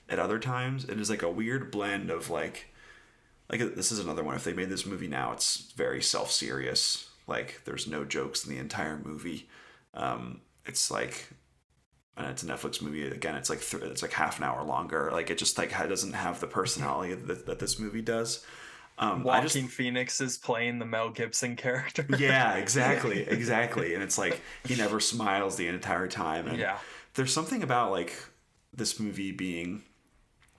at other times. It is like a weird blend of like this is another one. If they made this movie now, it's very self serious. Like there's no jokes in the entire movie. It's like and it's a Netflix movie. Again, it's like it's like half an hour longer. Like it just like doesn't have the personality that this movie does. I just Joaquin Phoenix is playing the Mel Gibson character. Yeah, exactly. And it's like he never smiles the entire time. And Yeah. there's something about like this movie being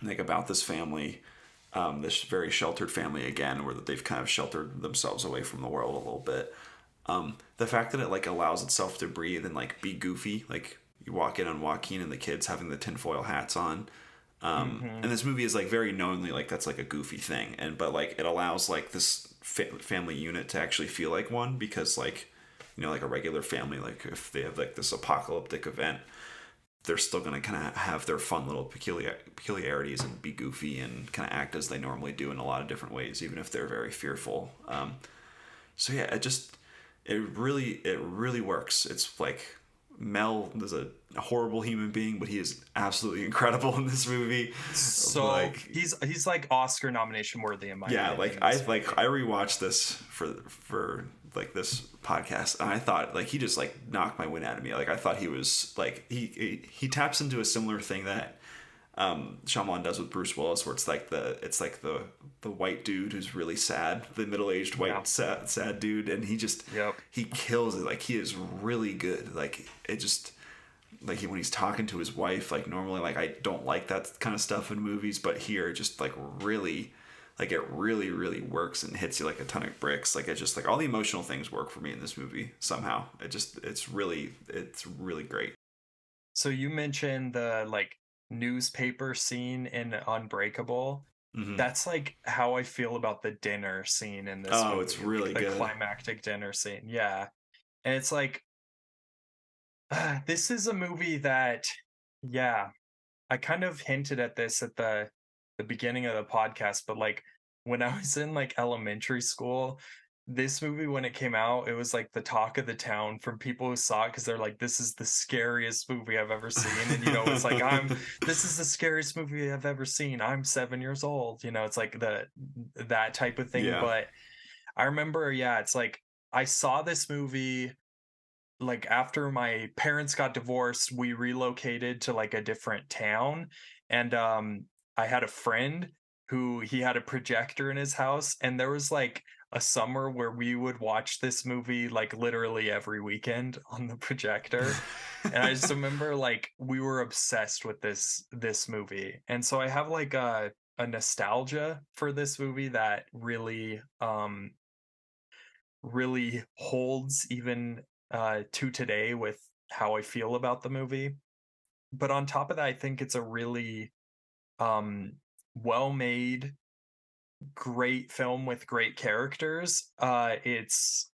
like about this family, this very sheltered family again, where they've kind of sheltered themselves away from the world a little bit. The fact that it like allows itself to breathe and like be goofy, like you walk in on Joaquin and the kids having the tinfoil hats on. And this movie is like very knowingly like that's like a goofy thing, and but like it allows like this family unit to actually feel like one, because like like a regular family, like if they have like this apocalyptic event, they're still going to kind of have their fun little peculiarities and be goofy and kind of act as they normally do in a lot of different ways, even if they're very fearful. So yeah, it really works. It's like Mel is a horrible human being, but he is absolutely incredible in this movie. So Like, he's like Oscar nomination worthy in my yeah, opinion. I rewatched this for like this podcast, and I thought like he just like knocked my wind out of me. Like I thought he was like he taps into a similar thing that Shyamalan does with Bruce Willis, where it's like the white dude who's really sad, the middle-aged white sad dude, and he kills it. Like he is really good. Like it just like when he's talking to his wife, like normally like I don't like that kind of stuff in movies, but here just like really like it really works and hits you like a ton of bricks. Like it just like all the emotional things work for me in this movie somehow. It's really great. So you mentioned the like newspaper scene in Unbreakable. Mm-hmm. That's like how I feel about the dinner scene in this movie. It's really the good. climactic dinner scene. Yeah. And it's like this is a movie that, yeah, I kind of hinted at this at the beginning of the podcast, but like when I was in like elementary school, this movie when it came out, it was like the talk of the town from people who saw it because they're like, "This is the scariest movie I've ever seen," and it's like this is the scariest movie I've ever seen. I'm 7 years old. It's like that type of thing. Yeah. But I remember, yeah, it's like I saw this movie like after my parents got divorced. We relocated to like a different town, and I had a friend who he had a projector in his house, and there was like a summer where we would watch this movie like literally every weekend on the projector. And I just remember like we were obsessed with this movie, and so I have like a nostalgia for this movie that really holds even to today with how I feel about the movie. But on top of that, I think it's a really well made, great film with great characters. It's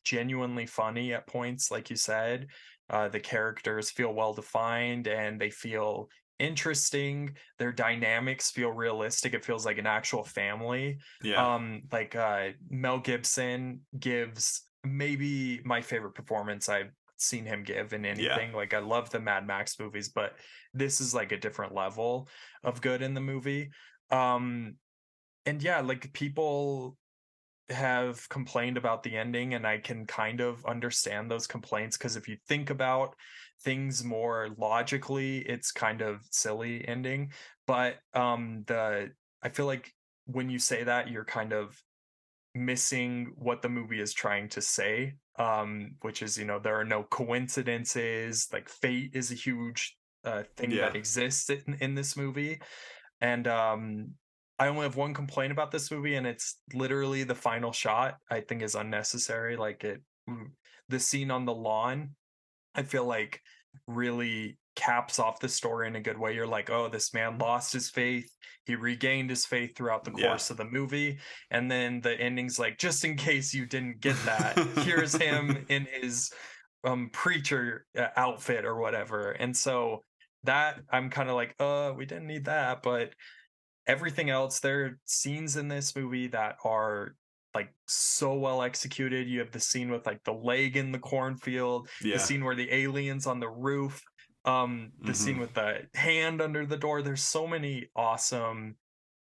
genuinely funny at points, like you said. The characters feel well defined and they feel interesting. Their dynamics feel realistic. It feels like an actual family. Yeah. Like Mel Gibson gives maybe my favorite performance I've seen him give in anything. Like I love the Mad Max movies, but this is like a different level of good in the movie. And yeah, like people have complained about the ending, and I can kind of understand those complaints because if you think about things more logically, it's kind of silly ending. But I feel like when you say that, you're kind of missing what the movie is trying to say, which is there are no coincidences. Like fate is a huge thing that exists in this movie. And I only have one complaint about this movie, and it's literally the final shot. I think is unnecessary. Like the scene on the lawn, I feel like really caps off the story in a good way. You're like, oh, this man lost his faith. He regained his faith throughout the course of the movie. And then the ending's like, just in case you didn't get that, here's him in his preacher outfit or whatever. And so that I'm kind of like, we didn't need that. But everything else, there are scenes in this movie that are like so well executed. You have the scene with like the leg in the cornfield, the scene where the aliens on the roof, the scene with the hand under the door. There's so many awesome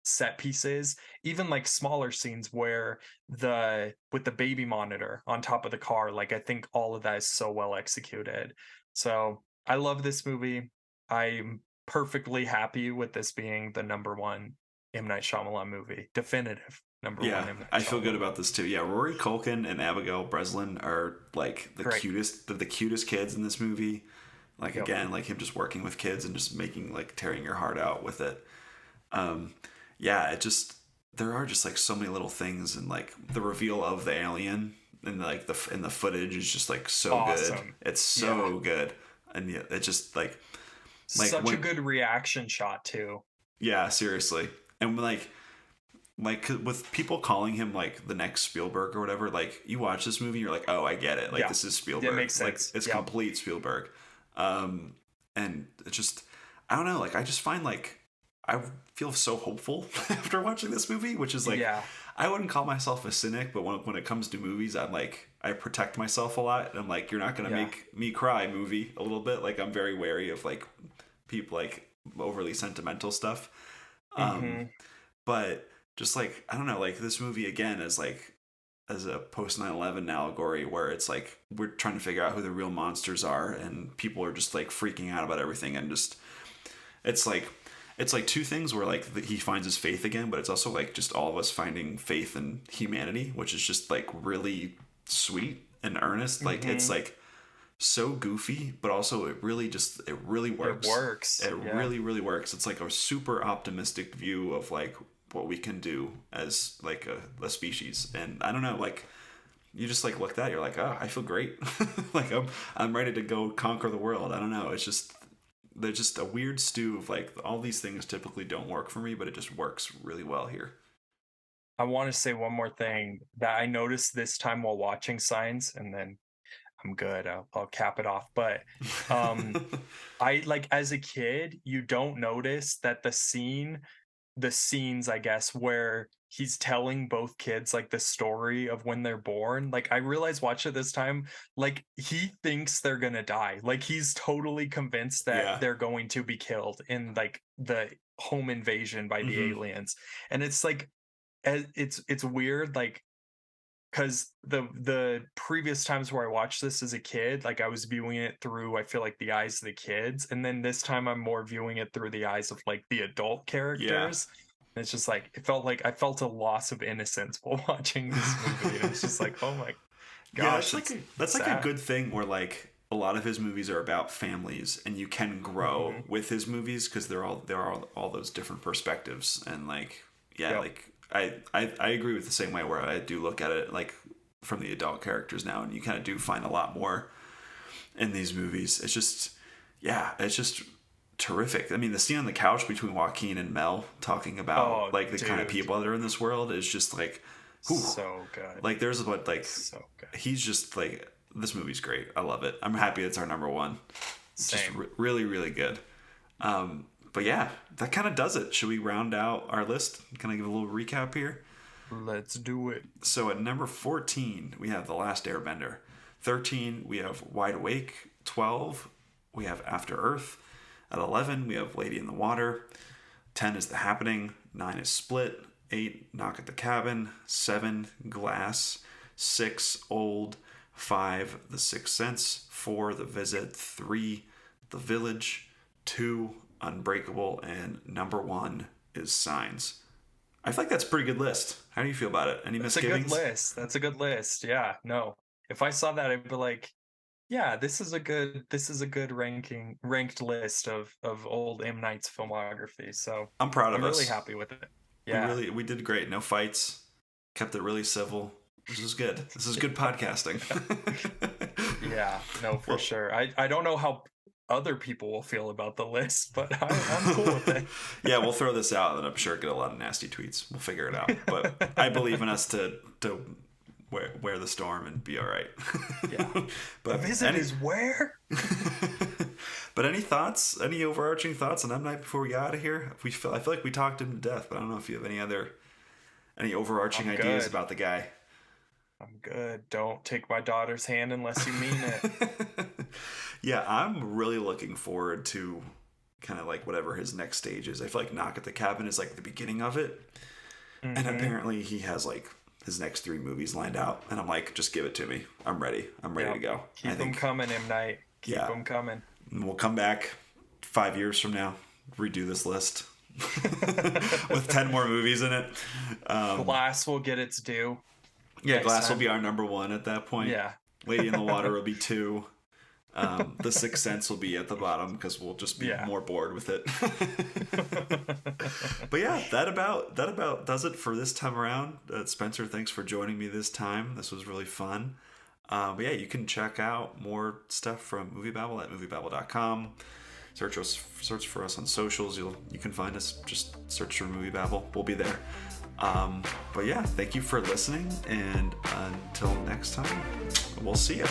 set pieces, even like smaller scenes where with the baby monitor on top of the car. Like I think all of that is so well executed. So I love this movie. I'm perfectly happy with this being the number one M. Night Shyamalan movie. Definitive number Yeah, one M. Night I feel good Shyamalan. about this too. Yeah, Rory Culkin and Abigail Breslin are like Great. the cutest kids in this movie. Like Yep. again, like him just working with kids and just making like tearing your heart out with it. Um, yeah, it just there are just like so many little things and like the reveal of the alien and like the footage is just like so good. Awesome. It's so good, and yeah, it just like Such a good reaction shot too. yeah, seriously, and like with people calling him like the next Spielberg or whatever, like you watch this movie, you're like, oh, I get it. Like this is Spielberg. It makes sense. Like it's complete Spielberg. And it just, I don't know. Like I just find like I feel so hopeful after watching this movie, which is like, I wouldn't call myself a cynic, but when it comes to movies, I'm like, I protect myself a lot. And I'm like, you're not gonna make me cry, movie, a little bit. Like I'm very wary of like people like overly sentimental stuff. But just like I don't know, like this movie again is like as a post 9/11 allegory where it's like we're trying to figure out who the real monsters are and people are just like freaking out about everything and just it's like two things where like he finds his faith again, but it's also like just all of us finding faith in humanity, which is just like really sweet and earnest. Like it's like so goofy, but also it really works. It works. It really works. It's like a super optimistic view of like what we can do as like a species. And I don't know, like you just like look at that, you're like, oh, I feel great. Like I'm ready to go conquer the world. I don't know. It's just they're just a weird stew of like all these things typically don't work for me, but it just works really well here. I want to say one more thing that I noticed this time while watching Signs, and then I'm good. I'll cap it off. But I like as a kid, you don't notice that the scenes, I guess, where he's telling both kids like the story of when they're born. Like I realized watching it this time, like he thinks they're gonna die. Like he's totally convinced that they're going to be killed in like the home invasion by the aliens. And it's like it's weird, like because the previous times where I watched this as a kid, like I was viewing it through, I feel like the eyes of the kids, and then this time I'm more viewing it through the eyes of like the adult characters. And it's just like it felt like I felt a loss of innocence while watching this movie. And it's just like, oh my gosh, that's like a good thing where like a lot of his movies are about families, and you can grow with his movies because there are all those different perspectives and like like. I agree with the same way where I do look at it like from the adult characters now, and you kind of do find a lot more in these movies. It's just terrific. I mean, the scene on the couch between Joaquin and Mel talking about like the kind of people that are in this world is just like so good. Like there's what like so good. He's just like this movie's great. I love it. I'm happy it's our number one. Same. Just really really good. But yeah, that kind of does it. Should we round out our list? Can I give a little recap here? Let's do it. So at number 14, we have The Last Airbender. 13, we have Wide Awake. 12, we have After Earth. At 11, we have Lady in the Water. 10 is The Happening. 9 is Split. 8, Knock at the Cabin. 7, Glass. 6, Old. 5, The Sixth Sense. 4, The Visit. 3, The Village. 2, Unbreakable, and number 1 is Signs. I feel like that's a pretty good list. How do you feel about it? Any misgivings? That's a good list. Yeah, no. If I saw that, I'd be like, yeah, this is a good ranked list of old M. Night's filmography. So I'm proud of us. I'm really happy with it. Yeah. We did great. No fights. Kept it really civil. This is good. This is good podcasting. Yeah, no, for sure. I don't know how other people will feel about the list, but I'm cool with it. Yeah, we'll throw this out and I'm sure get a lot of nasty tweets. We'll figure it out. But I believe in us to wear the storm and be all right. Yeah. But the visit is where? But any thoughts? Any overarching thoughts on M. Night before we get out of here? I feel like we talked him to death, but I don't know if you have any overarching ideas about the guy. I'm good. Don't take my daughter's hand unless you mean it. Yeah, I'm really looking forward to kind of like whatever his next stage is. I feel like Knock at the Cabin is like the beginning of it. And apparently he has like his next 3 movies lined out. And I'm like, just give it to me. I'm ready. I'm ready to go. Keep them coming, M. Night. Keep them coming. And we'll come back 5 years from now, redo this list with 10 more movies in it. Glass will get its due. Yeah, Glass will be our number 1 at that point. Yeah. Lady in the Water will be 2. The Sixth Sense will be at the bottom because we'll just be more bored with it. But yeah, that about does it for this time around. Spencer, thanks for joining me this time. This was really fun. But yeah, you can check out more stuff from Movie Babble at moviebabble.com. Search for us on socials. You can find us. Just search for Movie Babble. We'll be there. But yeah, thank you for listening, and until next time, we'll see you.